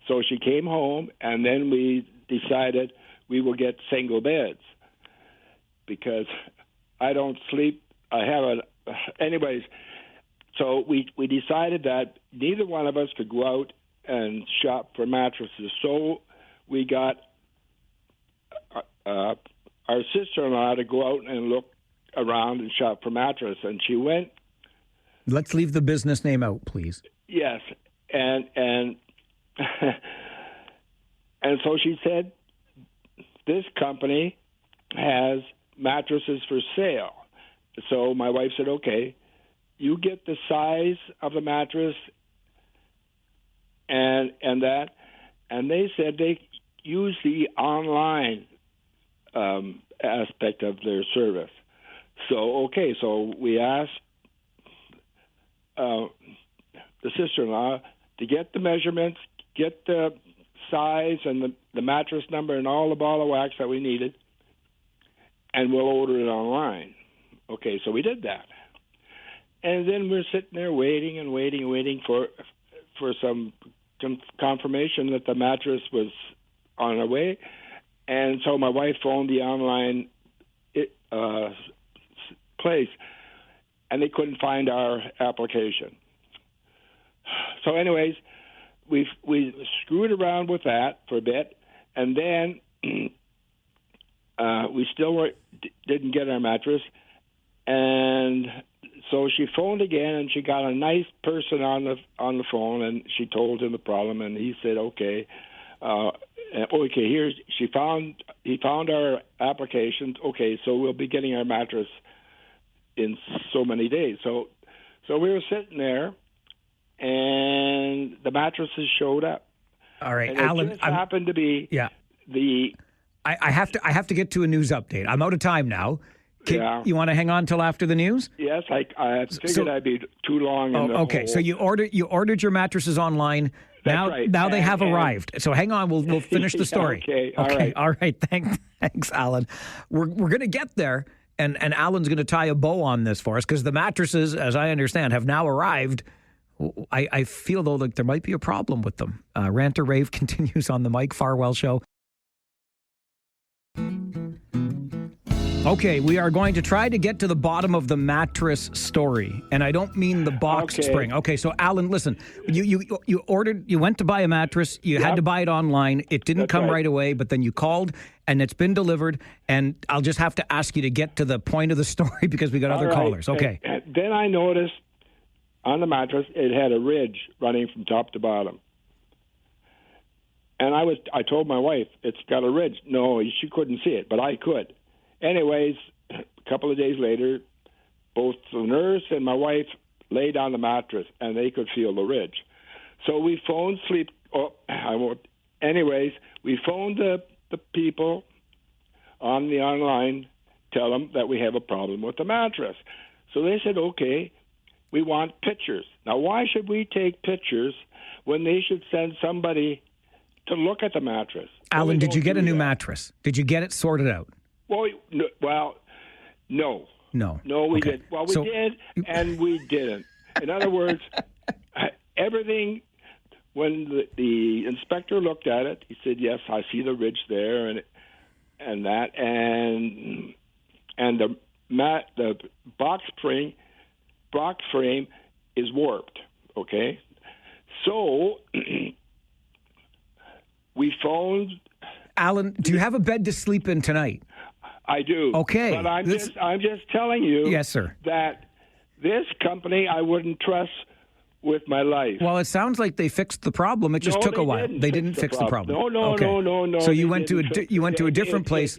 So she came home, and then we decided we will get single beds because I don't sleep. I have anyways. So we decided that neither one of us could go out and shop for mattresses. So we got our sister-in-law to go out and look around and shop for mattress, and she went. Let's leave the business name out, please. Yes, and and so she said, this company has mattresses for sale. So my wife said, okay, you get the size of the mattress and that, and they said they use the online aspect of their service. So, okay, so we asked the sister-in-law to get the measurements, get the size and the mattress number and all the ball of wax that we needed, and we'll order it online. Okay, so we did that. And then we're sitting there waiting for some confirmation that the mattress was on our way. And so my wife phoned the online place, and they couldn't find our application. So anyways, we screwed around with that for a bit, and then we still didn't get our mattress. And so she phoned again, and she got a nice person on the phone, and she told him the problem, and he said, okay, he found our application. Okay, so we'll be getting our mattress in so many days. So we were sitting there, and the mattresses showed up. All right, and Alan, it just happened to be the. I have to get to a news update. I'm out of time now. You want to hang on till after the news? Yes, I figured I'd be too long. Okay, so you ordered your mattresses online. That's right. Now they have arrived. So hang on, we'll finish the story. Okay, all right. Thanks, Alan. We're going to get there, and Alan's going to tie a bow on this for us because the mattresses, as I understand, have now arrived. I feel though like there might be a problem with them. Rant or Rave continues on the Mike Farwell Show. Okay, we are going to try to get to the bottom of the mattress story, and I don't mean the box spring. Okay, so Alan, listen, you went to buy a mattress, you had to buy it online, it didn't come right away, but then you called and it's been delivered, and I'll just have to ask you to get to the point of the story because we got other callers. Okay. And then I noticed on the mattress it had a ridge running from top to bottom. And I told my wife, it's got a ridge. No, she couldn't see it, but I could. Anyways, a couple of days later, both the nurse and my wife laid on the mattress, and they could feel the ridge. So we phoned Anyways, we phoned the people on the online, tell them that we have a problem with the mattress. So they said, okay, we want pictures. Now, why should we take pictures when they should send somebody to look at the mattress? Alan, did you get a new mattress? Did you get it sorted out? Well, no. No, we did. Well, we did, and we didn't. In other words, everything, when the inspector looked at it, he said, yes, I see the ridge there and that, and the box frame is warped, okay? So we phoned... Alan, do you have a bed to sleep in tonight? I do. Okay. But I'm just telling you, yes, sir, that this company I wouldn't trust with my life. Well, it sounds like they fixed the problem. It just took a while. They didn't fix the problem. No. So you went to a different place.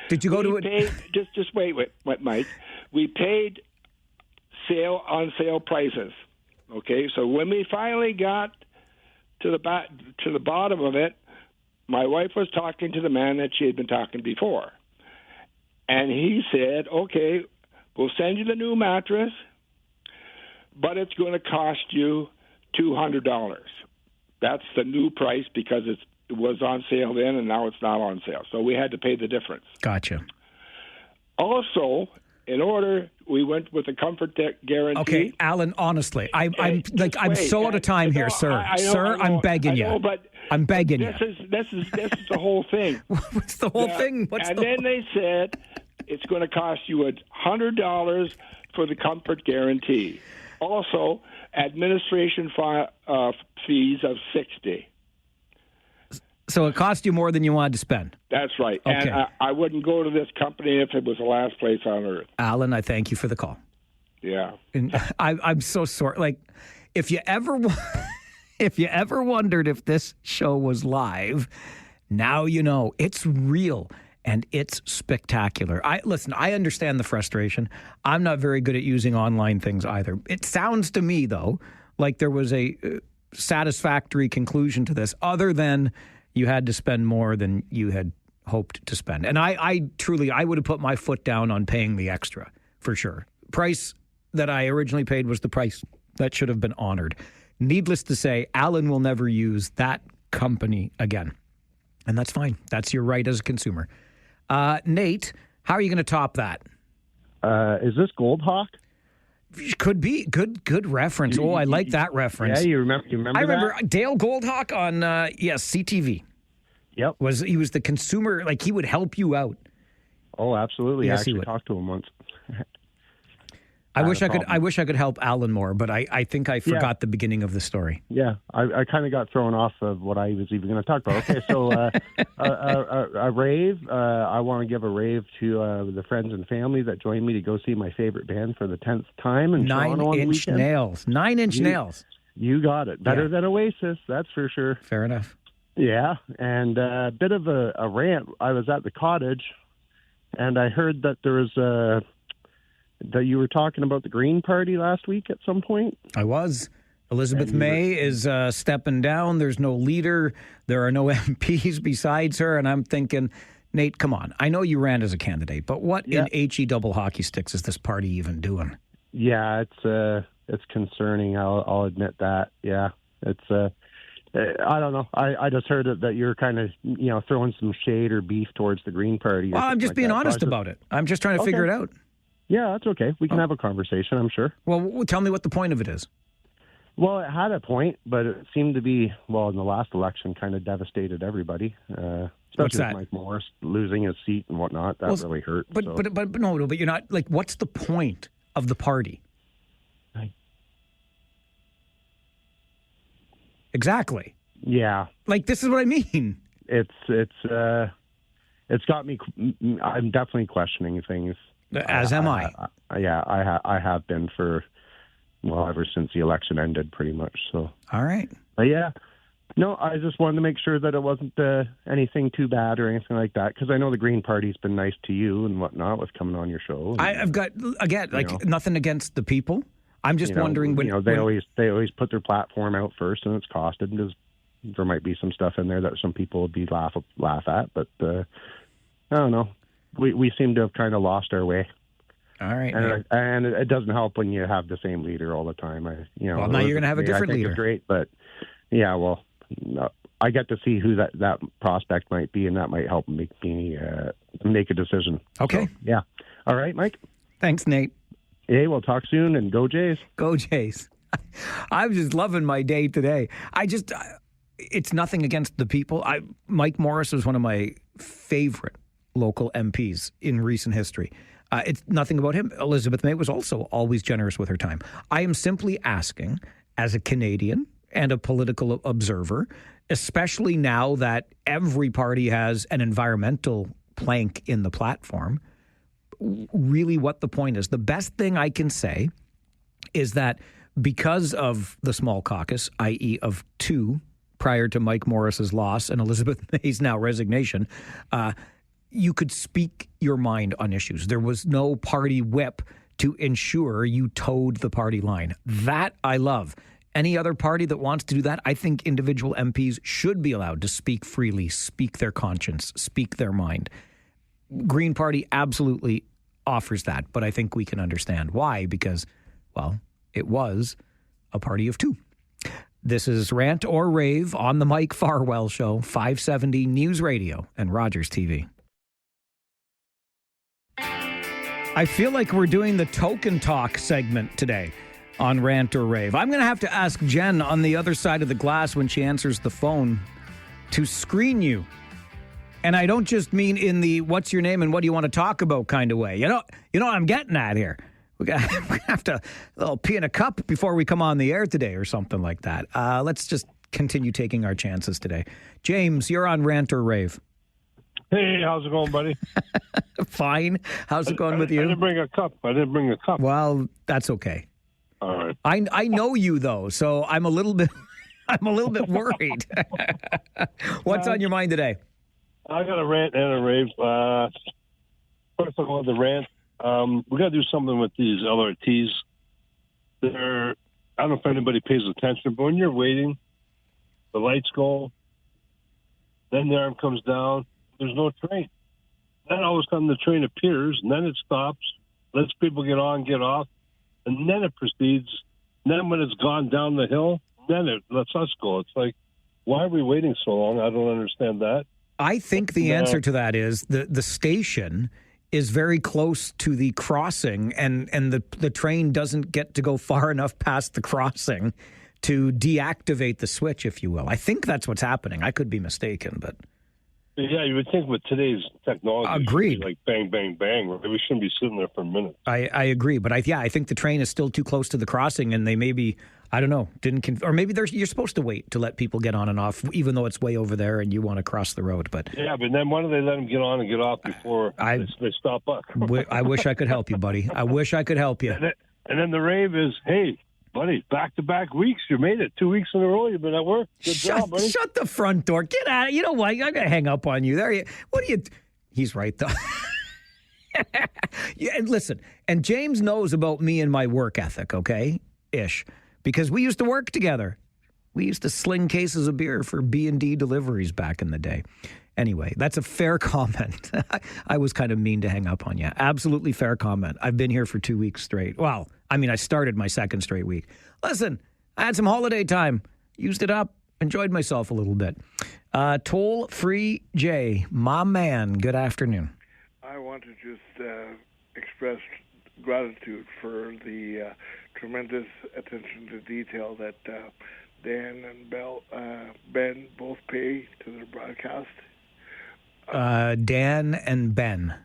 Did you go to it? Just wait, Mike. We paid on sale prices. Okay, so when we finally got to the bottom of it, my wife was talking to the man that she had been talking before. And he said, okay, we'll send you the new mattress, but it's going to cost you $200. That's the new price because it was on sale then and now it's not on sale. So we had to pay the difference. Gotcha. Also, we went with the comfort guarantee. Okay, Alan, honestly, I'm so out of time here, sir. Sir, I'm begging you. I'm begging you. This is the whole thing. What's the whole thing? Then they said it's going to cost you $100 for the comfort guarantee. Also, administration fees of $60. So it cost you more than you wanted to spend. That's right. Okay. And I wouldn't go to this company if it was the last place on earth. Alan, I thank you for the call. Yeah. And I'm so sorry. Like, if you ever wondered if this show was live, now you know. It's real and it's spectacular. I understand the frustration. I'm not very good at using online things either. It sounds to me, though, like there was a satisfactory conclusion to this, other than you had to spend more than you had hoped to spend. And I truly would have put my foot down on paying the extra, for sure. Price that I originally paid was the price that should have been honored. Needless to say, Alan will never use that company again. And that's fine. That's your right as a consumer. Nate, how are you going to top that? Is this Gold Hawk? Could be. Good reference. I like that reference. Yeah, you remember I remember that? Dale Goldhawk on CTV. Yep. He was the consumer, like he would help you out. Oh, absolutely. Yes, I actually he would. talked to him once. I wish I could help Alan more, but I think I forgot the beginning of the story. Yeah, I kind of got thrown off of what I was even going to talk about. Okay, so a rave. I want to give a rave to the friends and family that joined me to go see my favorite band for the 10th time in Toronto on the weekend. 9 Inch Nails. You got it. Better than Oasis, that's for sure. Fair enough. Yeah, and a bit of a rant. I was at the cottage, and I heard that there was that you were talking about the Green Party last week at some point. I was. Elizabeth May is stepping down. There's no leader. There are no MPs besides her. And I'm thinking, Nate, come on. I know you ran as a candidate, but what in HE double hockey sticks is this party even doing? Yeah, it's concerning. I'll admit that. Yeah, it's I don't know. I just heard that you're kind of throwing some shade or beef towards the Green Party. Well, I'm just being honest about it. I'm just trying to figure it out. Yeah, that's okay. We can have a conversation, I'm sure. Well, tell me what the point of it is. Well, it had a point, but it seemed to be, in the last election, kind of devastated everybody. What's Especially that? with Mike Morris losing his seat and whatnot. That really hurt. But you're not, like, what's the point of the party? Exactly. Yeah. Like, this is what I mean. It's got me. I'm definitely questioning things. As am I. I have been ever since the election ended, pretty much. So. All right. But yeah. No, I just wanted to make sure that it wasn't anything too bad or anything like that, because I know the Green Party's been nice to you and whatnot with coming on your show. And, I've got, again, nothing against the people. I'm just wondering when they always put their platform out first, and it's costed because there might be some stuff in there that some people would be laugh at, but I don't know. We seem to have kind of lost our way. All right, and it doesn't help when you have the same leader all the time. Well, now you're going to have a different leader. Great, but yeah, well, I get to see who that prospect might be, and that might help make me make a decision. Okay. So, yeah. All right, Mike. Thanks, Nate. Hey, we'll talk soon, and go Jays. Go Jays. I'm just loving my day today. It's nothing against the people. Mike Morris was one of my favorite local MPs in recent history. It's nothing about him. Elizabeth May was also always generous with her time. I am simply asking, as a Canadian and a political observer, especially now that every party has an environmental plank in the platform, really what the point is. The best thing I can say is that because of the small caucus, i.e. of 2 prior to Mike Morris's loss and Elizabeth May's now resignation, you could speak your mind on issues. There was no party whip to ensure you towed the party line. That I love. Any other party that wants to do that, I think individual MPs should be allowed to speak freely, speak their conscience, speak their mind. Green Party absolutely offers that, but I think we can understand why, because, well, it was a party of 2. This is Rant or Rave on the Mike Farwell Show, 570 News Radio and Rogers TV. I feel like we're doing the token talk segment today on Rant or Rave. I'm going to have to ask Jen on the other side of the glass when she answers the phone to screen you. And I don't just mean in the what's your name and what do you want to talk about kind of way. You know what I'm getting at here. We have to a little pee in a cup before we come on the air today or something like that. Let's just continue taking our chances today. James, you're on Rant or Rave. Hey, how's it going, buddy? Fine. How's it going with you? I didn't bring a cup. Well, that's okay. All right. I know you though, so I'm a little bit worried. What's on your mind today? I got a rant and a rave. First of all, the rant. We got to do something with these LRTs. I don't know if anybody pays attention, but when you're waiting, the lights go, then the arm comes down, there's no train. Then all of a sudden the train appears, and then it stops, lets people get on, get off, and then it proceeds. And then when it's gone down the hill, then it lets us go. It's like, why are we waiting so long? I don't understand that. I think the answer to that is the station is very close to the crossing, and the train doesn't get to go far enough past the crossing to deactivate the switch, if you will. I think that's what's happening. I could be mistaken, but... Yeah, you would think with today's technology, agreed, like bang, bang, bang, we shouldn't be sitting there for a minute. I agree, but I think the train is still too close to the crossing, and they maybe, I don't know, or maybe you're supposed to wait to let people get on and off, even though it's way over there and you want to cross the road. But yeah, but then why do they let them get on and get off before they stop up? I wish I could help you, buddy. I wish I could help you. And then the rave is, hey, buddy, back-to-back weeks. You made it 2 weeks in a row. You've been at work. Good job, buddy. Shut the front door. Get out of. You know what? I'm going to hang up on you. What are you... He's right, though. Yeah, and listen, and James knows about me and my work ethic, okay? Ish. Because we used to work together. We used to sling cases of beer for B&D deliveries back in the day. Anyway, that's a fair comment. I was kind of mean to hang up on you. Absolutely fair comment. I've been here for 2 weeks straight. Well, I mean, I started my second straight week. Listen, I had some holiday time. Used it up. Enjoyed myself a little bit. Toll-free Jay, my man, good afternoon. I want to just express gratitude for the tremendous attention to detail that Dan and Ben both pay to their broadcast. Dan and Ben.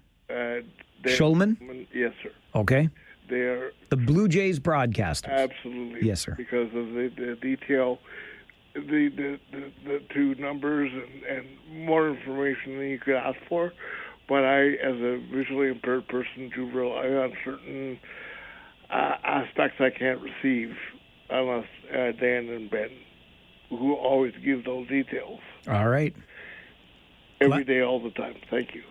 Schulman? Yes, sir. Okay. They are the Blue Jays broadcasters. Absolutely. Yes, sir. Because of the detail, the two numbers and more information than you could ask for. But I, as a visually impaired person, do rely on certain aspects I can't receive unless Dan and Ben, who always give those details. All right. Every day, all the time. Thank you.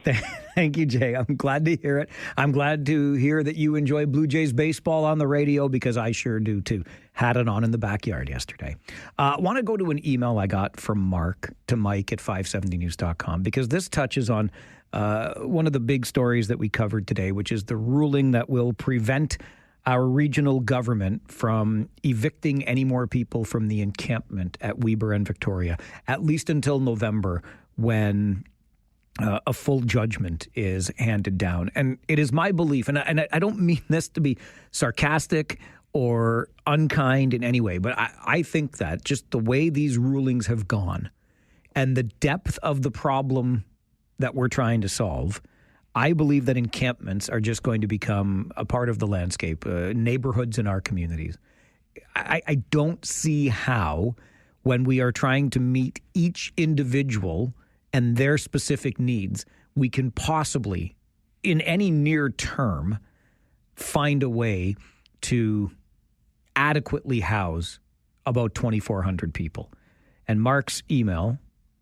Thank you, Jay. I'm glad to hear it. I'm glad to hear that you enjoy Blue Jays baseball on the radio, because I sure do, too. Had it on in the backyard yesterday. I want to go to an email I got from Mark to Mike at 570news.com, because this touches on one of the big stories that we covered today, which is the ruling that will prevent our regional government from evicting any more people from the encampment at Weber and Victoria, at least until November, when a full judgment is handed down. And it is my belief, and I don't mean this to be sarcastic or unkind in any way, but I think that just the way these rulings have gone and the depth of the problem that we're trying to solve, I believe that encampments are just going to become a part of the landscape, neighborhoods in our communities. I don't see how, when we are trying to meet each individual and their specific needs, we can possibly, in any near term, find a way to adequately house about 2,400 people. And Mark's email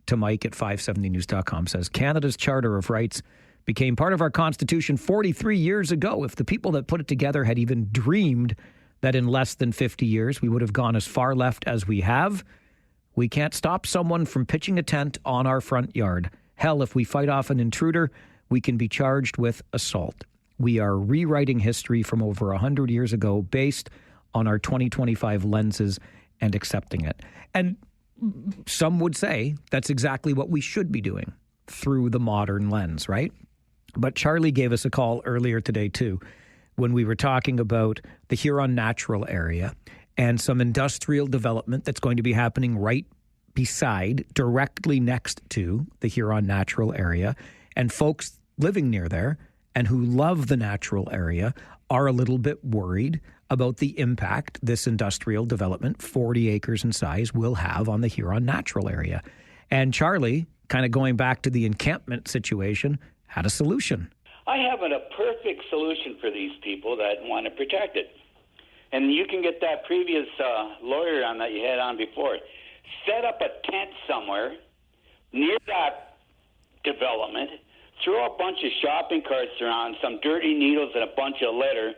to Mike at 570news.com says, Canada's Charter of Rights became part of our Constitution 43 years ago. If the people that put it together had even dreamed that in less than 50 years we would have gone as far left as we have, we can't stop someone from pitching a tent on our front yard. Hell, if we fight off an intruder, we can be charged with assault. We are rewriting history from over 100 years ago based on our 2025 lenses and accepting it. And some would say that's exactly what we should be doing through the modern lens, right? But Charlie gave us a call earlier today, too, when we were talking about the Huron Natural Area and some industrial development that's going to be happening right beside, directly next to the Huron Natural Area. And folks living near there and who love the natural area are a little bit worried about the impact this industrial development, 40 acres in size, will have on the Huron Natural Area. And Charlie, kind of going back to the encampment situation, had a solution. I have a perfect solution for these people that want to protect it. And you can get that previous lawyer on that you had on before. Set up a tent somewhere near that development, throw a bunch of shopping carts around, some dirty needles and a bunch of litter,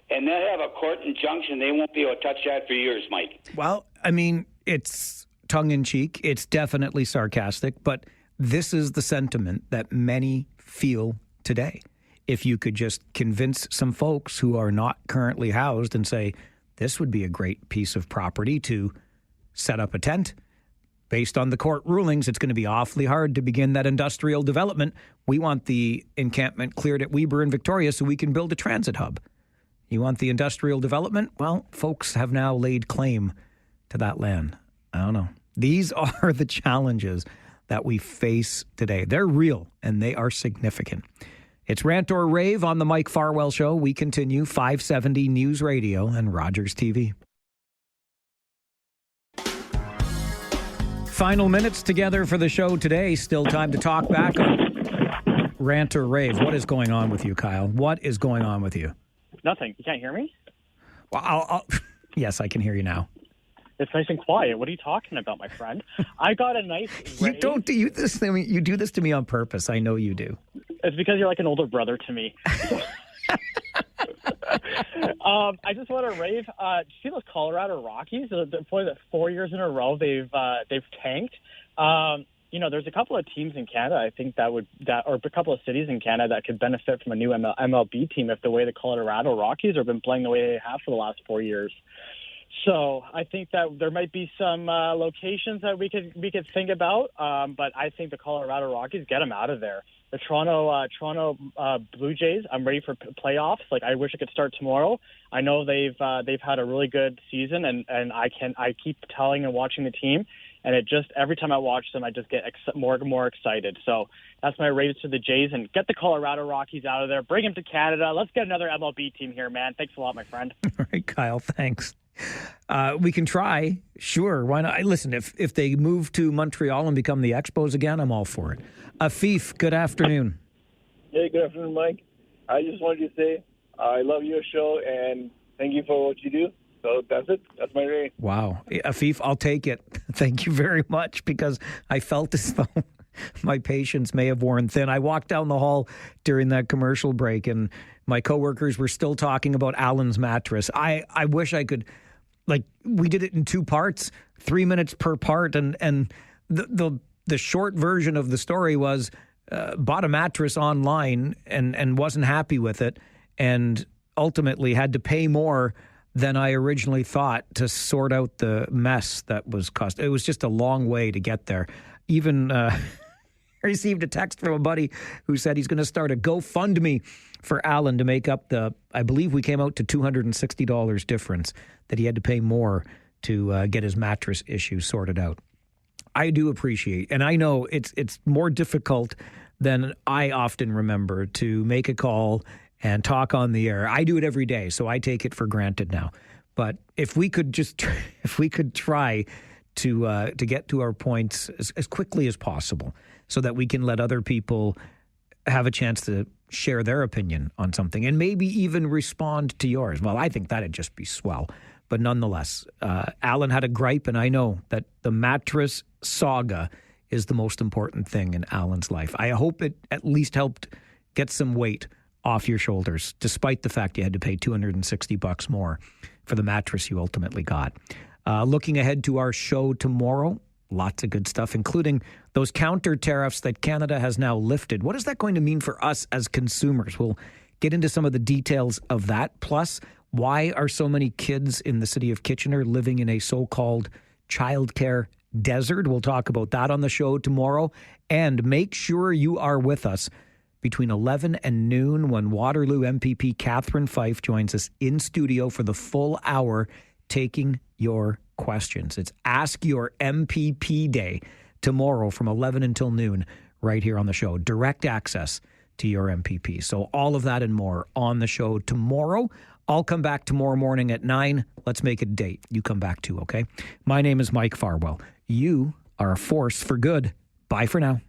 and then have a court injunction. They won't be able to touch that for years, Mike. Well, I mean, it's tongue-in-cheek. It's definitely sarcastic, but this is the sentiment that many feel today. If you could just convince some folks who are not currently housed and say, this would be a great piece of property to set up a tent. Based on the court rulings, it's going to be awfully hard to begin that industrial development. We want the encampment cleared at Weber and Victoria so we can build a transit hub. You want the industrial development? Well, folks have now laid claim to that land. I don't know. These are the challenges that we face today. They're real and they are significant. It's Rant or Rave on the Mike Farwell Show. We continue 570 News Radio and Rogers TV. Final minutes together for the show today. Still time to talk back on Rant or Rave. What is going on with you, Kyle? What is going on with you? Nothing. You can't hear me? Well, yes, I can hear you now. It's nice and quiet. What are you talking about, my friend? I got a nice raise. You don't do this. I mean, you do this to me on purpose. I know you do. It's because you're like an older brother to me. I just want to rave. Did you see those Colorado Rockies? For the 4 years in a row, they've tanked. There's a couple of teams in Canada, I think or a couple of cities in Canada that could benefit from a new MLB team if the way the Colorado Rockies have been playing the way they have for the last 4 years. So I think that there might be some locations that we could think about, but I think the Colorado Rockies, get them out of there. The Toronto Blue Jays, I'm ready for playoffs. Like, I wish it could start tomorrow. I know they've had a really good season, and I keep telling and watching the team. And it just, every time I watch them, I just get more and more excited. So that's my raves to the Jays, and get the Colorado Rockies out of there. Bring them to Canada. Let's get another MLB team here, man. Thanks a lot, my friend. All right, Kyle, thanks. We can try. Sure, why not? Listen, if they move to Montreal and become the Expos again, I'm all for it. Afif, good afternoon. Hey, good afternoon, Mike. I just wanted to say I love your show, and thank you for what you do. So that's it. That's my rate. Wow. Afif, I'll take it. Thank you very much, because I felt as though my patience may have worn thin. I walked down the hall during that commercial break, and my coworkers were still talking about Alan's mattress. I wish I could, we did it in 2 parts, 3 minutes per part, and the short version of the story was bought a mattress online and wasn't happy with it, and ultimately had to pay more than I originally thought to sort out the mess that was cost. It was just a long way to get there. Even I received a text from a buddy who said he's going to start a GoFundMe for Alan to make up I believe we came out to $260 difference that he had to pay more to get his mattress issue sorted out. I do appreciate, and I know it's more difficult than I often remember to make a call and talk on the air. I do it every day, so I take it for granted now. But if we could try to get to our points as quickly as possible, so that we can let other people have a chance to share their opinion on something and maybe even respond to yours. Well, I think that'd just be swell. But nonetheless, Alan had a gripe, and I know that the mattress saga is the most important thing in Alan's life. I hope it at least helped get some weight off your shoulders, despite the fact you had to pay $260 more for the mattress you ultimately got. Looking ahead to our show tomorrow, lots of good stuff, including those counter tariffs that Canada has now lifted. What is that going to mean for us as consumers? We'll get into some of the details of that. Plus, why are so many kids in the city of Kitchener living in a so-called childcare desert? We'll talk about that on the show tomorrow. And make sure you are with us between 11 and noon when Waterloo MPP Catherine Fife joins us in studio for the full hour taking your questions. It's Ask Your MPP Day tomorrow from 11 until noon right here on the show. Direct access to your MPP. So all of that and more on the show tomorrow. I'll come back tomorrow morning at 9. Let's make it a date. You come back too, okay? My name is Mike Farwell. You are a force for good. Bye for now.